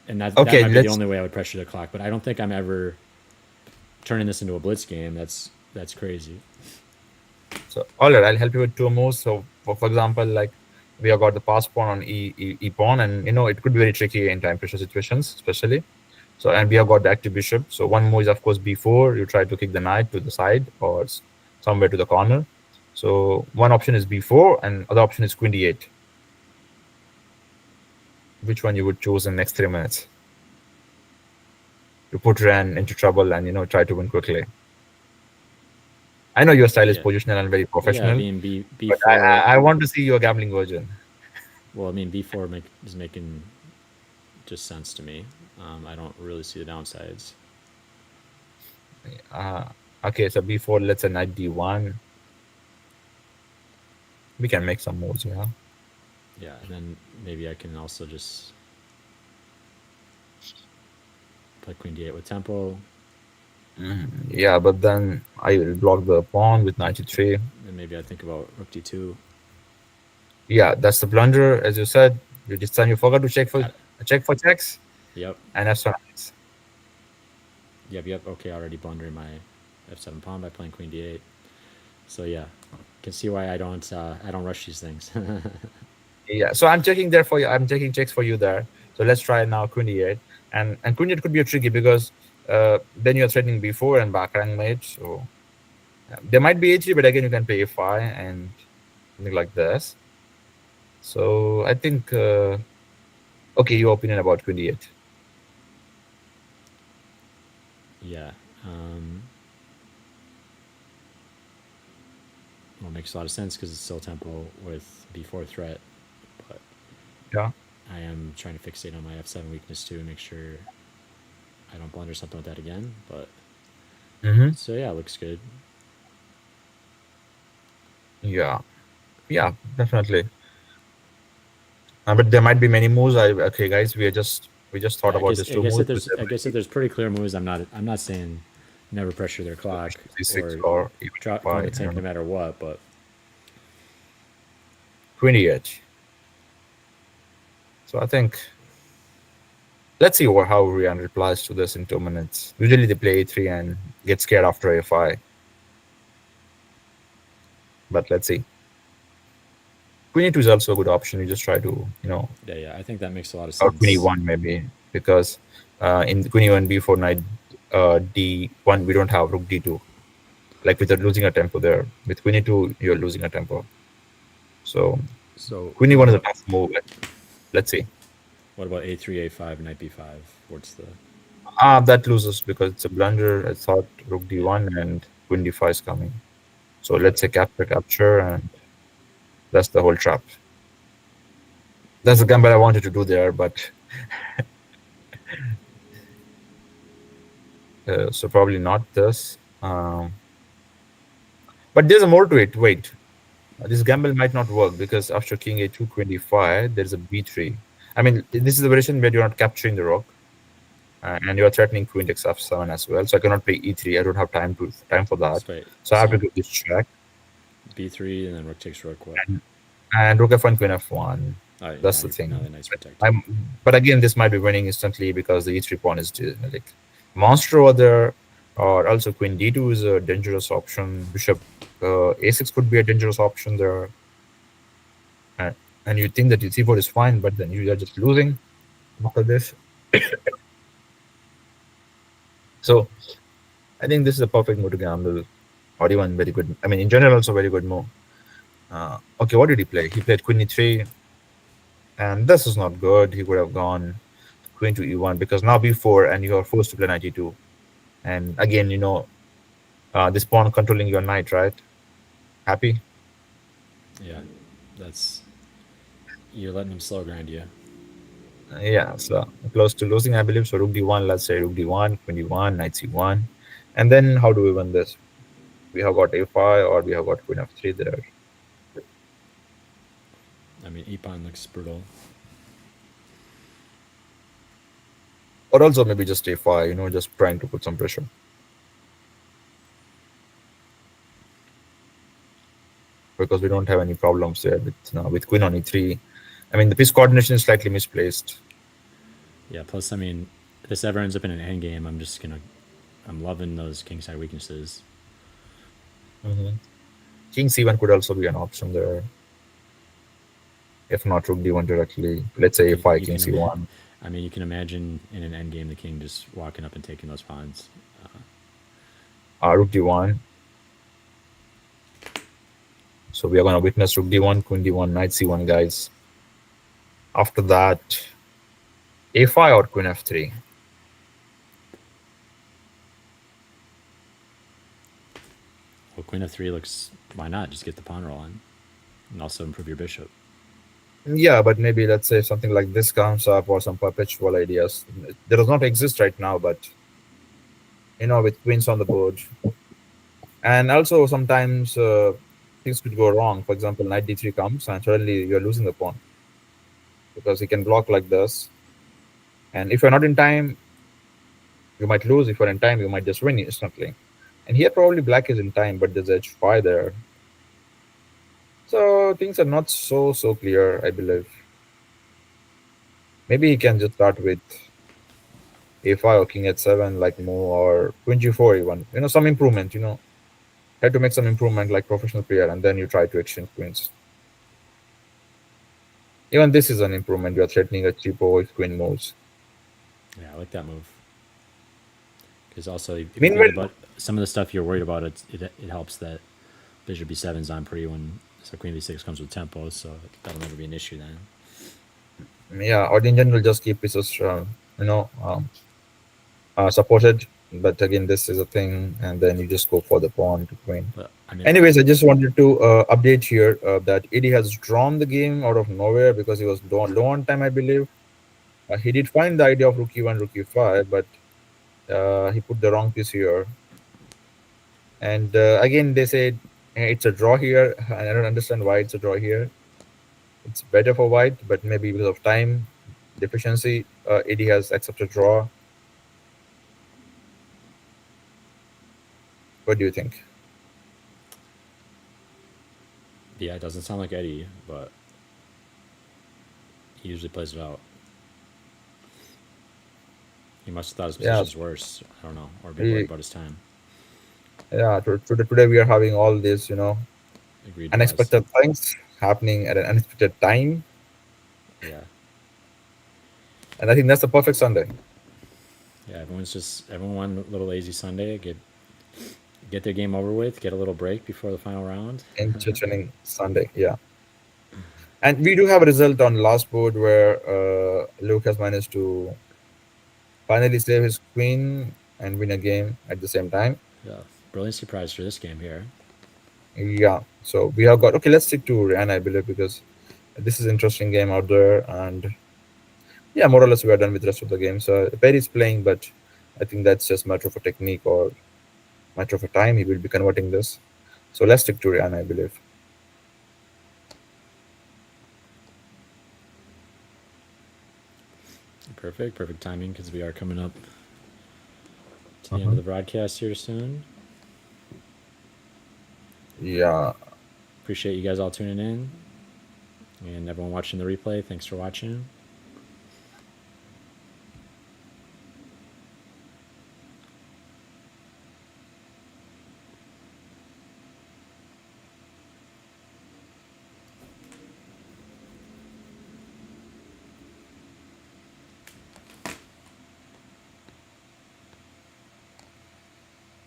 and that okay, might be the let's. only way I would pressure the clock. But I don't think I'm ever turning this into a blitz game. That's crazy. So, all right, I'll help you with two moves. So, for example, like we have got the pass pawn on E pawn, and it could be very tricky in time pressure situations, especially. So, and we have got the active bishop. So, one move is of course b4. You try to kick the knight to the side or somewhere to the corner. So, one option is b4, and other option is queen d8. Which one you would choose in next 3 minutes to put Ran into trouble and try to win quickly? I know your style is Yeah, positional and very yeah. I professional, mean, but B4. I want to see your gambling version. Well, I mean, B4 is making just sense to me. I don't really see the downsides. Uh, okay, so b4, let's say knight d1. We can make some moves, yeah. Yeah, and then maybe I can also just play queen d8 with tempo, Yeah, but then I will block the pawn with knight e3. and maybe I think about rook d2. Yeah, that's the blunder, as you said. You this time you forgot to check for checks Yep, and f7 knights. yep. Okay, already blundering my f7 pawn by playing queen d8. So yeah, can see why I don't rush these things. Yeah, so I'm checking there for you. I'm checking checks for you there. So let's try now queen e8, and queen e8 could be a tricky because then you're threatening b4 and backhand mate. So there might be a3, but again you can play a5 and something like this. So I think okay, your opinion about queen e8. Yeah. Well, it makes a lot of sense because it's still tempo with b4 threat, but Yeah. I am trying to fixate on my f7 weakness too and make sure I don't blunder something with that again. But Mm-hmm. so yeah, it looks good. Yeah. Yeah, definitely. But there might be many moves. Okay, guys, we just thought Yeah, about these two moves. But there I might guess if there's pretty clear moves, I'm not saying never pressure their be clock c6 or or even call the five. tank no matter what. But Queen e8. So I think Let's see how Rian replies to this in 2 minutes. Usually they play a3 and get scared after a5. But let's see. Queen e2 is also a good option. You just try to, Yeah, I think that makes a lot of or queen sense. e1 maybe, because in queen e1 b4 knight d1 we don't have rook d2. Like without losing a tempo there. With queen e2 you're losing a tempo. So So queen what e1 is a about tough move. Let's see. a3, a5, knight b5? What's the That loses because it's a blunder. I thought rook d1 and queen d5 is coming. So let's say capture, capture, and that's the whole trap. That's the gamble I wanted to do there, but so probably not this. But there's a more to it. Wait, this gamble might not work because after king a2, queen d5, there's a b3. I mean, this is the version where you're not capturing the rook, and you're threatening queen takes f7 as well. So I cannot play e3. I don't have time for that. wait? So I have to So do this check b3 and then rook takes rook. What? and, and rook f1, queen f1. All right, That's the thing. now the knight's But, protected. but again, this might be winning instantly because the e3 pawn is like monster over there, or also queen d2 is a dangerous option. Bishop a6 could be a dangerous option there. And you think that your c4 is fine, but then you are just losing after this. So I think this is a perfect move to gamble, or even very good. I mean, in general, also very good move. Okay, what did he play? He played queen e3, and this is not good. He would have gone queen to e1 because now b4, and you are forced to play knight e2. And again, this pawn controlling your knight, right? Happy? Yeah, that's you're letting him slow grind you. Yeah, so close to losing, I believe. So rook d1, let's say rook d1, queen d1, knight c1. And then how do we win this? We have got a5 or we have got queen f3 there. I mean, e pawn looks brutal. Or also maybe just a5, just trying to put some pressure. Because we don't have any problems there with queen on e3. I mean, the piece coordination is slightly misplaced. Yeah. Plus, I mean, if this ever ends up in an endgame, I'm loving those kingside weaknesses. Mm-hmm. King c1 could also be an option there. If not rook d1 directly, let's say a5, king c1. I mean, you can imagine in an endgame the king just walking up and taking those pawns. Rook d1. So we are going to witness rook d1, queen d1, knight c1, guys. After that, a5 or queen f3. Well, queen f3 looks. Why not just get the pawn roll on, and also improve your bishop. Yeah, but maybe let's say something like this comes up or some perpetual ideas. There does not exist right now, but with queens on the board. And also sometimes things could go wrong. For example, knight d3 comes and suddenly you're losing the pawn because he can block like this. And if you're not in time, you might lose. If you're in time, you might just win instantly. And here probably black is in time, but there's h5 there. So things are not so clear, I believe. Maybe he can just start with a5 or king h7 like more, or queen g4 even. Some improvement, try to make some improvement like professional player, and then you try to exchange queens. Even this is an improvement. You are threatening a cheapo if queen moves. Yeah, I like that move. Because also, if you think Meanwhile, about some of the stuff you're worried about, it helps that bishop b7 is on pre when so queen b6 comes with tempo, so that'll never be an issue then. yeah, or in general, just keep pieces, supported. But again, this is a thing, and then you just go for the pawn to queen. But I mean, Anyways, I just wanted to update here that Eddie has drawn the game out of nowhere because he was low on time, I believe. He did find the idea of rook e1, rook e5, but he put the wrong piece here. And again, they said it's a draw here. I don't understand why it's a draw here. It's better for white, but maybe because of time deficiency, Eddie has accepted draw. What do you think? yeah, it doesn't sound like Eddie, but he usually plays it out. He must have thought his Yeah, position's worse. I don't know, or be worried we, about his time. yeah. Today we are having all this, Agreed, boss. unexpected things happening at an unexpected time, Yeah, and I think that's the perfect Sunday. yeah. Everyone won a little lazy Sunday. Get their game over with. Get a little break before the final round. Entertaining Sunday, yeah. And we do have a result on last board where Luke has managed to finally save his queen and win a game at the same time. Yeah, brilliant surprise for this game here. Yeah. So we have got, okay. Let's stick to Rihanna, I believe, because this is interesting game out there, and yeah, more or less we are done with the rest of the game. So Perry's playing, but I think that's just matter of a technique or matter of a time. He will be converting this. So let's stick to Rihanna, I believe. Perfect timing because we are coming up to the end Uh-huh. of the broadcast here soon. Yeah. Appreciate you guys all tuning in and everyone watching the replay. Thanks for watching.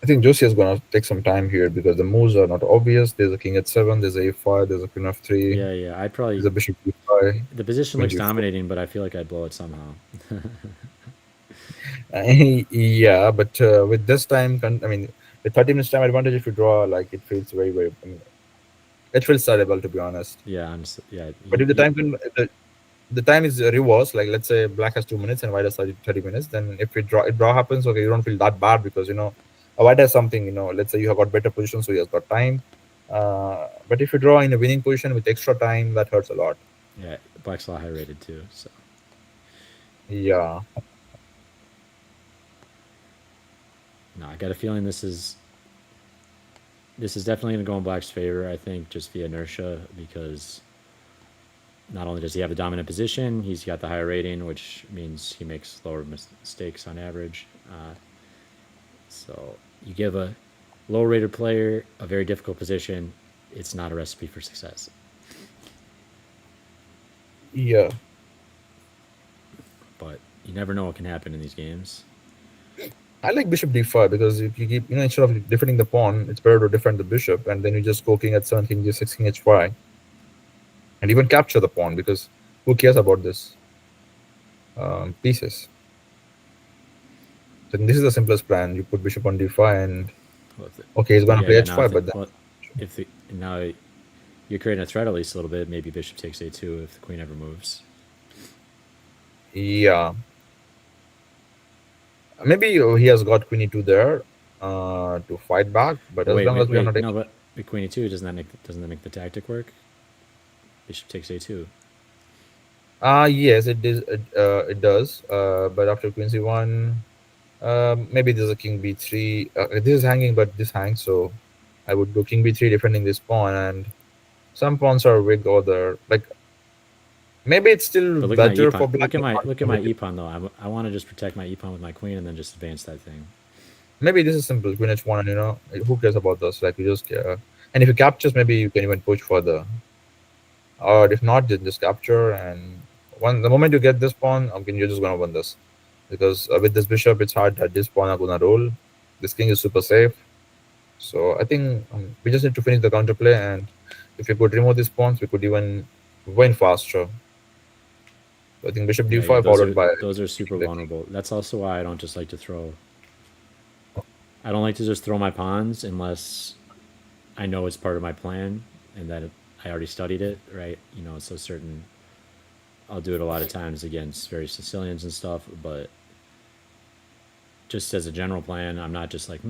I think Josie is gonna take some time here because the moves are not obvious. There's a king at 7, there's a a5, there's a queen f3, Yeah. I'd there's probably a bishop d5, the position queen looks g4. dominating, but I feel like I'd blow it somehow. Yeah, but with this time, I mean, with 30 minutes time advantage, if you draw, like it feels very, very. I mean, it feels terrible to be honest. Yeah, yeah. But if the time is reversed, like let's say black has 2 minutes and white has 30 minutes, then if draw happens, okay, you don't feel that bad because white has something. Let's say you have got better position, so he has got time. But if you draw in a winning position with extra time, that hurts a lot. Yeah, black's a lot high rated too. So Yeah. no, I got a feeling this is definitely going to go in black's favor. I think just via inertia because not only does he have a dominant position, he's got the higher rating, which means he makes lower mistakes on average. So you give a low rated player a very difficult position, it's not a recipe for success. Yeah. But you never know what can happen in these games. I like bishop d5 because if you keep, instead of defending the pawn, it's better to defend the bishop, and then you just go king at 7, king g6, king h5, and even capture the pawn because who cares about this pieces? So this is the simplest plan. You put bishop on d5, and Well, okay, he's gonna play Now h5, but then if now you're creating a threat at least a little bit. Maybe bishop takes a2 if the queen ever moves. yeah, maybe he has got queen e2 there to fight back. But as long as we are not, No, but the queen e2 doesn't that make the tactic work? Bishop takes a2. yes, it is. It does. But after queen c1, maybe there's a king b3. This is hanging, but this hangs, so I would do king b3 defending this pawn, and some pawns are weak or there. Like maybe it's still But look at my e better pawn. for black. Look at my e pawn though. I want to just protect my e pawn with my queen and then just advance that thing. Maybe this is simple. Queen h1, and who cares about this? Like you just and if you captures, maybe you can even push further. Or if not, then just capture, and the moment you get this pawn, okay, you're just gonna win this. Because with this bishop, it's hard that this pawn are gonna roll. This king is super safe. So I think we just need to finish the counterplay, and if we could remove these pawns, we could even win faster. So I think bishop Yeah. d5 followed by Those are super the king. vulnerable. That's also why I don't just like to throw. I don't like to just throw my pawns unless I know it's part of my plan and that I already studied it, right? So certain. I'll do it a lot of times against various Sicilians and stuff, but just as a general plan, I'm not just like,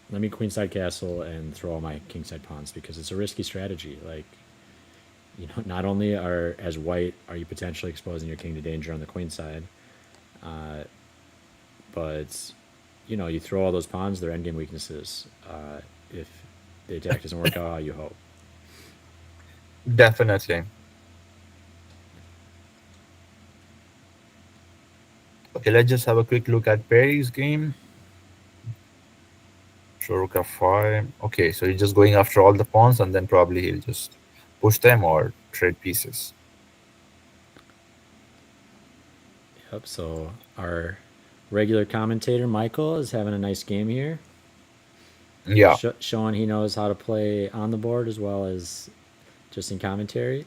let me queenside castle and throw all my kingside pawns because it's a risky strategy. Like, not only as white are you potentially exposing your king to danger on the queen side, but you throw all those pawns, they're endgame weaknesses. If the attack doesn't work out how you hope. Definitely. Okay, let's just have a quick look at Perry's game. So rook f5. Okay, so he's just going after all the pawns, and then probably he'll just push them or trade pieces. Yep. So our regular commentator Michael is having a nice game here, Yeah, showing he knows how to play on the board as well as just in commentary.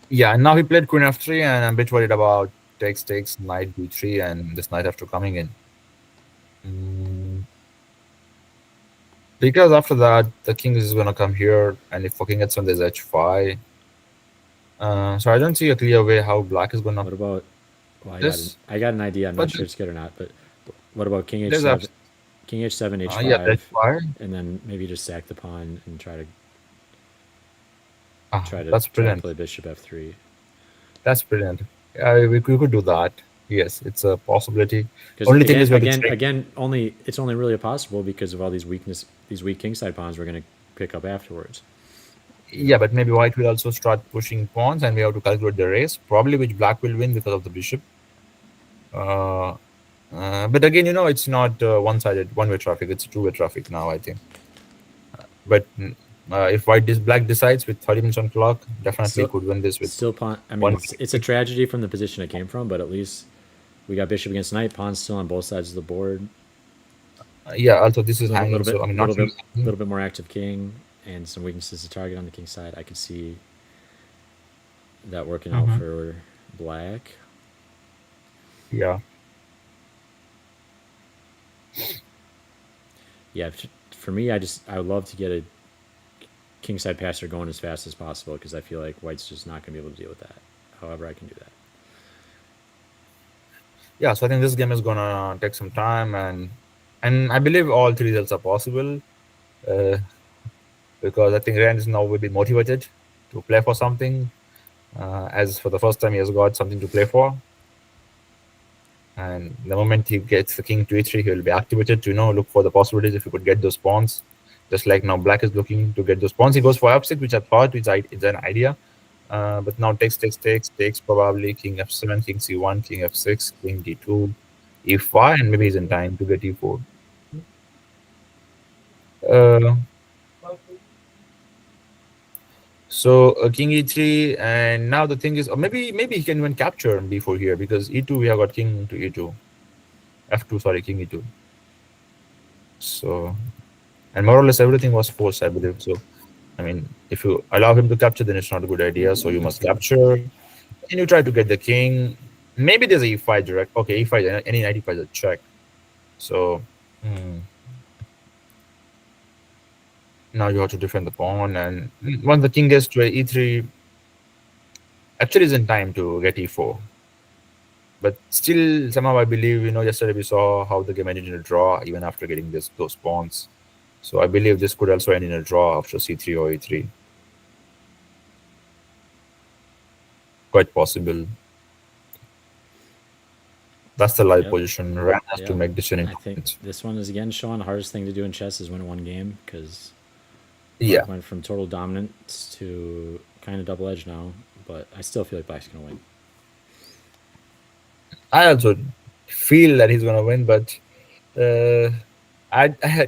yeah. And now he played queen f3, and I'm a bit worried about takes, knight b3, and this knight after coming in. Mm, because after that, the king is going to come here, and if for king gets on, there's h5. So I don't see a clear way how black is going to What about? Well, this. I got an idea. I'm But not sure it's good or not. But what about king there's a h7, king h7, yeah, h5, h5. and then maybe just sack the pawn and try to That's brilliant. play bishop f3. That's brilliant. We could do that. Yes, it's a possibility. Because Only thing is we have to check. again, it's only really possible because of all these these weak kingside pawns we're going to pick up afterwards. Yeah, but maybe white will also start pushing pawns, and we have to calculate the race. Probably which black will win because of the bishop. But again, it's not one-sided, one-way traffic. It's two-way traffic now, I think. But if black decides with 30 minutes on clock, definitely could win this with still pawn. I mean, it's a tragedy from the position it came from, but at least we got bishop against knight. Pawn's still on both sides of the board. Yeah. Also, this is hanging. So I mean, a little bit more active king and some weaknesses to target on the king side. I could see that working out for black. Yeah. Yeah, for me, I would love to get a kingside passer going as fast as possible because I feel like white's just not going to be able to deal with that. However, I can do that. Yeah, so I think this game is gonna take some time, and I believe all three results are possible, because I think Rand now will be motivated to play for something, as for the first time he has got something to play for. And the moment he gets the king to e3, he will be activated to look for the possibilities if he could get those pawns. Just like now black is looking to get those pawns. He goes for f6, which I thought is an idea. But now takes probably king f7, king c1, king f6, king d2, e5, and maybe he's in time to get e4. So king e3, and now the thing is, or maybe he can even capture b4 here, because e2 we have got king to e2, f2, sorry, king e2. So, and more or less everything was forced, I believe. So, I mean, if you allow him to capture, then it's not a good idea. So you must capture, and you try to get the king. Maybe there's a e5 direct. Okay, e5, any knight e5 is a check. So now you have to defend the pawn, and once the king gets to a e3, actually is in time to get e4. But still, somehow I believe, yesterday we saw how the game ended in a draw, even after getting those pawns. So I believe this could also end in a draw after c3 or e3. Quite possible. That's the live position. Ran has to make decision. I think this one is again showing the hardest thing to do in chess is win one game, because went from total dominance to kind of double edge now, but I still feel like black's gonna win. I also feel that he's gonna win, but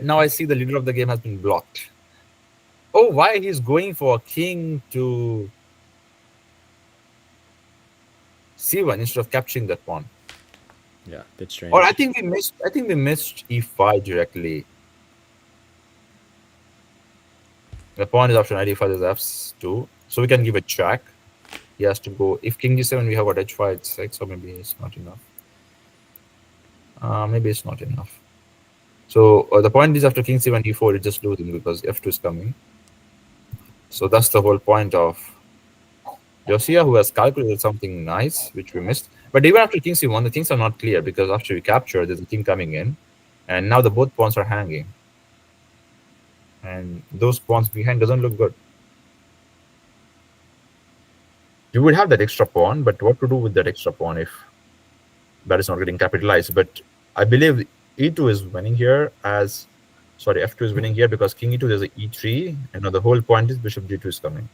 now I see the leader of the game has been blocked. Oh, why he's going for king to c1 instead of capturing that pawn? Yeah, bit strange. Or I think we missed e5 directly. The pawn is after knight e5 is f2, so we can give a check. He has to go. If king d7, we have got h5, 6, so maybe it's not enough. Maybe it's not enough. So the point is, after king c1 d4, it's just losing because f2 is coming. So that's the whole point of Josiah, who has calculated something nice, which we missed. But even after king c1, the things are not clear, because after we capture, there's a king coming in, and now the both pawns are hanging. And those pawns behind doesn't look good. You would have that extra pawn, but what to do with that extra pawn if that is not getting capitalized? But I believe e2 is winning here, f2 is winning here, because king e2 there's a e3, and now the whole point is bishop g2 is coming.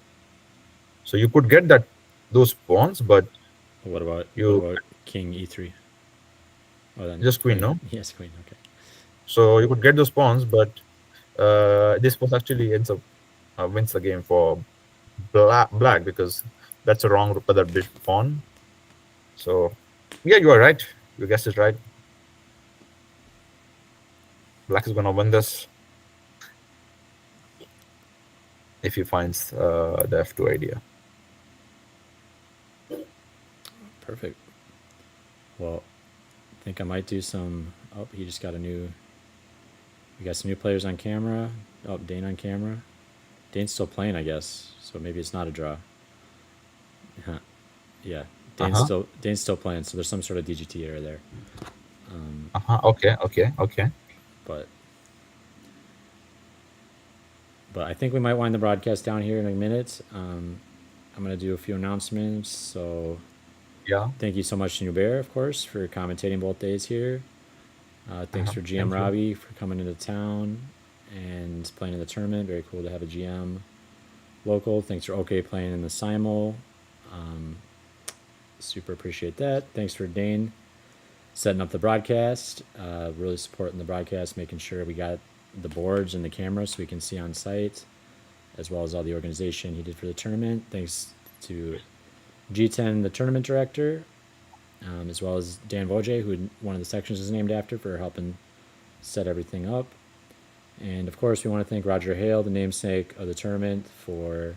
So you could get those pawns, but what about king e3. Oh, then Just queen, no? Yes, queen. Okay. So you could get those pawns, but this was actually ends up wins the game for black because that's a wrong other bit pawn. So yeah, you are right. Your guess is right. Black is gonna win this if he finds the f2 idea. Perfect. Well, I think I might do some. Oh, he just got a new. We got some new players on camera. Oh, Dane on camera. Dane's still playing, I guess. So maybe it's not a draw. Huh. Yeah, Dane's still playing. So there's some sort of DGT error there. Okay. But I think we might wind the broadcast down here in a minute. I'm gonna do a few announcements. So Yeah. thank you so much to Nubairshah, of course, for commentating both days here. Thanks for GM Thank you. Robby for coming into town and playing in the tournament. Very cool to have a GM local. Thanks for OK playing in the simul. Super appreciate that. Thanks for Dane setting up the broadcast. Really supporting the broadcast, making sure we got the boards and the camera so we can see on site, as well as all the organization he did for the tournament. Thanks to G10, the tournament director, as well as Dan Vojay, who one of the sections is named after, for helping set everything up. And of course, we want to thank Roger Hale, the namesake of the tournament, for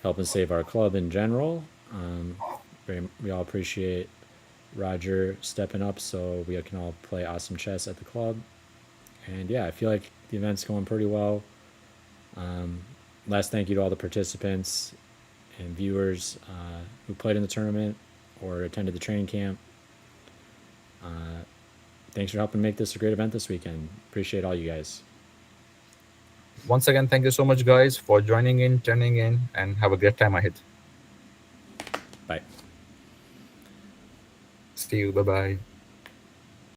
helping save our club in general. We all appreciate Roger stepping up so we can all play awesome chess at the club. And yeah, I feel like the event's going pretty well. Last thank you to all the participants and viewers who played in the tournament or attended the training camp. Thanks for helping make this a great event this weekend. Appreciate all you guys. Once again, thank you so much, guys, for joining in, tuning in, and have a great time ahead. Bye. See you. Bye-bye.